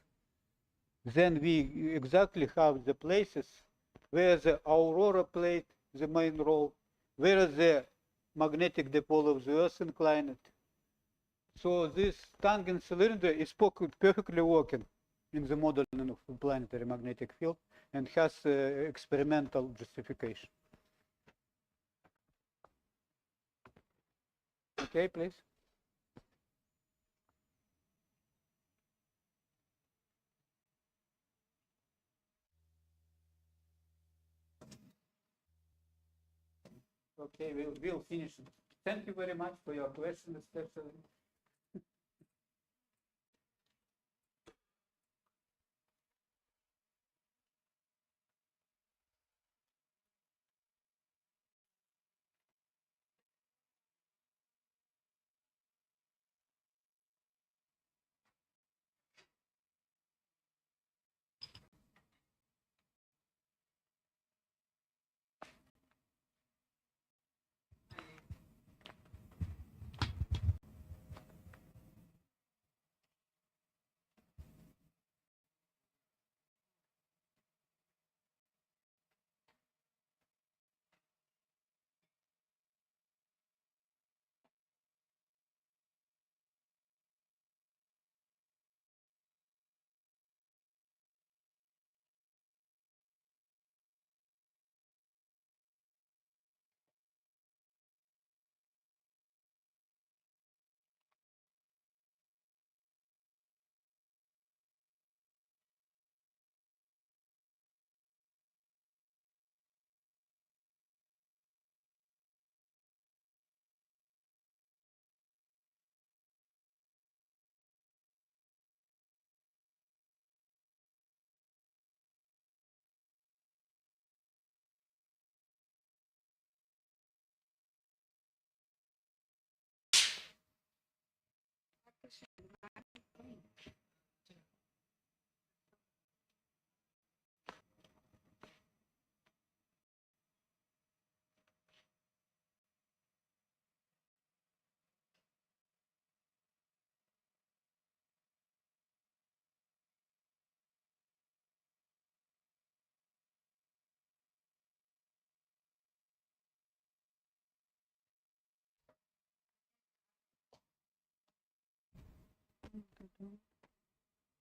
B: then we exactly have the places where the aurora played the main role, where the magnetic dipole of the Earth inclined. So this tangent cylinder is perfectly working in the modeling of the planetary magnetic field and has experimental justification. Okay, please. Okay, we'll finish. Thank you very much for your questions, especially.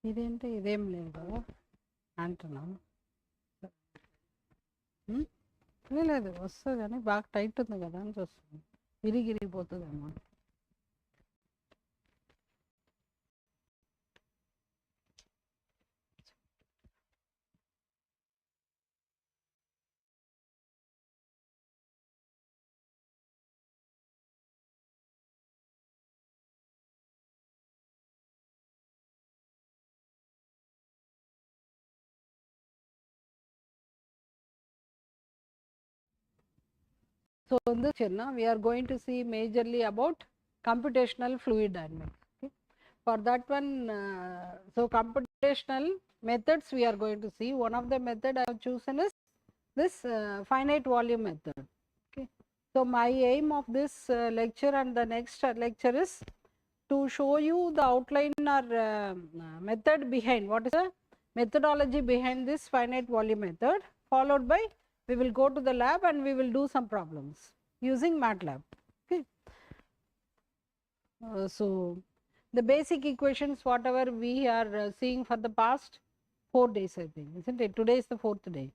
D: ఇదేంటి ఇదేం లేదు అంటున్నా లేదు వస్తుంది కానీ బాగా tight ఉంది కదా అని చూస్తుంది ఇరిగిరిగిపోతుందేమో. So in this lecture, we are going to see majorly about computational fluid dynamics. Okay. For that one, so computational methods we are going to see. One of the method I have chosen is this finite volume method. Okay. So my aim of this lecture and the next lecture is to show you the outline or method behind, what is the methodology behind this finite volume method, followed by we will go to the lab and we will do some problems using MATLAB. Okay. So the basic equations whatever we are seeing for the past 4 days, I think, isn't it? Today is the 4th day.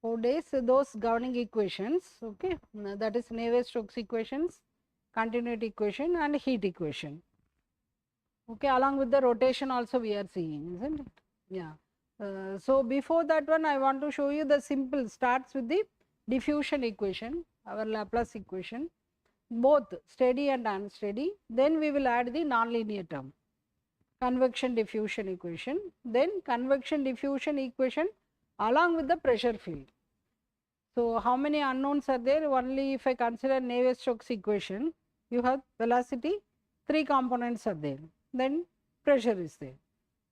D: 4 days, those governing equations, okay, that is Navier-Stokes equations, continuity equation and heat equation. Okay, along with the rotation also we are seeing, isn't it? Yeah. So before that one, I want to show you the simple, starts with the diffusion equation, our Laplace equation, both steady and unsteady. Then we will add the nonlinear term, convection diffusion equation, then convection diffusion equation along with the pressure field. So how many unknowns are there? Only if I consider Navier-Stokes equation, you have velocity, 3 components are there, then pressure is there.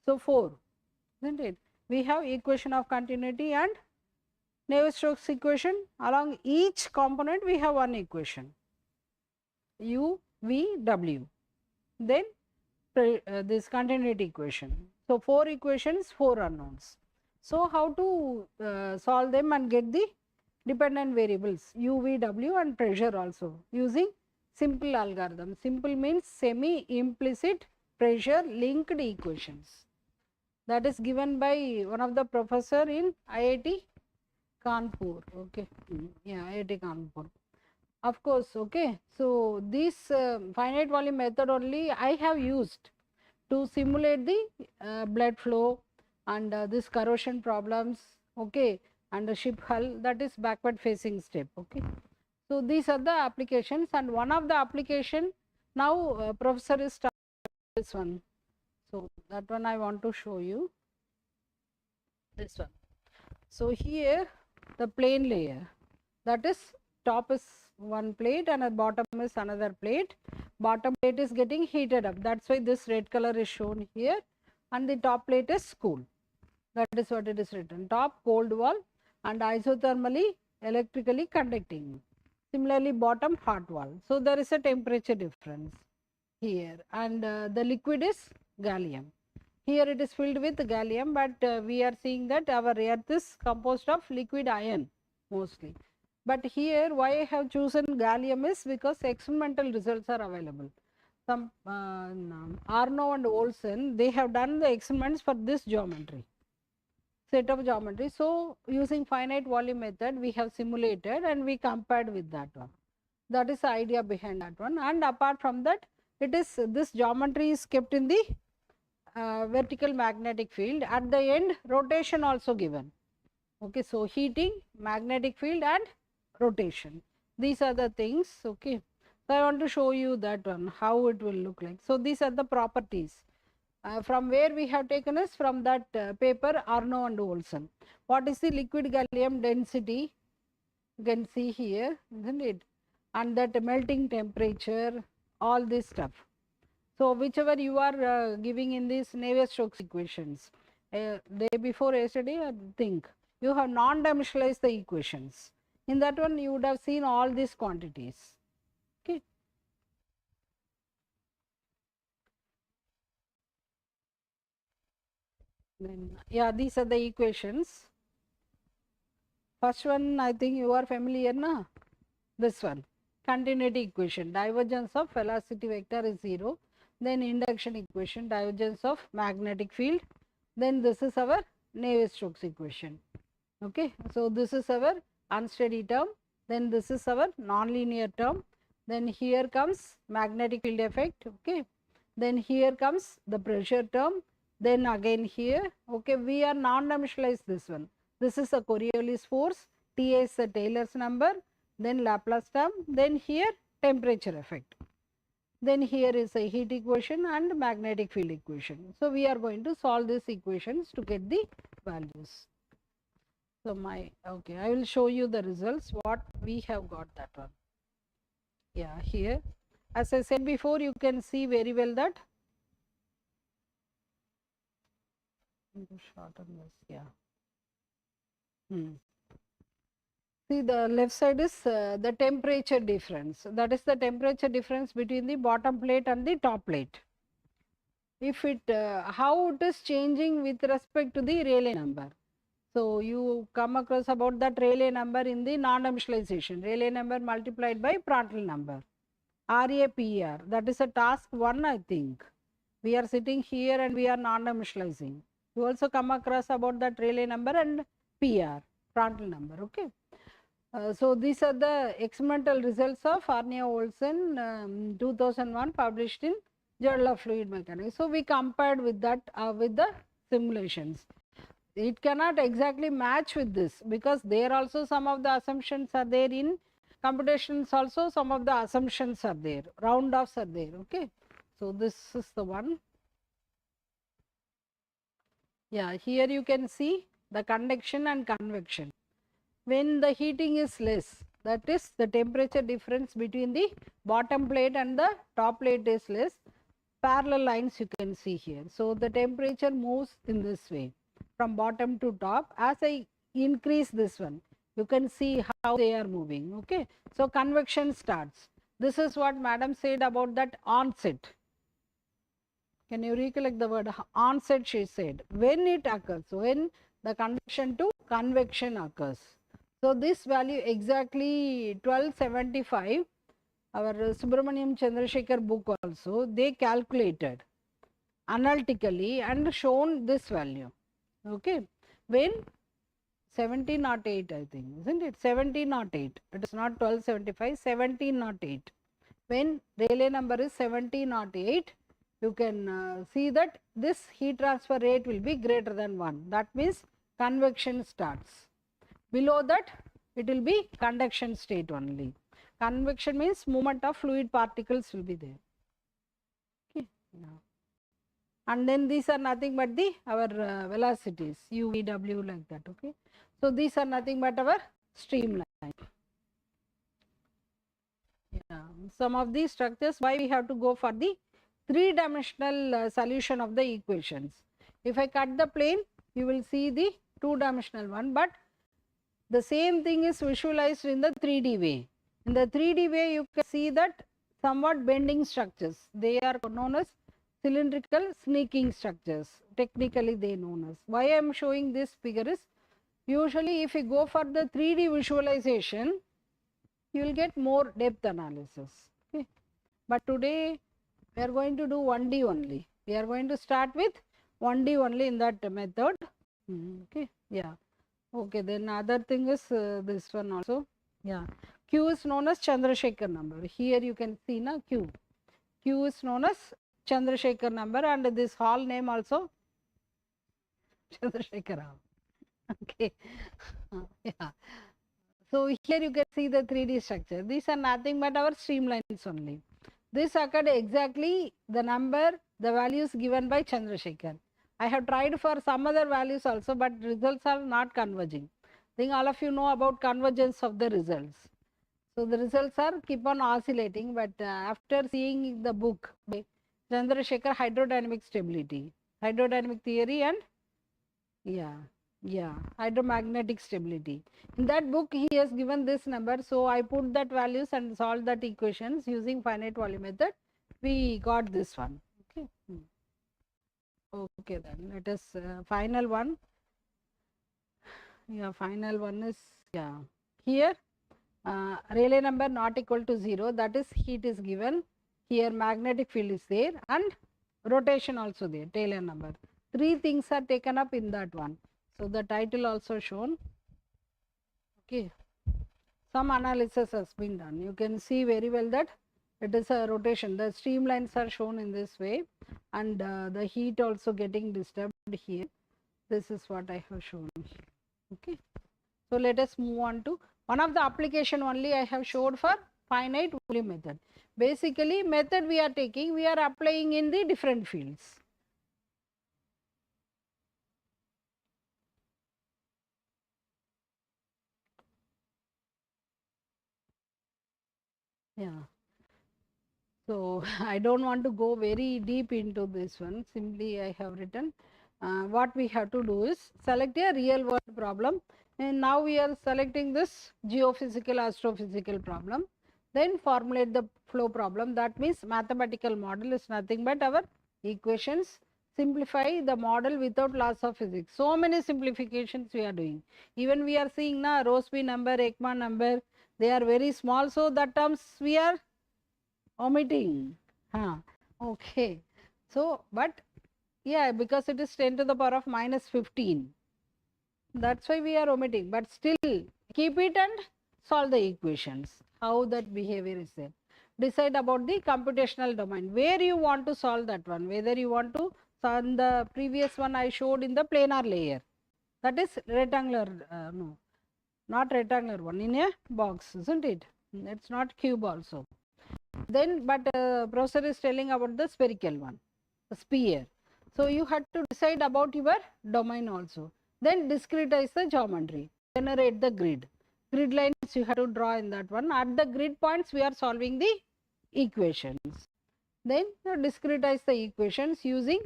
D: So 4, isn't it? We have equation of continuity and Navier-Stokes equation. Along each component we have one equation, U, V, W. Then this continuity equation. So 4 equations, 4 unknowns. So how to solve them and get the dependent variables U, V, W and pressure also using simple algorithm. Simple means semi-implicit pressure linked equations. That is given by one of the professor in IIT Kanpur. Okay, yeah, IIT Kanpur. Of course, okay. So this finite volume method only I have used to simulate the blood flow and this corrosion problems, okay, and the ship hull, that is backward facing step, okay. So these are the applications, and one of the application now professor is starting this one. So that one I want to show you, this one. So here the plane layer, that is top is one plate and at bottom is another plate. Bottom plate is getting heated up, that's why this red color is shown here, and the top plate is cool. That is what it is written, top cold wall and isothermally electrically conducting. Similarly bottom hot wall. So there is a temperature difference here, and the liquid is gallium. Here it is filled with gallium, but we are seeing that our earth is composed of liquid iron mostly. But here why I have chosen gallium is because experimental results are available. Some Arno and Olsen, they have done the experiments for this geometry, set of geometry. So using finite volume method we have simulated and we compared with that one. That is the idea behind that one. And apart from that, it is this geometry is kept in the vertical magnetic field. At the end, rotation also given. Okay, so heating, magnetic field and rotation. These are the things, okay. So I want to show you that one, how it will look like. So these are the properties. From where we have taken is from that paper Arno and Olsen. What is the liquid gallium density? You can see here, isn't it? And that melting temperature, all this stuff. So whichever you are giving in these Navier-Stokes equations, day before yesterday I think you have non-dimensionalized the equations. In that one you would have seen all these quantities, okay. Then yeah, these are the equations. First one I think you are familiar, na? This one, continuity equation, divergence of velocity vector is 0. Then induction equation, divergence of magnetic field. Then this is our Navier-Stokes equation, okay. So this is our unsteady term, then this is our nonlinear term, then here comes magnetic field effect, okay. Then here comes the pressure term, then again here, okay. We are non-dimensionalized this one. This is a Coriolis force, T is the Taylor's number, then Laplace term, then here temperature effect. Then here is a heat equation and magnetic field equation. So we are going to solve these equations to get the values. So okay, I will show you the results, what we have got that one. Yeah, here, as I said before, you can see very well that. Shorten this, yeah. See, the left side is the temperature difference. That is the temperature difference between the bottom plate and the top plate. If it, how it is changing with respect to the Rayleigh number. So you come across about that Rayleigh number in the non-dimensionalization. Rayleigh number multiplied by Prandtl number. RAPR, that is a task 1, I think. We are sitting here and we are non-dimensionalizing. You also come across about that Rayleigh number and PR, Prandtl number, okay. So these are the experimental results of Arnia-Olsen 2001 published in Journal of Fluid Mechanics. So we compared with that with the simulations. It cannot exactly match with this because there also some of the assumptions are there, in computations also some of the assumptions are there, round offs are there, okay. So this is the one. Yeah, here you can see the conduction and convection. When the heating is less, that is the temperature difference between the bottom plate and the top plate is less. Parallel lines you can see here. So the temperature moves in this way from bottom to top. As I increase this one, you can see how they are moving. Okay, so convection starts. This is what madam said about that onset. Can you recollect the word onset? She said when it occurs, when the convection to convection occurs. So this value exactly 1275, our Subramaniam Chandrasekhar book also, they calculated analytically and shown this value. Okay, when 1708, I think, isn't it? 1708. It is not 1275, 1708. When Rayleigh number is 1708, you can see that this heat transfer rate will be greater than 1. That means convection starts. Below that, it will be conduction state only. Convection means movement of fluid particles will be there. Okay. Now, and then these are nothing but the our velocities, u, v, w, like that. Okay. So these are nothing but our streamline. Yeah. Some of these structures, why we have to go for the three-dimensional solution of the equations. If I cut the plane, you will see the two-dimensional one, but the same thing is visualized in the 3D way. In the 3D way, you can see that somewhat bending structures. They are known as cylindrical sneaking structures. Technically, they are known as. Why I am showing this figure is, usually if you go for the 3D visualization, you will get more depth analysis. Okay. But today, we are going to do 1D only. We are going to start with 1D only in that method. Okay. Yeah. Okay. Then other thing is this one also. Yeah. Q is known as Chandrasekhar number. Here you can see na Q. Q is known as Chandrasekhar number, and this hall name also Chandrasekhar. Okay. Yeah. So here you can see the 3D structure. These are nothing but our streamlines only. This occurred exactly the number, the values given by Chandrasekhar. I have tried for some other values also, but results are not converging. I think all of you know about convergence of the results. So the results are keep on oscillating, but after seeing the book, Chandrasekhar hydrodynamic stability, hydrodynamic theory, and hydromagnetic stability. In that book, he has given this number. So I put that values and solved that equations using finite volume method. We got this one. Okay. Okay, then let us final one. Yeah, final one is here. Rayleigh number not equal to 0. That is, heat is given. Here magnetic field is there and rotation also there. Taylor number. 3 things are taken up in that one. So the title also shown. Okay. Some analysis has been done. You can see very well that it is a rotation. The streamlines are shown in this way, and the heat also getting disturbed here. This is what I have shown. Okay. So let us move on to one of the application only I have showed for finite volume method. Basically, method we are taking, we are applying in the different fields. Yeah. So I don't want to go very deep into this one. Simply I have written what we have to do is select a real world problem, and now we are selecting this geophysical astrophysical problem. Then formulate the flow problem. That means mathematical model is nothing but our equations. Simplify the model without laws of physics. So many simplifications we are doing. Even we are seeing na Rossby number, Ekman number, they are very small. So that terms we are omitting. Okay. So, but yeah, because it is 10 to the power of minus 15. That's why we are omitting. But still, keep it and solve the equations. How that behavior is there. Decide about the computational domain. Where you want to solve that one. Whether you want to solve the previous one I showed in the planar layer. That is rectangular. No, not rectangular one. In a box, isn't it? It's not cube also. Then, but professor is telling about the spherical one, the sphere. So you had to decide about your domain also. Then discretize the geometry, generate the grid. Grid lines you have to draw in that one. At the grid points, we are solving the equations. Then you discretize the equations using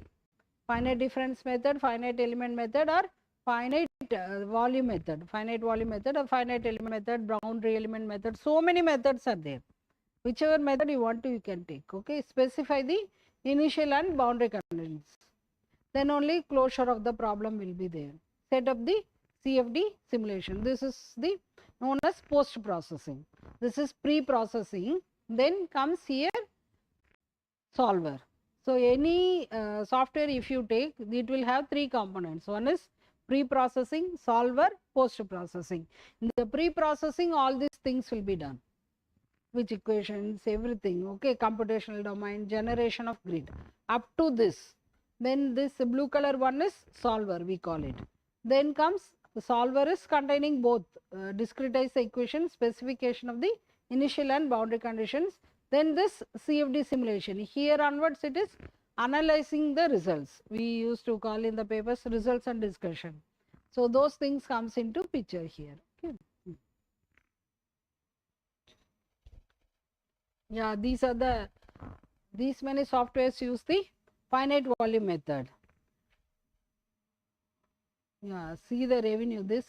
D: finite difference method, finite element method, or finite volume method, finite volume method, or finite element method, boundary element method. So many methods are there. Whichever method you want to, you can take. Okay, specify the initial and boundary conditions. Then only closure of the problem will be there. Set up the CFD simulation. This is the known as post processing. This is pre-processing. Then comes here solver. So any software if you take, it will have three components. One is pre-processing, solver, post-processing. In the pre-processing, all these things will be done. Which equations, everything, okay, computational domain, generation of grid. Up to this. Then this blue color one is solver, we call it. Then comes the solver is containing both discretize the equation, specification of the initial and boundary conditions. Then this CFD simulation. Here onwards it is analyzing the results. We used to call in the papers results and discussion. So those things comes into picture here. Okay. Yeah, these many softwares use the finite volume method. Yeah, see the revenue. This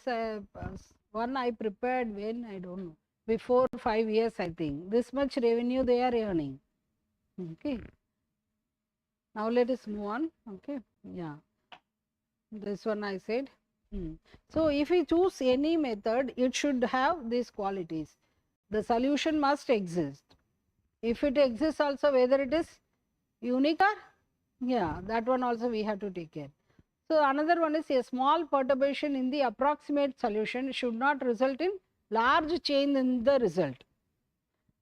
D: one I prepared when, I don't know, before 5 years I think. This much revenue they are earning. Okay. Now let us move on. Okay. Yeah. This one I said. So if we choose any method, it should have these qualities. The solution must exist. If it exists also, whether it is unique or, yeah, that one also we have to take care. So another one is a small perturbation in the approximate solution should not result in large change in the result.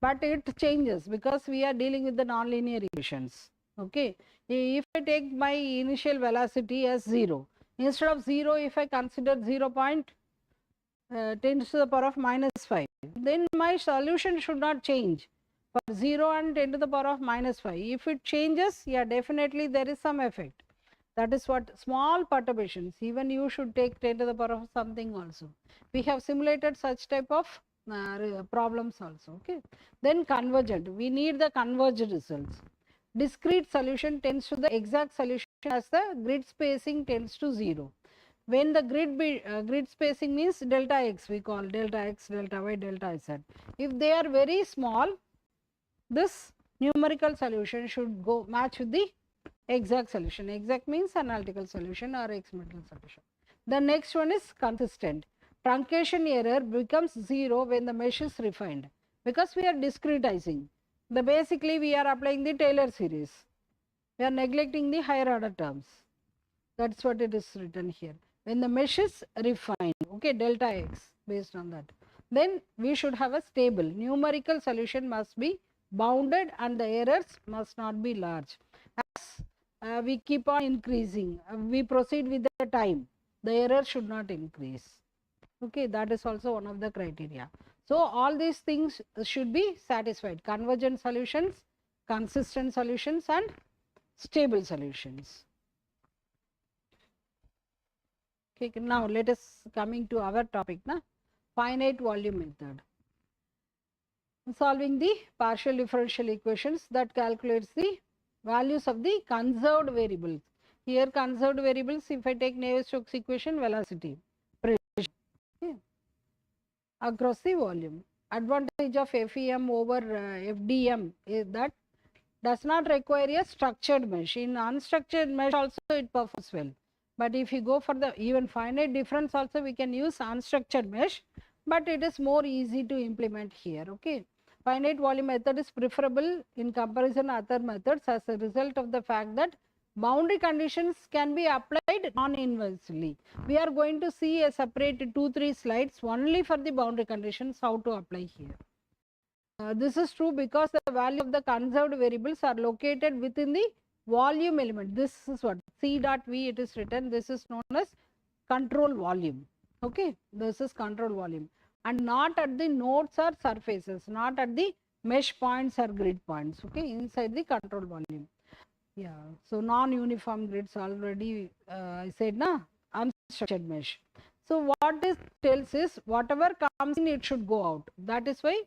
D: But it changes because we are dealing with the nonlinear equations. Okay. If I take my initial velocity as 0, instead of 0, if I consider 0.10 to the power of -5, then my solution should not change. For 0 and 10 to the power of -5, if it changes, yeah, definitely there is some effect. That is what small perturbations, even you should take 10 to the power of something also. We have simulated such type of problems also. Okay. Then convergent, we need the converged results. Discrete solution tends to the exact solution as the grid spacing tends to 0. When the grid spacing means delta x, we call delta x, delta y, delta z. If they are very small, this numerical solution should go match with the exact solution. Exact means analytical solution or experimental solution. The next one is consistent. Truncation error becomes 0 when the mesh is refined because we are discretizing. Basically we are applying the Taylor series. We are neglecting the higher order terms. That's what it is written here. When the mesh is refined, okay, delta x based on that. Then we should have a stable. Numerical solution must be bounded and the errors must not be large. As we keep on increasing, we proceed with the time, the error should not increase. Okay, that is also one of the criteria. So all these things should be satisfied. Convergent solutions, consistent solutions and stable solutions. Okay, now let us coming to our topic now. Finite volume method. Solving the partial differential equations that calculates the values of the conserved variables. Here conserved variables, if I take Navier-Stokes equation, velocity, pressure, okay, across the volume. Advantage of FEM over FDM is that does not require a structured mesh. In unstructured mesh also it performs well. But if you go for the even finite difference also, we can use unstructured mesh, but it is more easy to implement here. Okay. Finite volume method is preferable in comparison to other methods as a result of the fact that boundary conditions can be applied non-inversely. We are going to see a separate 2-3 slides only for the boundary conditions how to apply here. This is true because the value of the conserved variables are located within the volume element. This is what C dot V it is written. This is known as control volume. Okay, this is control volume. And not at the nodes or surfaces, not at the mesh points or grid points, okay, inside the control volume. Yeah, so non-uniform grids already I said na, unstructured mesh. So what this tells is whatever comes in, it should go out. That is why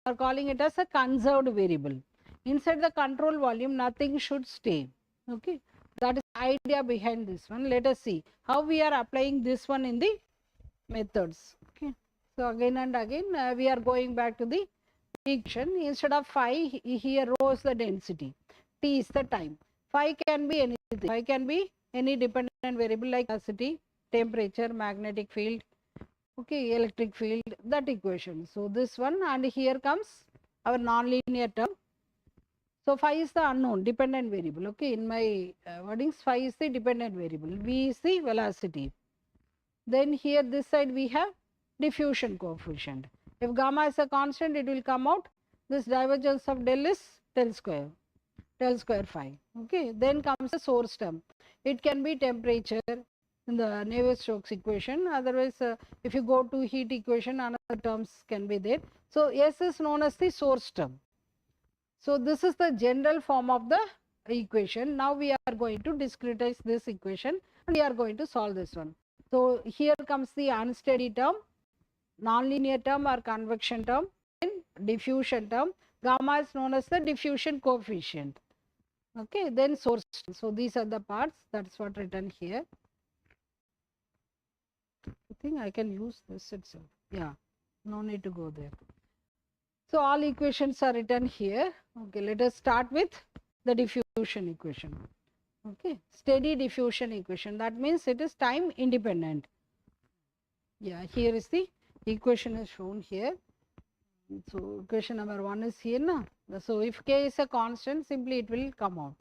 D: we are calling it as a conserved variable. Inside the control volume, nothing should stay. Okay, that is the idea behind this one. Let us see how we are applying this one in the methods. Okay, so again and again we are going back to the equation. Instead of phi, here rho is the density, t is the time. Phi can be anything. Phi can be any dependent variable like velocity, temperature, magnetic field, okay, electric field, that equation. So this one, and here comes our nonlinear term. So phi is the unknown dependent variable. Okay, in my wordings, phi is the dependent variable, v is the velocity. Then here this side we have diffusion coefficient. If gamma is a constant, it will come out. This divergence of del is del square phi. Okay, then comes the source term. It can be temperature in the Navier-Stokes equation. Otherwise, if you go to heat equation, another terms can be there. So S is known as the source term. So this is the general form of the equation. Now we are going to discretize this equation and we are going to solve this one. So here comes the unsteady term, nonlinear term or convection term, then diffusion term. Gamma is known as the diffusion coefficient. Okay, then source. So these are the parts. That's what written here. I think I can use this itself. Yeah, no need to go there. So all equations are written here. Okay, let us start with the diffusion equation. Okay, steady diffusion equation. That means it is time independent. Yeah, here is the equation is shown here. So equation number 1 is here now. So if k is a constant, simply it will come out.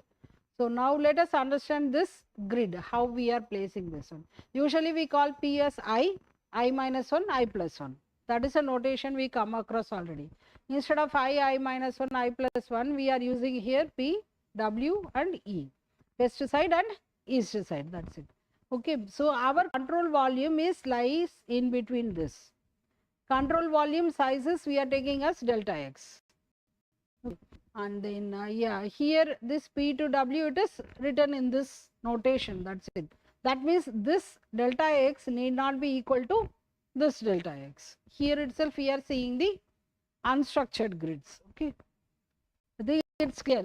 D: So now let us understand this grid, how we are placing this one. Usually we call P as I minus 1, I plus 1. That is a notation we come across already. Instead of I minus 1, I plus 1, we are using here P, W and E. West side and east side, that's it. Okay, so our control volume lies in between this. Control volume sizes we are taking as delta x. Okay. And then yeah, here this P to W, it is written in this notation, that's it. That means this delta x need not be equal to this delta x. Here itself we are seeing the unstructured grids. Okay, I think it's clear.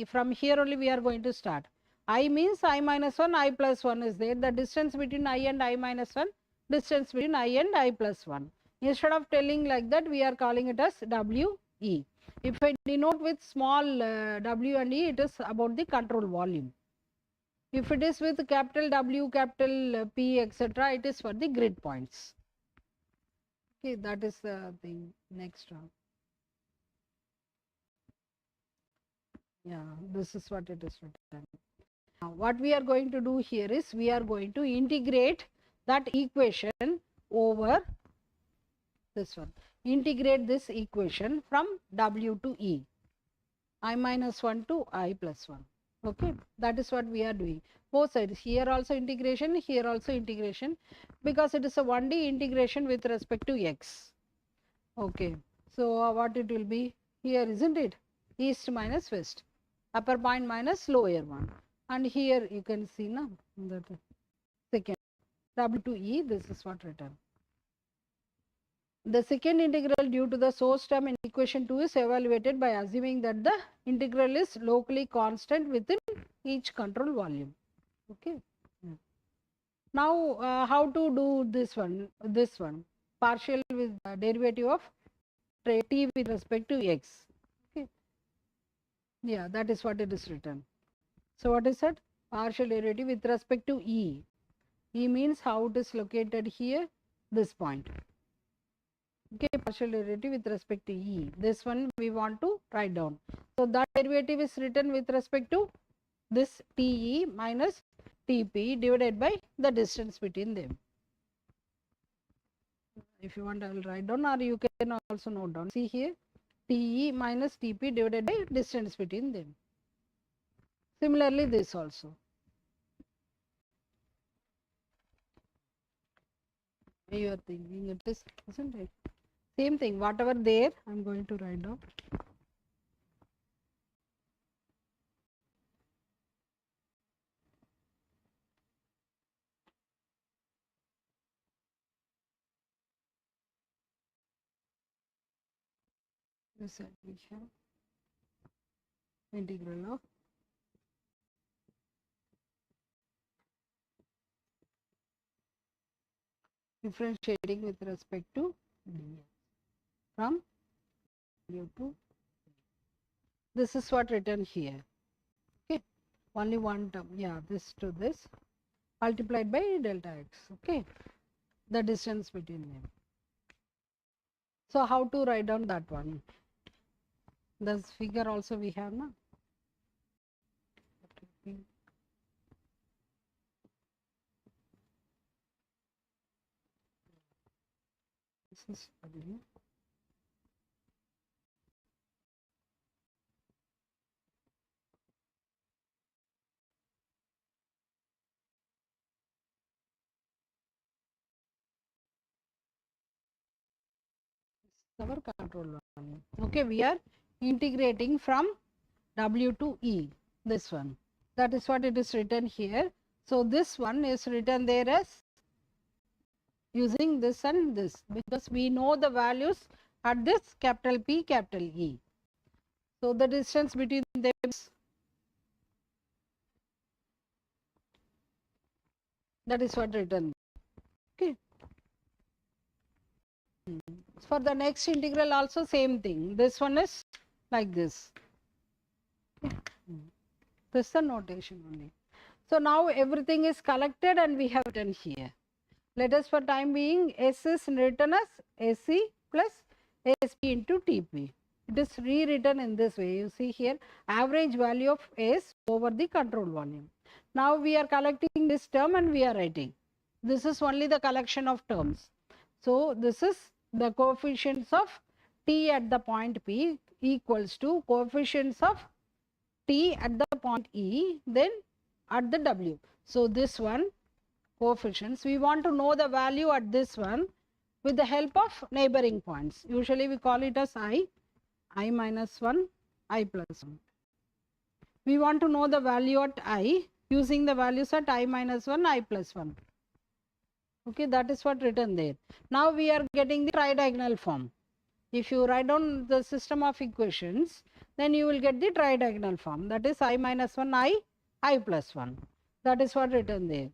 D: From here only we are going to start. I means I minus 1, I plus 1 is there. The distance between I and I minus 1, distance between I and I plus 1. Instead of telling like that, we are calling it as WE. If I denote with small w and e, it is about the control volume. If it is with capital W, capital P, etc., it is for the grid points. Okay, that is the thing. Next one. Yeah, this is what it is written. Now, what we are going to do here is we are going to integrate that equation over this one. Integrate this equation from W to E. I minus 1 to I plus 1. Okay, that is what we are doing. Both sides, here also integration, here also integration, because it is a 1D integration with respect to x. Okay, so what it will be here, isn't it? East minus west, upper point minus lower one. And here you can see now that second W to E, this is what written. The second integral due to the source term in equation 2 is evaluated by assuming that the integral is locally constant within each control volume. Okay. Now how to do this one? Partial with derivative of t with respect to x. Okay. Yeah, that is what it is written. So what is that? Partial derivative with respect to E. E means how it is located here, this point. Okay, partial derivative with respect to E. This one we want to write down. So that derivative is written with respect to this TE minus TP divided by the distance between them. If you want, I will write down, or you can also note down. See here, TE minus TP divided by distance between them. Similarly, this also. You are thinking it is, isn't it? Same thing, whatever there, I am going to write down. This side we have integral of differentiating with respect to ds from u to. This is what written here. Okay, only one term. Yeah, this to this multiplied by delta x. Okay, the distance between them. So how to write down that one? This figure also we have now. This is W. Our control value. Okay, we are integrating from W to E, this one. That is what it is written here. So this one is written there as using this and this, because we know the values at this capital P, capital E. So the distance between them is, that is what written. Okay. For the next integral also same thing. This one is like this. Okay. This is the notation only. So now everything is collected and we have written here. Let us for time being, S is written as SC plus SP into TP. It is rewritten in this way. You see here, average value of S over the control volume. Now we are collecting this term and we are writing. This is only the collection of terms. So this is the coefficients of T at the point P equals to coefficients of T at the point E, then at the W. So this one coefficients, we want to know the value at this one with the help of neighboring points. Usually we call it as I minus 1, I plus 1. We want to know the value at I using the values at I minus 1, I plus 1. Okay, that is what written there. Now we are getting the tridiagonal form. If you write down the system of equations, then you will get the tridiagonal form. That is I minus 1, I plus 1. That is what written there.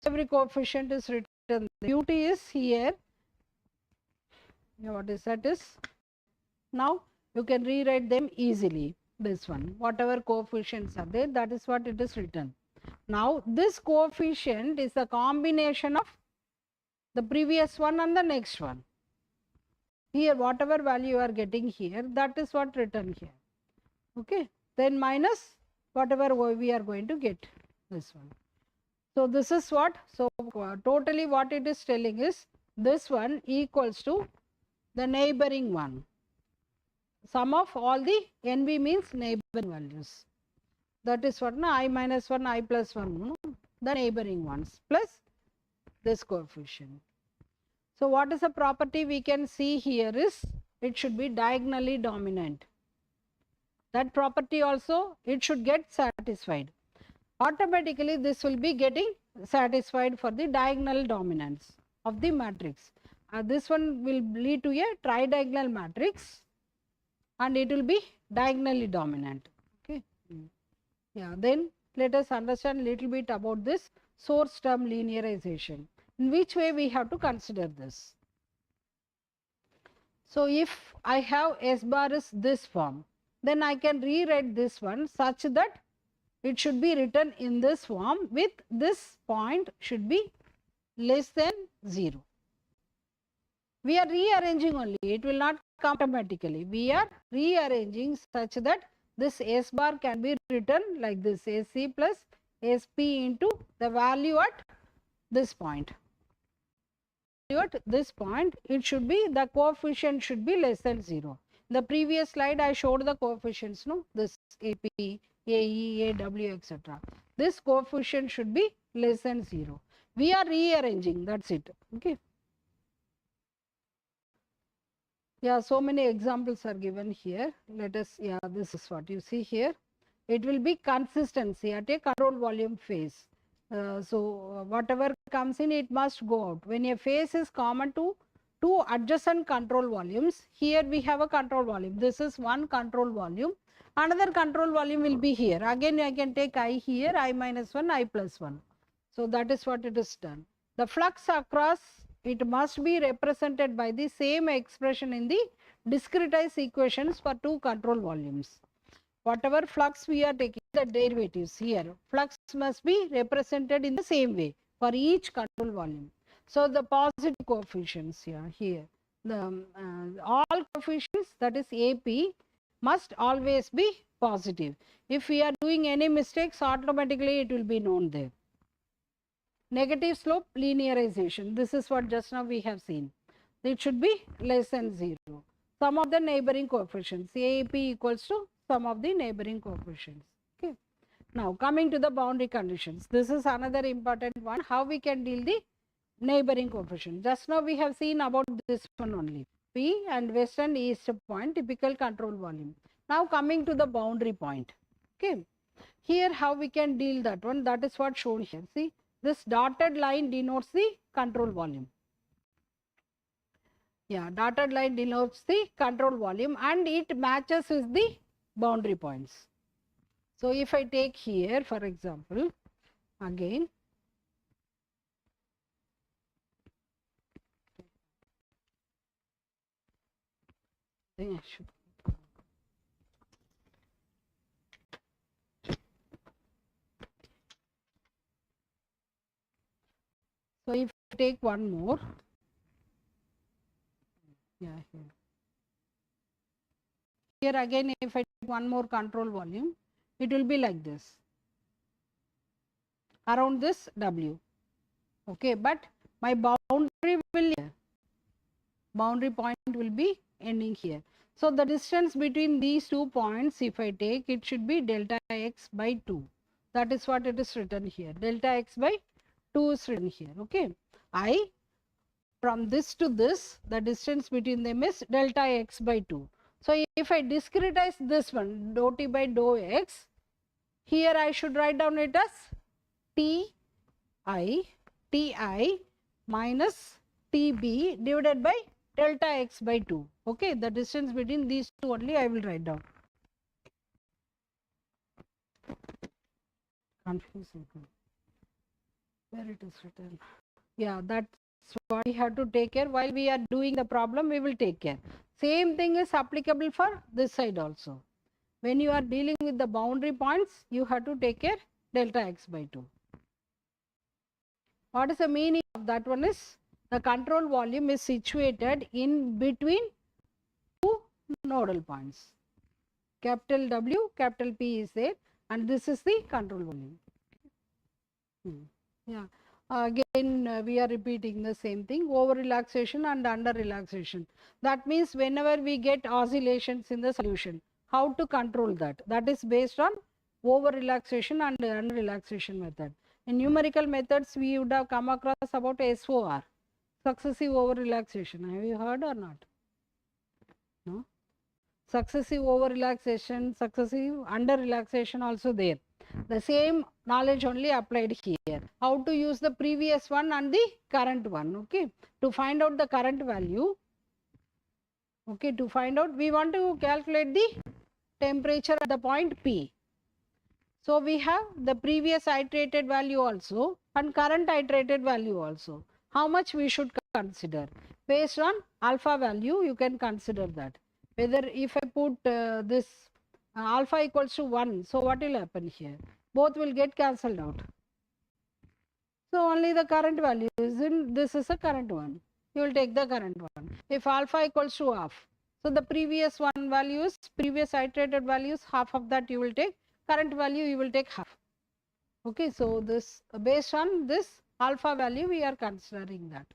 D: So every coefficient is written. The beauty is here. What is that is? Now you can rewrite them easily. This one, whatever coefficients are there, that is what it is written. Now this coefficient is a combination of the previous one and the next one. Here whatever value you are getting here, that is what written here. Okay, then minus whatever we are going to get, this one. So this is what, so totally what it is telling is this one equals to the neighboring one. Sum of all the NB means neighboring values. That is what, no, I minus 1, I plus 1, no? The neighboring ones plus this coefficient. So what is the property we can see here is it should be diagonally dominant. That property also it should get satisfied. Automatically this will be getting satisfied for the diagonal dominance of the matrix. This one will lead to a tridiagonal matrix and it will be diagonally dominant. Okay. Yeah, then let us understand a little bit about this source term linearization. In which way we have to consider this? So if I have S bar is this form, then I can rewrite this one such that it should be written in this form with this point should be less than 0. We are rearranging only, it will not come automatically. We are rearranging such that this S bar can be written like this, SC plus SP into the value at this point. At this point, it should be, the coefficient should be less than 0. In the previous slide, I showed the coefficients, no? This AP, AE, AW, etc. This coefficient should be less than 0. We are rearranging, that's it. Okay. Yeah, so many examples are given here. Let us, yeah, this is what you see here. It will be consistency at a control volume phase. So whatever comes in, it must go out. When a phase is common to two adjacent control volumes. Here we have a control volume. This is one control volume. Another control volume will be here. Again, I can take I here, I minus 1, I plus 1. So that is what it is done. The flux across, it must be represented by the same expression in the discretized equations for two control volumes. Whatever flux we are taking, the derivatives here, flux must be represented in the same way for each control volume. So the positive coefficients here, the all coefficients, that is AP, must always be positive. If we are doing any mistakes, automatically it will be known there. Negative slope linearization, this is what just now we have seen. It should be less than 0. Sum of the neighboring coefficients, AP equals to sum of the neighboring coefficients. Okay. Now coming to the boundary conditions, this is another important one, how we can deal the neighboring coefficient. Just now we have seen about this one only, P and west and east point, typical control volume. Now coming to the boundary point. Okay, here how we can deal that one, that is what shown here. See, this dotted line denotes the control volume. Yeah, dotted line denotes the control volume and it matches with the boundary points. So if I take here, for example, again, I should so if I take one more, here again if I take one more control volume, it will be like this, around this W. Okay, but my boundary point will be ending here. So the distance between these 2 points, if I take, it should be delta x by 2. That is what it is written here. Delta x by 2 is written here. Okay, from this to this, the distance between them is delta x by 2. So if I discretize this one, dou t by dou x, here I should write down it as ti minus tb divided by delta x by 2. Okay, the distance between these two only I will write down. Confusing. Where it is written? Yeah, that's what we have to take care. While we are doing the problem, we will take care. Same thing is applicable for this side also. When you are dealing with the boundary points, you have to take care delta x by 2. What is the meaning of that one is, the control volume is situated in between two nodal points. Capital W, capital P is there, and this is the control volume. Yeah. Again, we are repeating the same thing, over relaxation and under relaxation. That means whenever we get oscillations in the solution, how to control that? That is based on over relaxation and under relaxation method. In numerical methods, we would have come across about SOR, successive over relaxation. Have you heard or not? No? Successive over relaxation, successive under relaxation also there. The same knowledge only applied here. How to use the previous one and the current one. Okay, to find out the current value. Okay, to find out, we want to calculate the temperature at the point P. So we have the previous iterated value also and current iterated value also. How much we should consider? Based on alpha value, you can consider that. Whether if I put this alpha equals to 1, so what will happen here? Both will get cancelled out. So only the current value is in, this is a current one. You will take the current one. If alpha equals to half, so the previous one value is, previous iterated values, half of that you will take, current value you will take half. Okay, so this based on this alpha value we are considering that.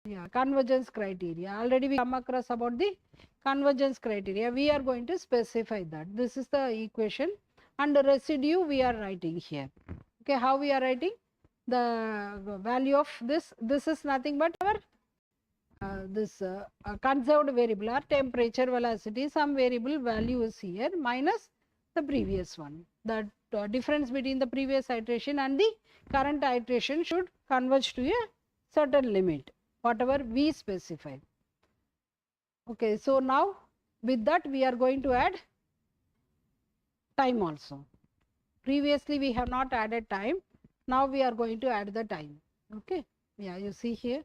D: Yeah, convergence criteria. Already we come across about the convergence criteria. We are going to specify that. This is the equation and the residue we are writing here. Okay, how we are writing? The value of this is nothing but our conserved variable or temperature, velocity, some variable value is here minus the previous one. The difference between the previous iteration and the current iteration should converge to a certain limit. whatever we specify. Okay, so now with that we are going to add time also. Previously we have not added time, now we are going to add the time. Okay, yeah, you see here,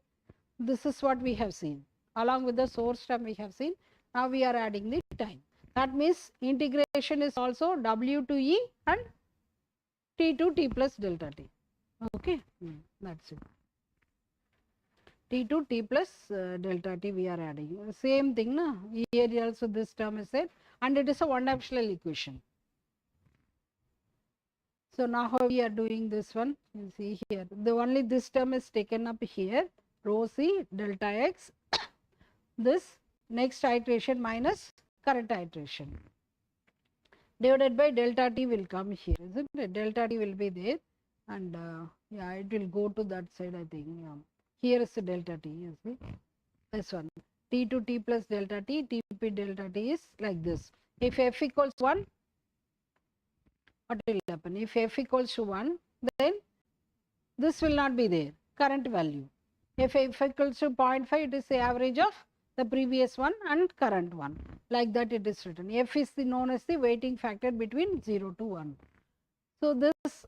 D: this is what we have seen. Along with the source term we have seen, now we are adding the time. That means integration is also W to E and T to T plus delta T. Okay, that's it. T to T plus delta T we are adding. Same thing, na? Here also this term is there, and it is a one-dimensional equation. So now how we are doing this one? You see here, the only this term is taken up here, rho C delta X, this next iteration minus current iteration, divided by delta T will come here, isn't it? Delta T will be there, and yeah, it will go to that side, I think. Yeah. Here is the delta T, you see, this one, T to T plus delta T, Tp delta T is like this. If F equals 1, what will happen? If F equals to 1, then this will not be there, current value. If F equals to 0.5, it is the average of the previous one and current one. Like that it is written. F is known as the weighting factor between 0 to 1. So this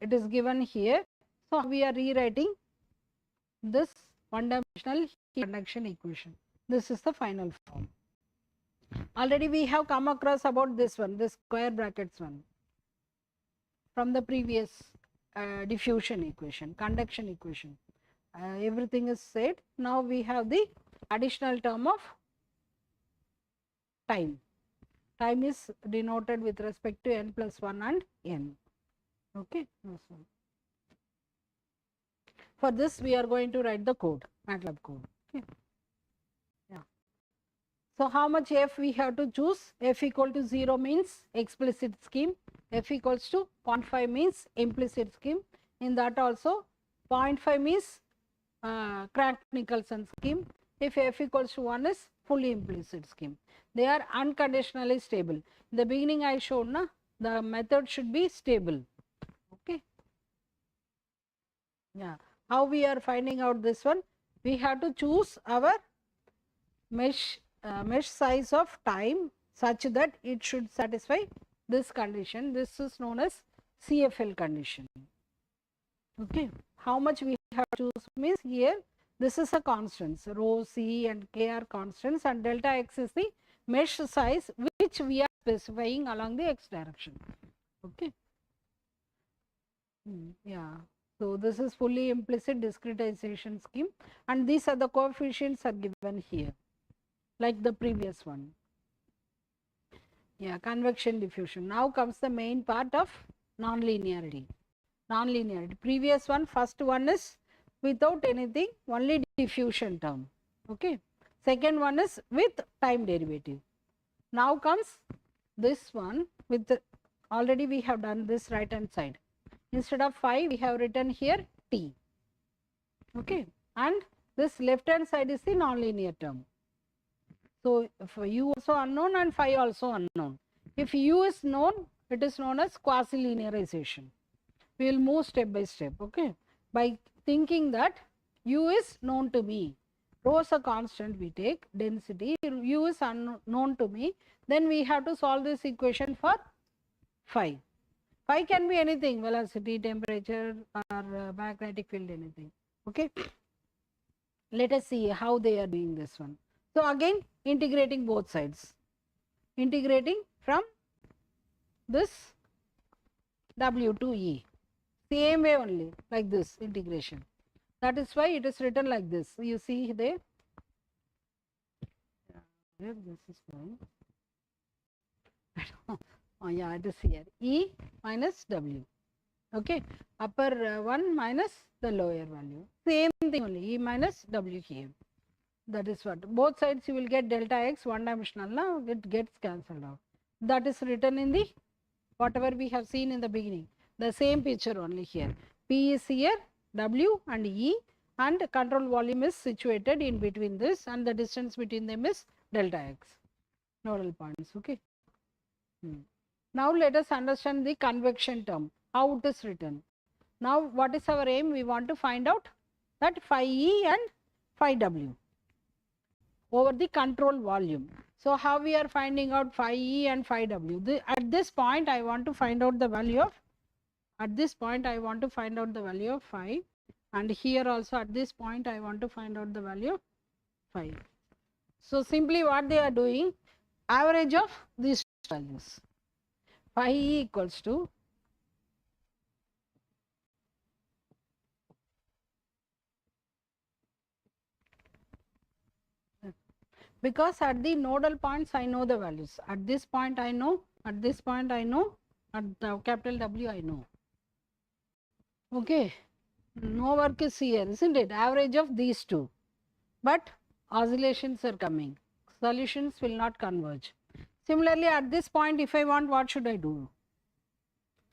D: it is given here. So we are rewriting this one-dimensional conduction equation. This is the final form. Already we have come across about this one, this square brackets one, from the previous diffusion equation, conduction equation. Everything is said. Now we have the additional term of time. Time is denoted with respect to n plus 1 and n. Okay. For this we are going to write the code, MATLAB code. Okay. Yeah. So how much F we have to choose? F equal to 0 means explicit scheme. F equals to 0.5 means implicit scheme. In that also 0.5 means Crank-Nicholson scheme. If F equals to 1 is fully implicit scheme. They are unconditionally stable. In the beginning I showed, na, the method should be stable. Okay. Yeah. How we are finding out this one? We have to choose our mesh size of time such that it should satisfy this condition. This is known as CFL condition. Okay. How much we have to choose means here this is a constant. So rho C and K are constants, and delta X is the mesh size which we are specifying along the X direction. Okay. Yeah. So this is fully implicit discretization scheme, and these are the coefficients are given here, like the previous one. Yeah, convection diffusion. Now comes the main part of nonlinearity. Nonlinearity. Previous one, first one is without anything, only diffusion term. Okay. Second one is with time derivative. Now comes this one with the, already we have done this right hand side. Instead of 5, we have written here t. Okay. And this left hand side is the nonlinear term. So for u also unknown and phi also unknown. If u is known, it is known as quasi-linearization. We will move step by step. Okay. By thinking that u is known to me, rho is a constant we take, density, u is unknown to me, then we have to solve this equation for phi. Phi can be anything, velocity, temperature, or magnetic field, anything. Okay. Let us see how they are doing this one. So again, integrating both sides. Integrating from this W to E. Same way only, like this integration. That is why it is written like this. You see there. Where this is going. Oh yeah, it is here. E minus W. Okay. Upper one minus the lower value. Same thing only. E minus W here. That is what. Both sides you will get delta X one dimensional. Now it gets cancelled out. That is written in the whatever we have seen in the beginning. The same picture only here. P is here, W and E, and control volume is situated in between this, and the distance between them is delta X. Nodal points. Okay. Now let us understand the convection term, how it is written. Now what is our aim? We want to find out that phi E and phi W over the control volume. So how we are finding out phi E and phi W? At this point I want to find out the value of, phi, and here also at this point I want to find out the value of phi. So simply what they are doing, average of these values. Phi E equals to because at the nodal points I know the values. At this point I know, at this point I know, at the capital W I know. Okay, no work is here, isn't it? Average of these two. But oscillations are coming. Solutions will not converge. Similarly, at this point, if I want, what should I do?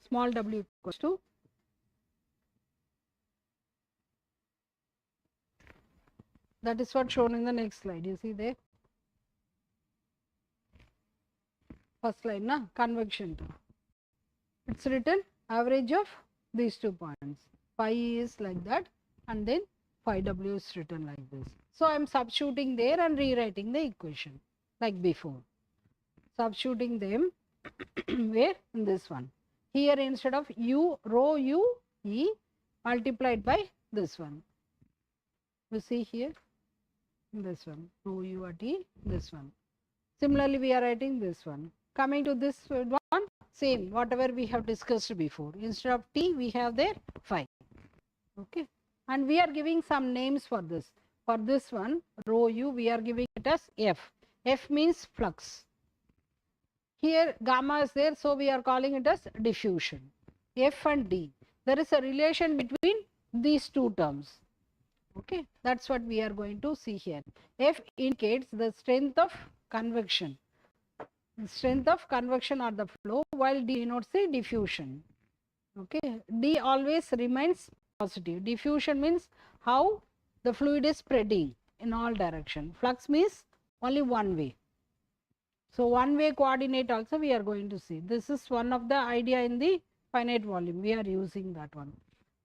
D: Small w equals to that is what shown in the next slide. You see there? First slide, na? Convection. It's written average of these 2 points. Phi is like that, and then phi w is written like this. So I am substituting there and rewriting the equation like before. Substituting them where? In this one. Here instead of u, rho u e multiplied by this one. You see here? This one. Rho u at e, this one. Similarly, we are writing this one. Coming to this one, same, whatever we have discussed before. Instead of t, we have there phi. Okay. And we are giving some names for this. For this one, rho u, we are giving it as F. F means flux. Here gamma is there, so we are calling it as diffusion. F and D. There is a relation between these two terms. Okay, that's what we are going to see here. F indicates the strength of convection. The strength of convection or the flow, while D denotes the diffusion. Okay, D always remains positive. Diffusion means how the fluid is spreading in all direction. Flux means only one way. So one way coordinate also we are going to see. This is one of the idea in the finite volume. We are using that one.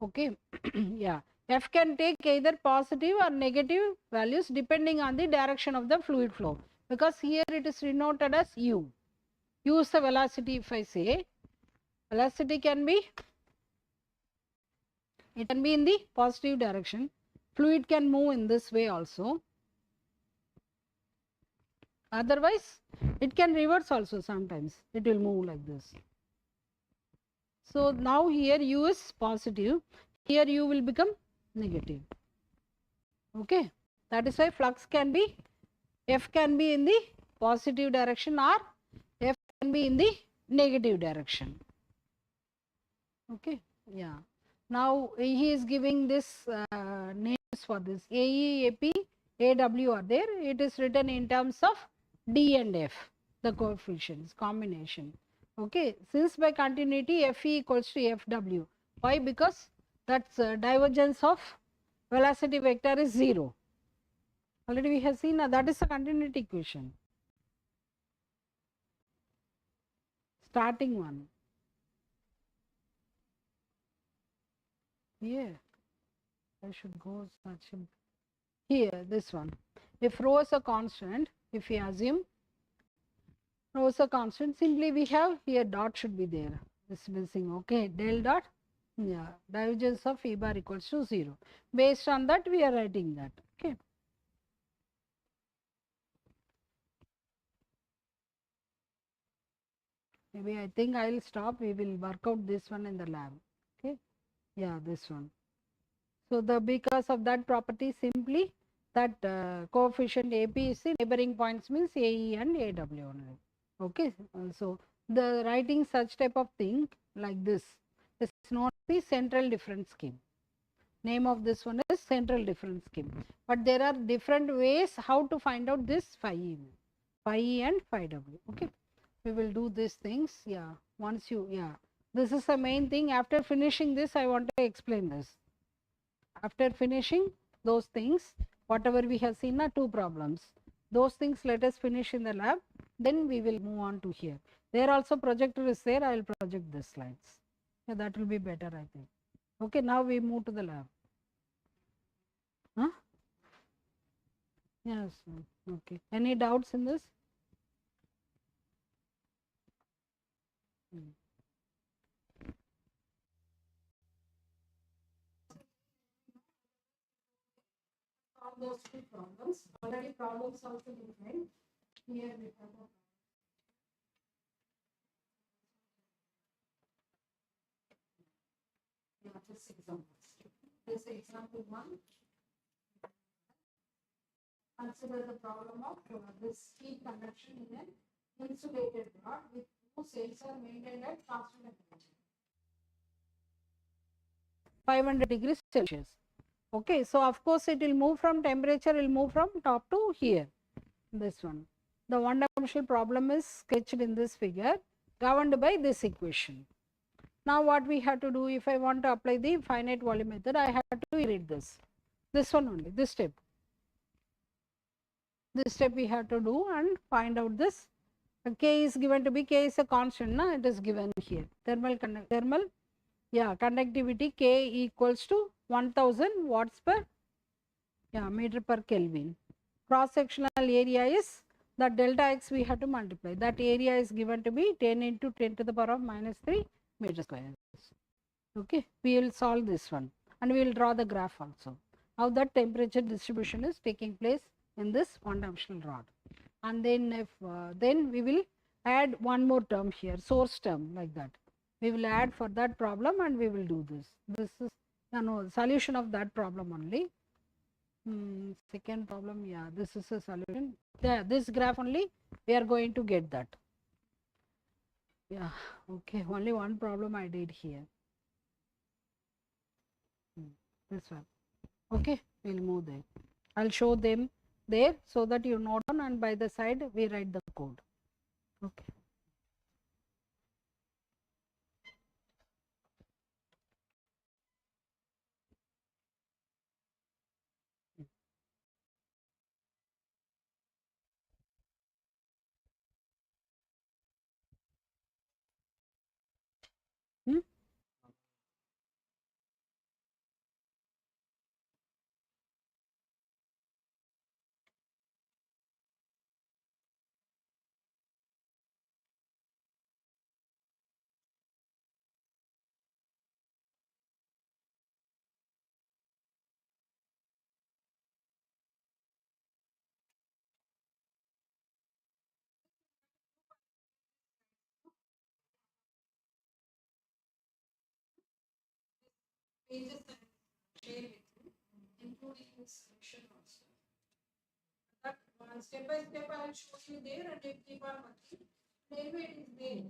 D: Okay. Yeah. F can take either positive or negative values depending on the direction of the fluid flow. Because here it is denoted as U. U is the velocity. If I say velocity can be, it can be in the positive direction. Fluid can move in this way also. Otherwise, it can reverse also sometimes. It will move like this. So now here U is positive. Here U will become negative. Okay. That is why flux can be, F can be in the positive direction or F can be in the negative direction. Okay. Yeah. Now he is giving this names for this. AE, AP, AW are there. It is written in terms of D and F, the coefficients, combination. Okay, since by continuity Fe equals to Fw. Why? Because that's divergence of velocity vector is 0. Already we have seen that is a continuity equation. Starting one. Here, I should go such here, this one. If rho is a constant, if we assume rho is a constant, simply we have here dot should be there. This missing. Okay, del dot. Yeah, divergence of E bar equals to 0. Based on that, we are writing that. Okay. Maybe I think I will stop. We will work out this one in the lab. Okay. Yeah, this one. So the because of that property, simply that coefficient AP is the neighboring points means AE and AW only. Okay. So the writing such type of thing like this is known as the central difference scheme. Name of this one is central difference scheme. But there are different ways how to find out this phi E and phi W. Okay. We will do these things. Yeah. Once you, yeah. This is the main thing. After finishing this, I want to explain this. After finishing those things, whatever we have seen are 2 problems. Those things let us finish in the lab. Then we will move on to here. There also projector is there. I will project the slides. Yeah, that will be better, I think. Okay, now we move to the lab. Huh? Yes. Okay. Any doubts in this?
C: All those two problems, already problems also different. Here we have a this example. This example one. Consider the problem of this heat conduction in an insulated rod with two cells are maintained at constant temperature.
D: 500 degrees Celsius. Okay, so of course it will move from temperature, it will move from top to here, this one. The one-dimensional problem is sketched in this figure, governed by this equation. Now what we have to do, if I want to apply the finite volume method, I have to read this one only, this step. This step we have to do and find out this. K is given to be, K is a constant, na? It is given here. Conductivity K equals to 1000 watts per meter per Kelvin. Cross sectional area is the delta x we have to multiply. That area is given to be 10 into 10 to the power of -3 meter square. Okay, we will solve this one and we will draw the graph also. How that temperature distribution is taking place in this one-dimensional rod. And then if then we will add one more term here, source term, like that. We will add for that problem and we will do this. This is solution of that problem only. Second problem, this is a solution. This graph only we are going to get that. Okay, only one problem I did here. This one. Okay, we'll move there. I'll show them there so that you note down, and by the side we write the code. Okay.
C: Pages that I share with you, including this solution also. That one step by step I will show you there and you keep on working. Anyway, it is there.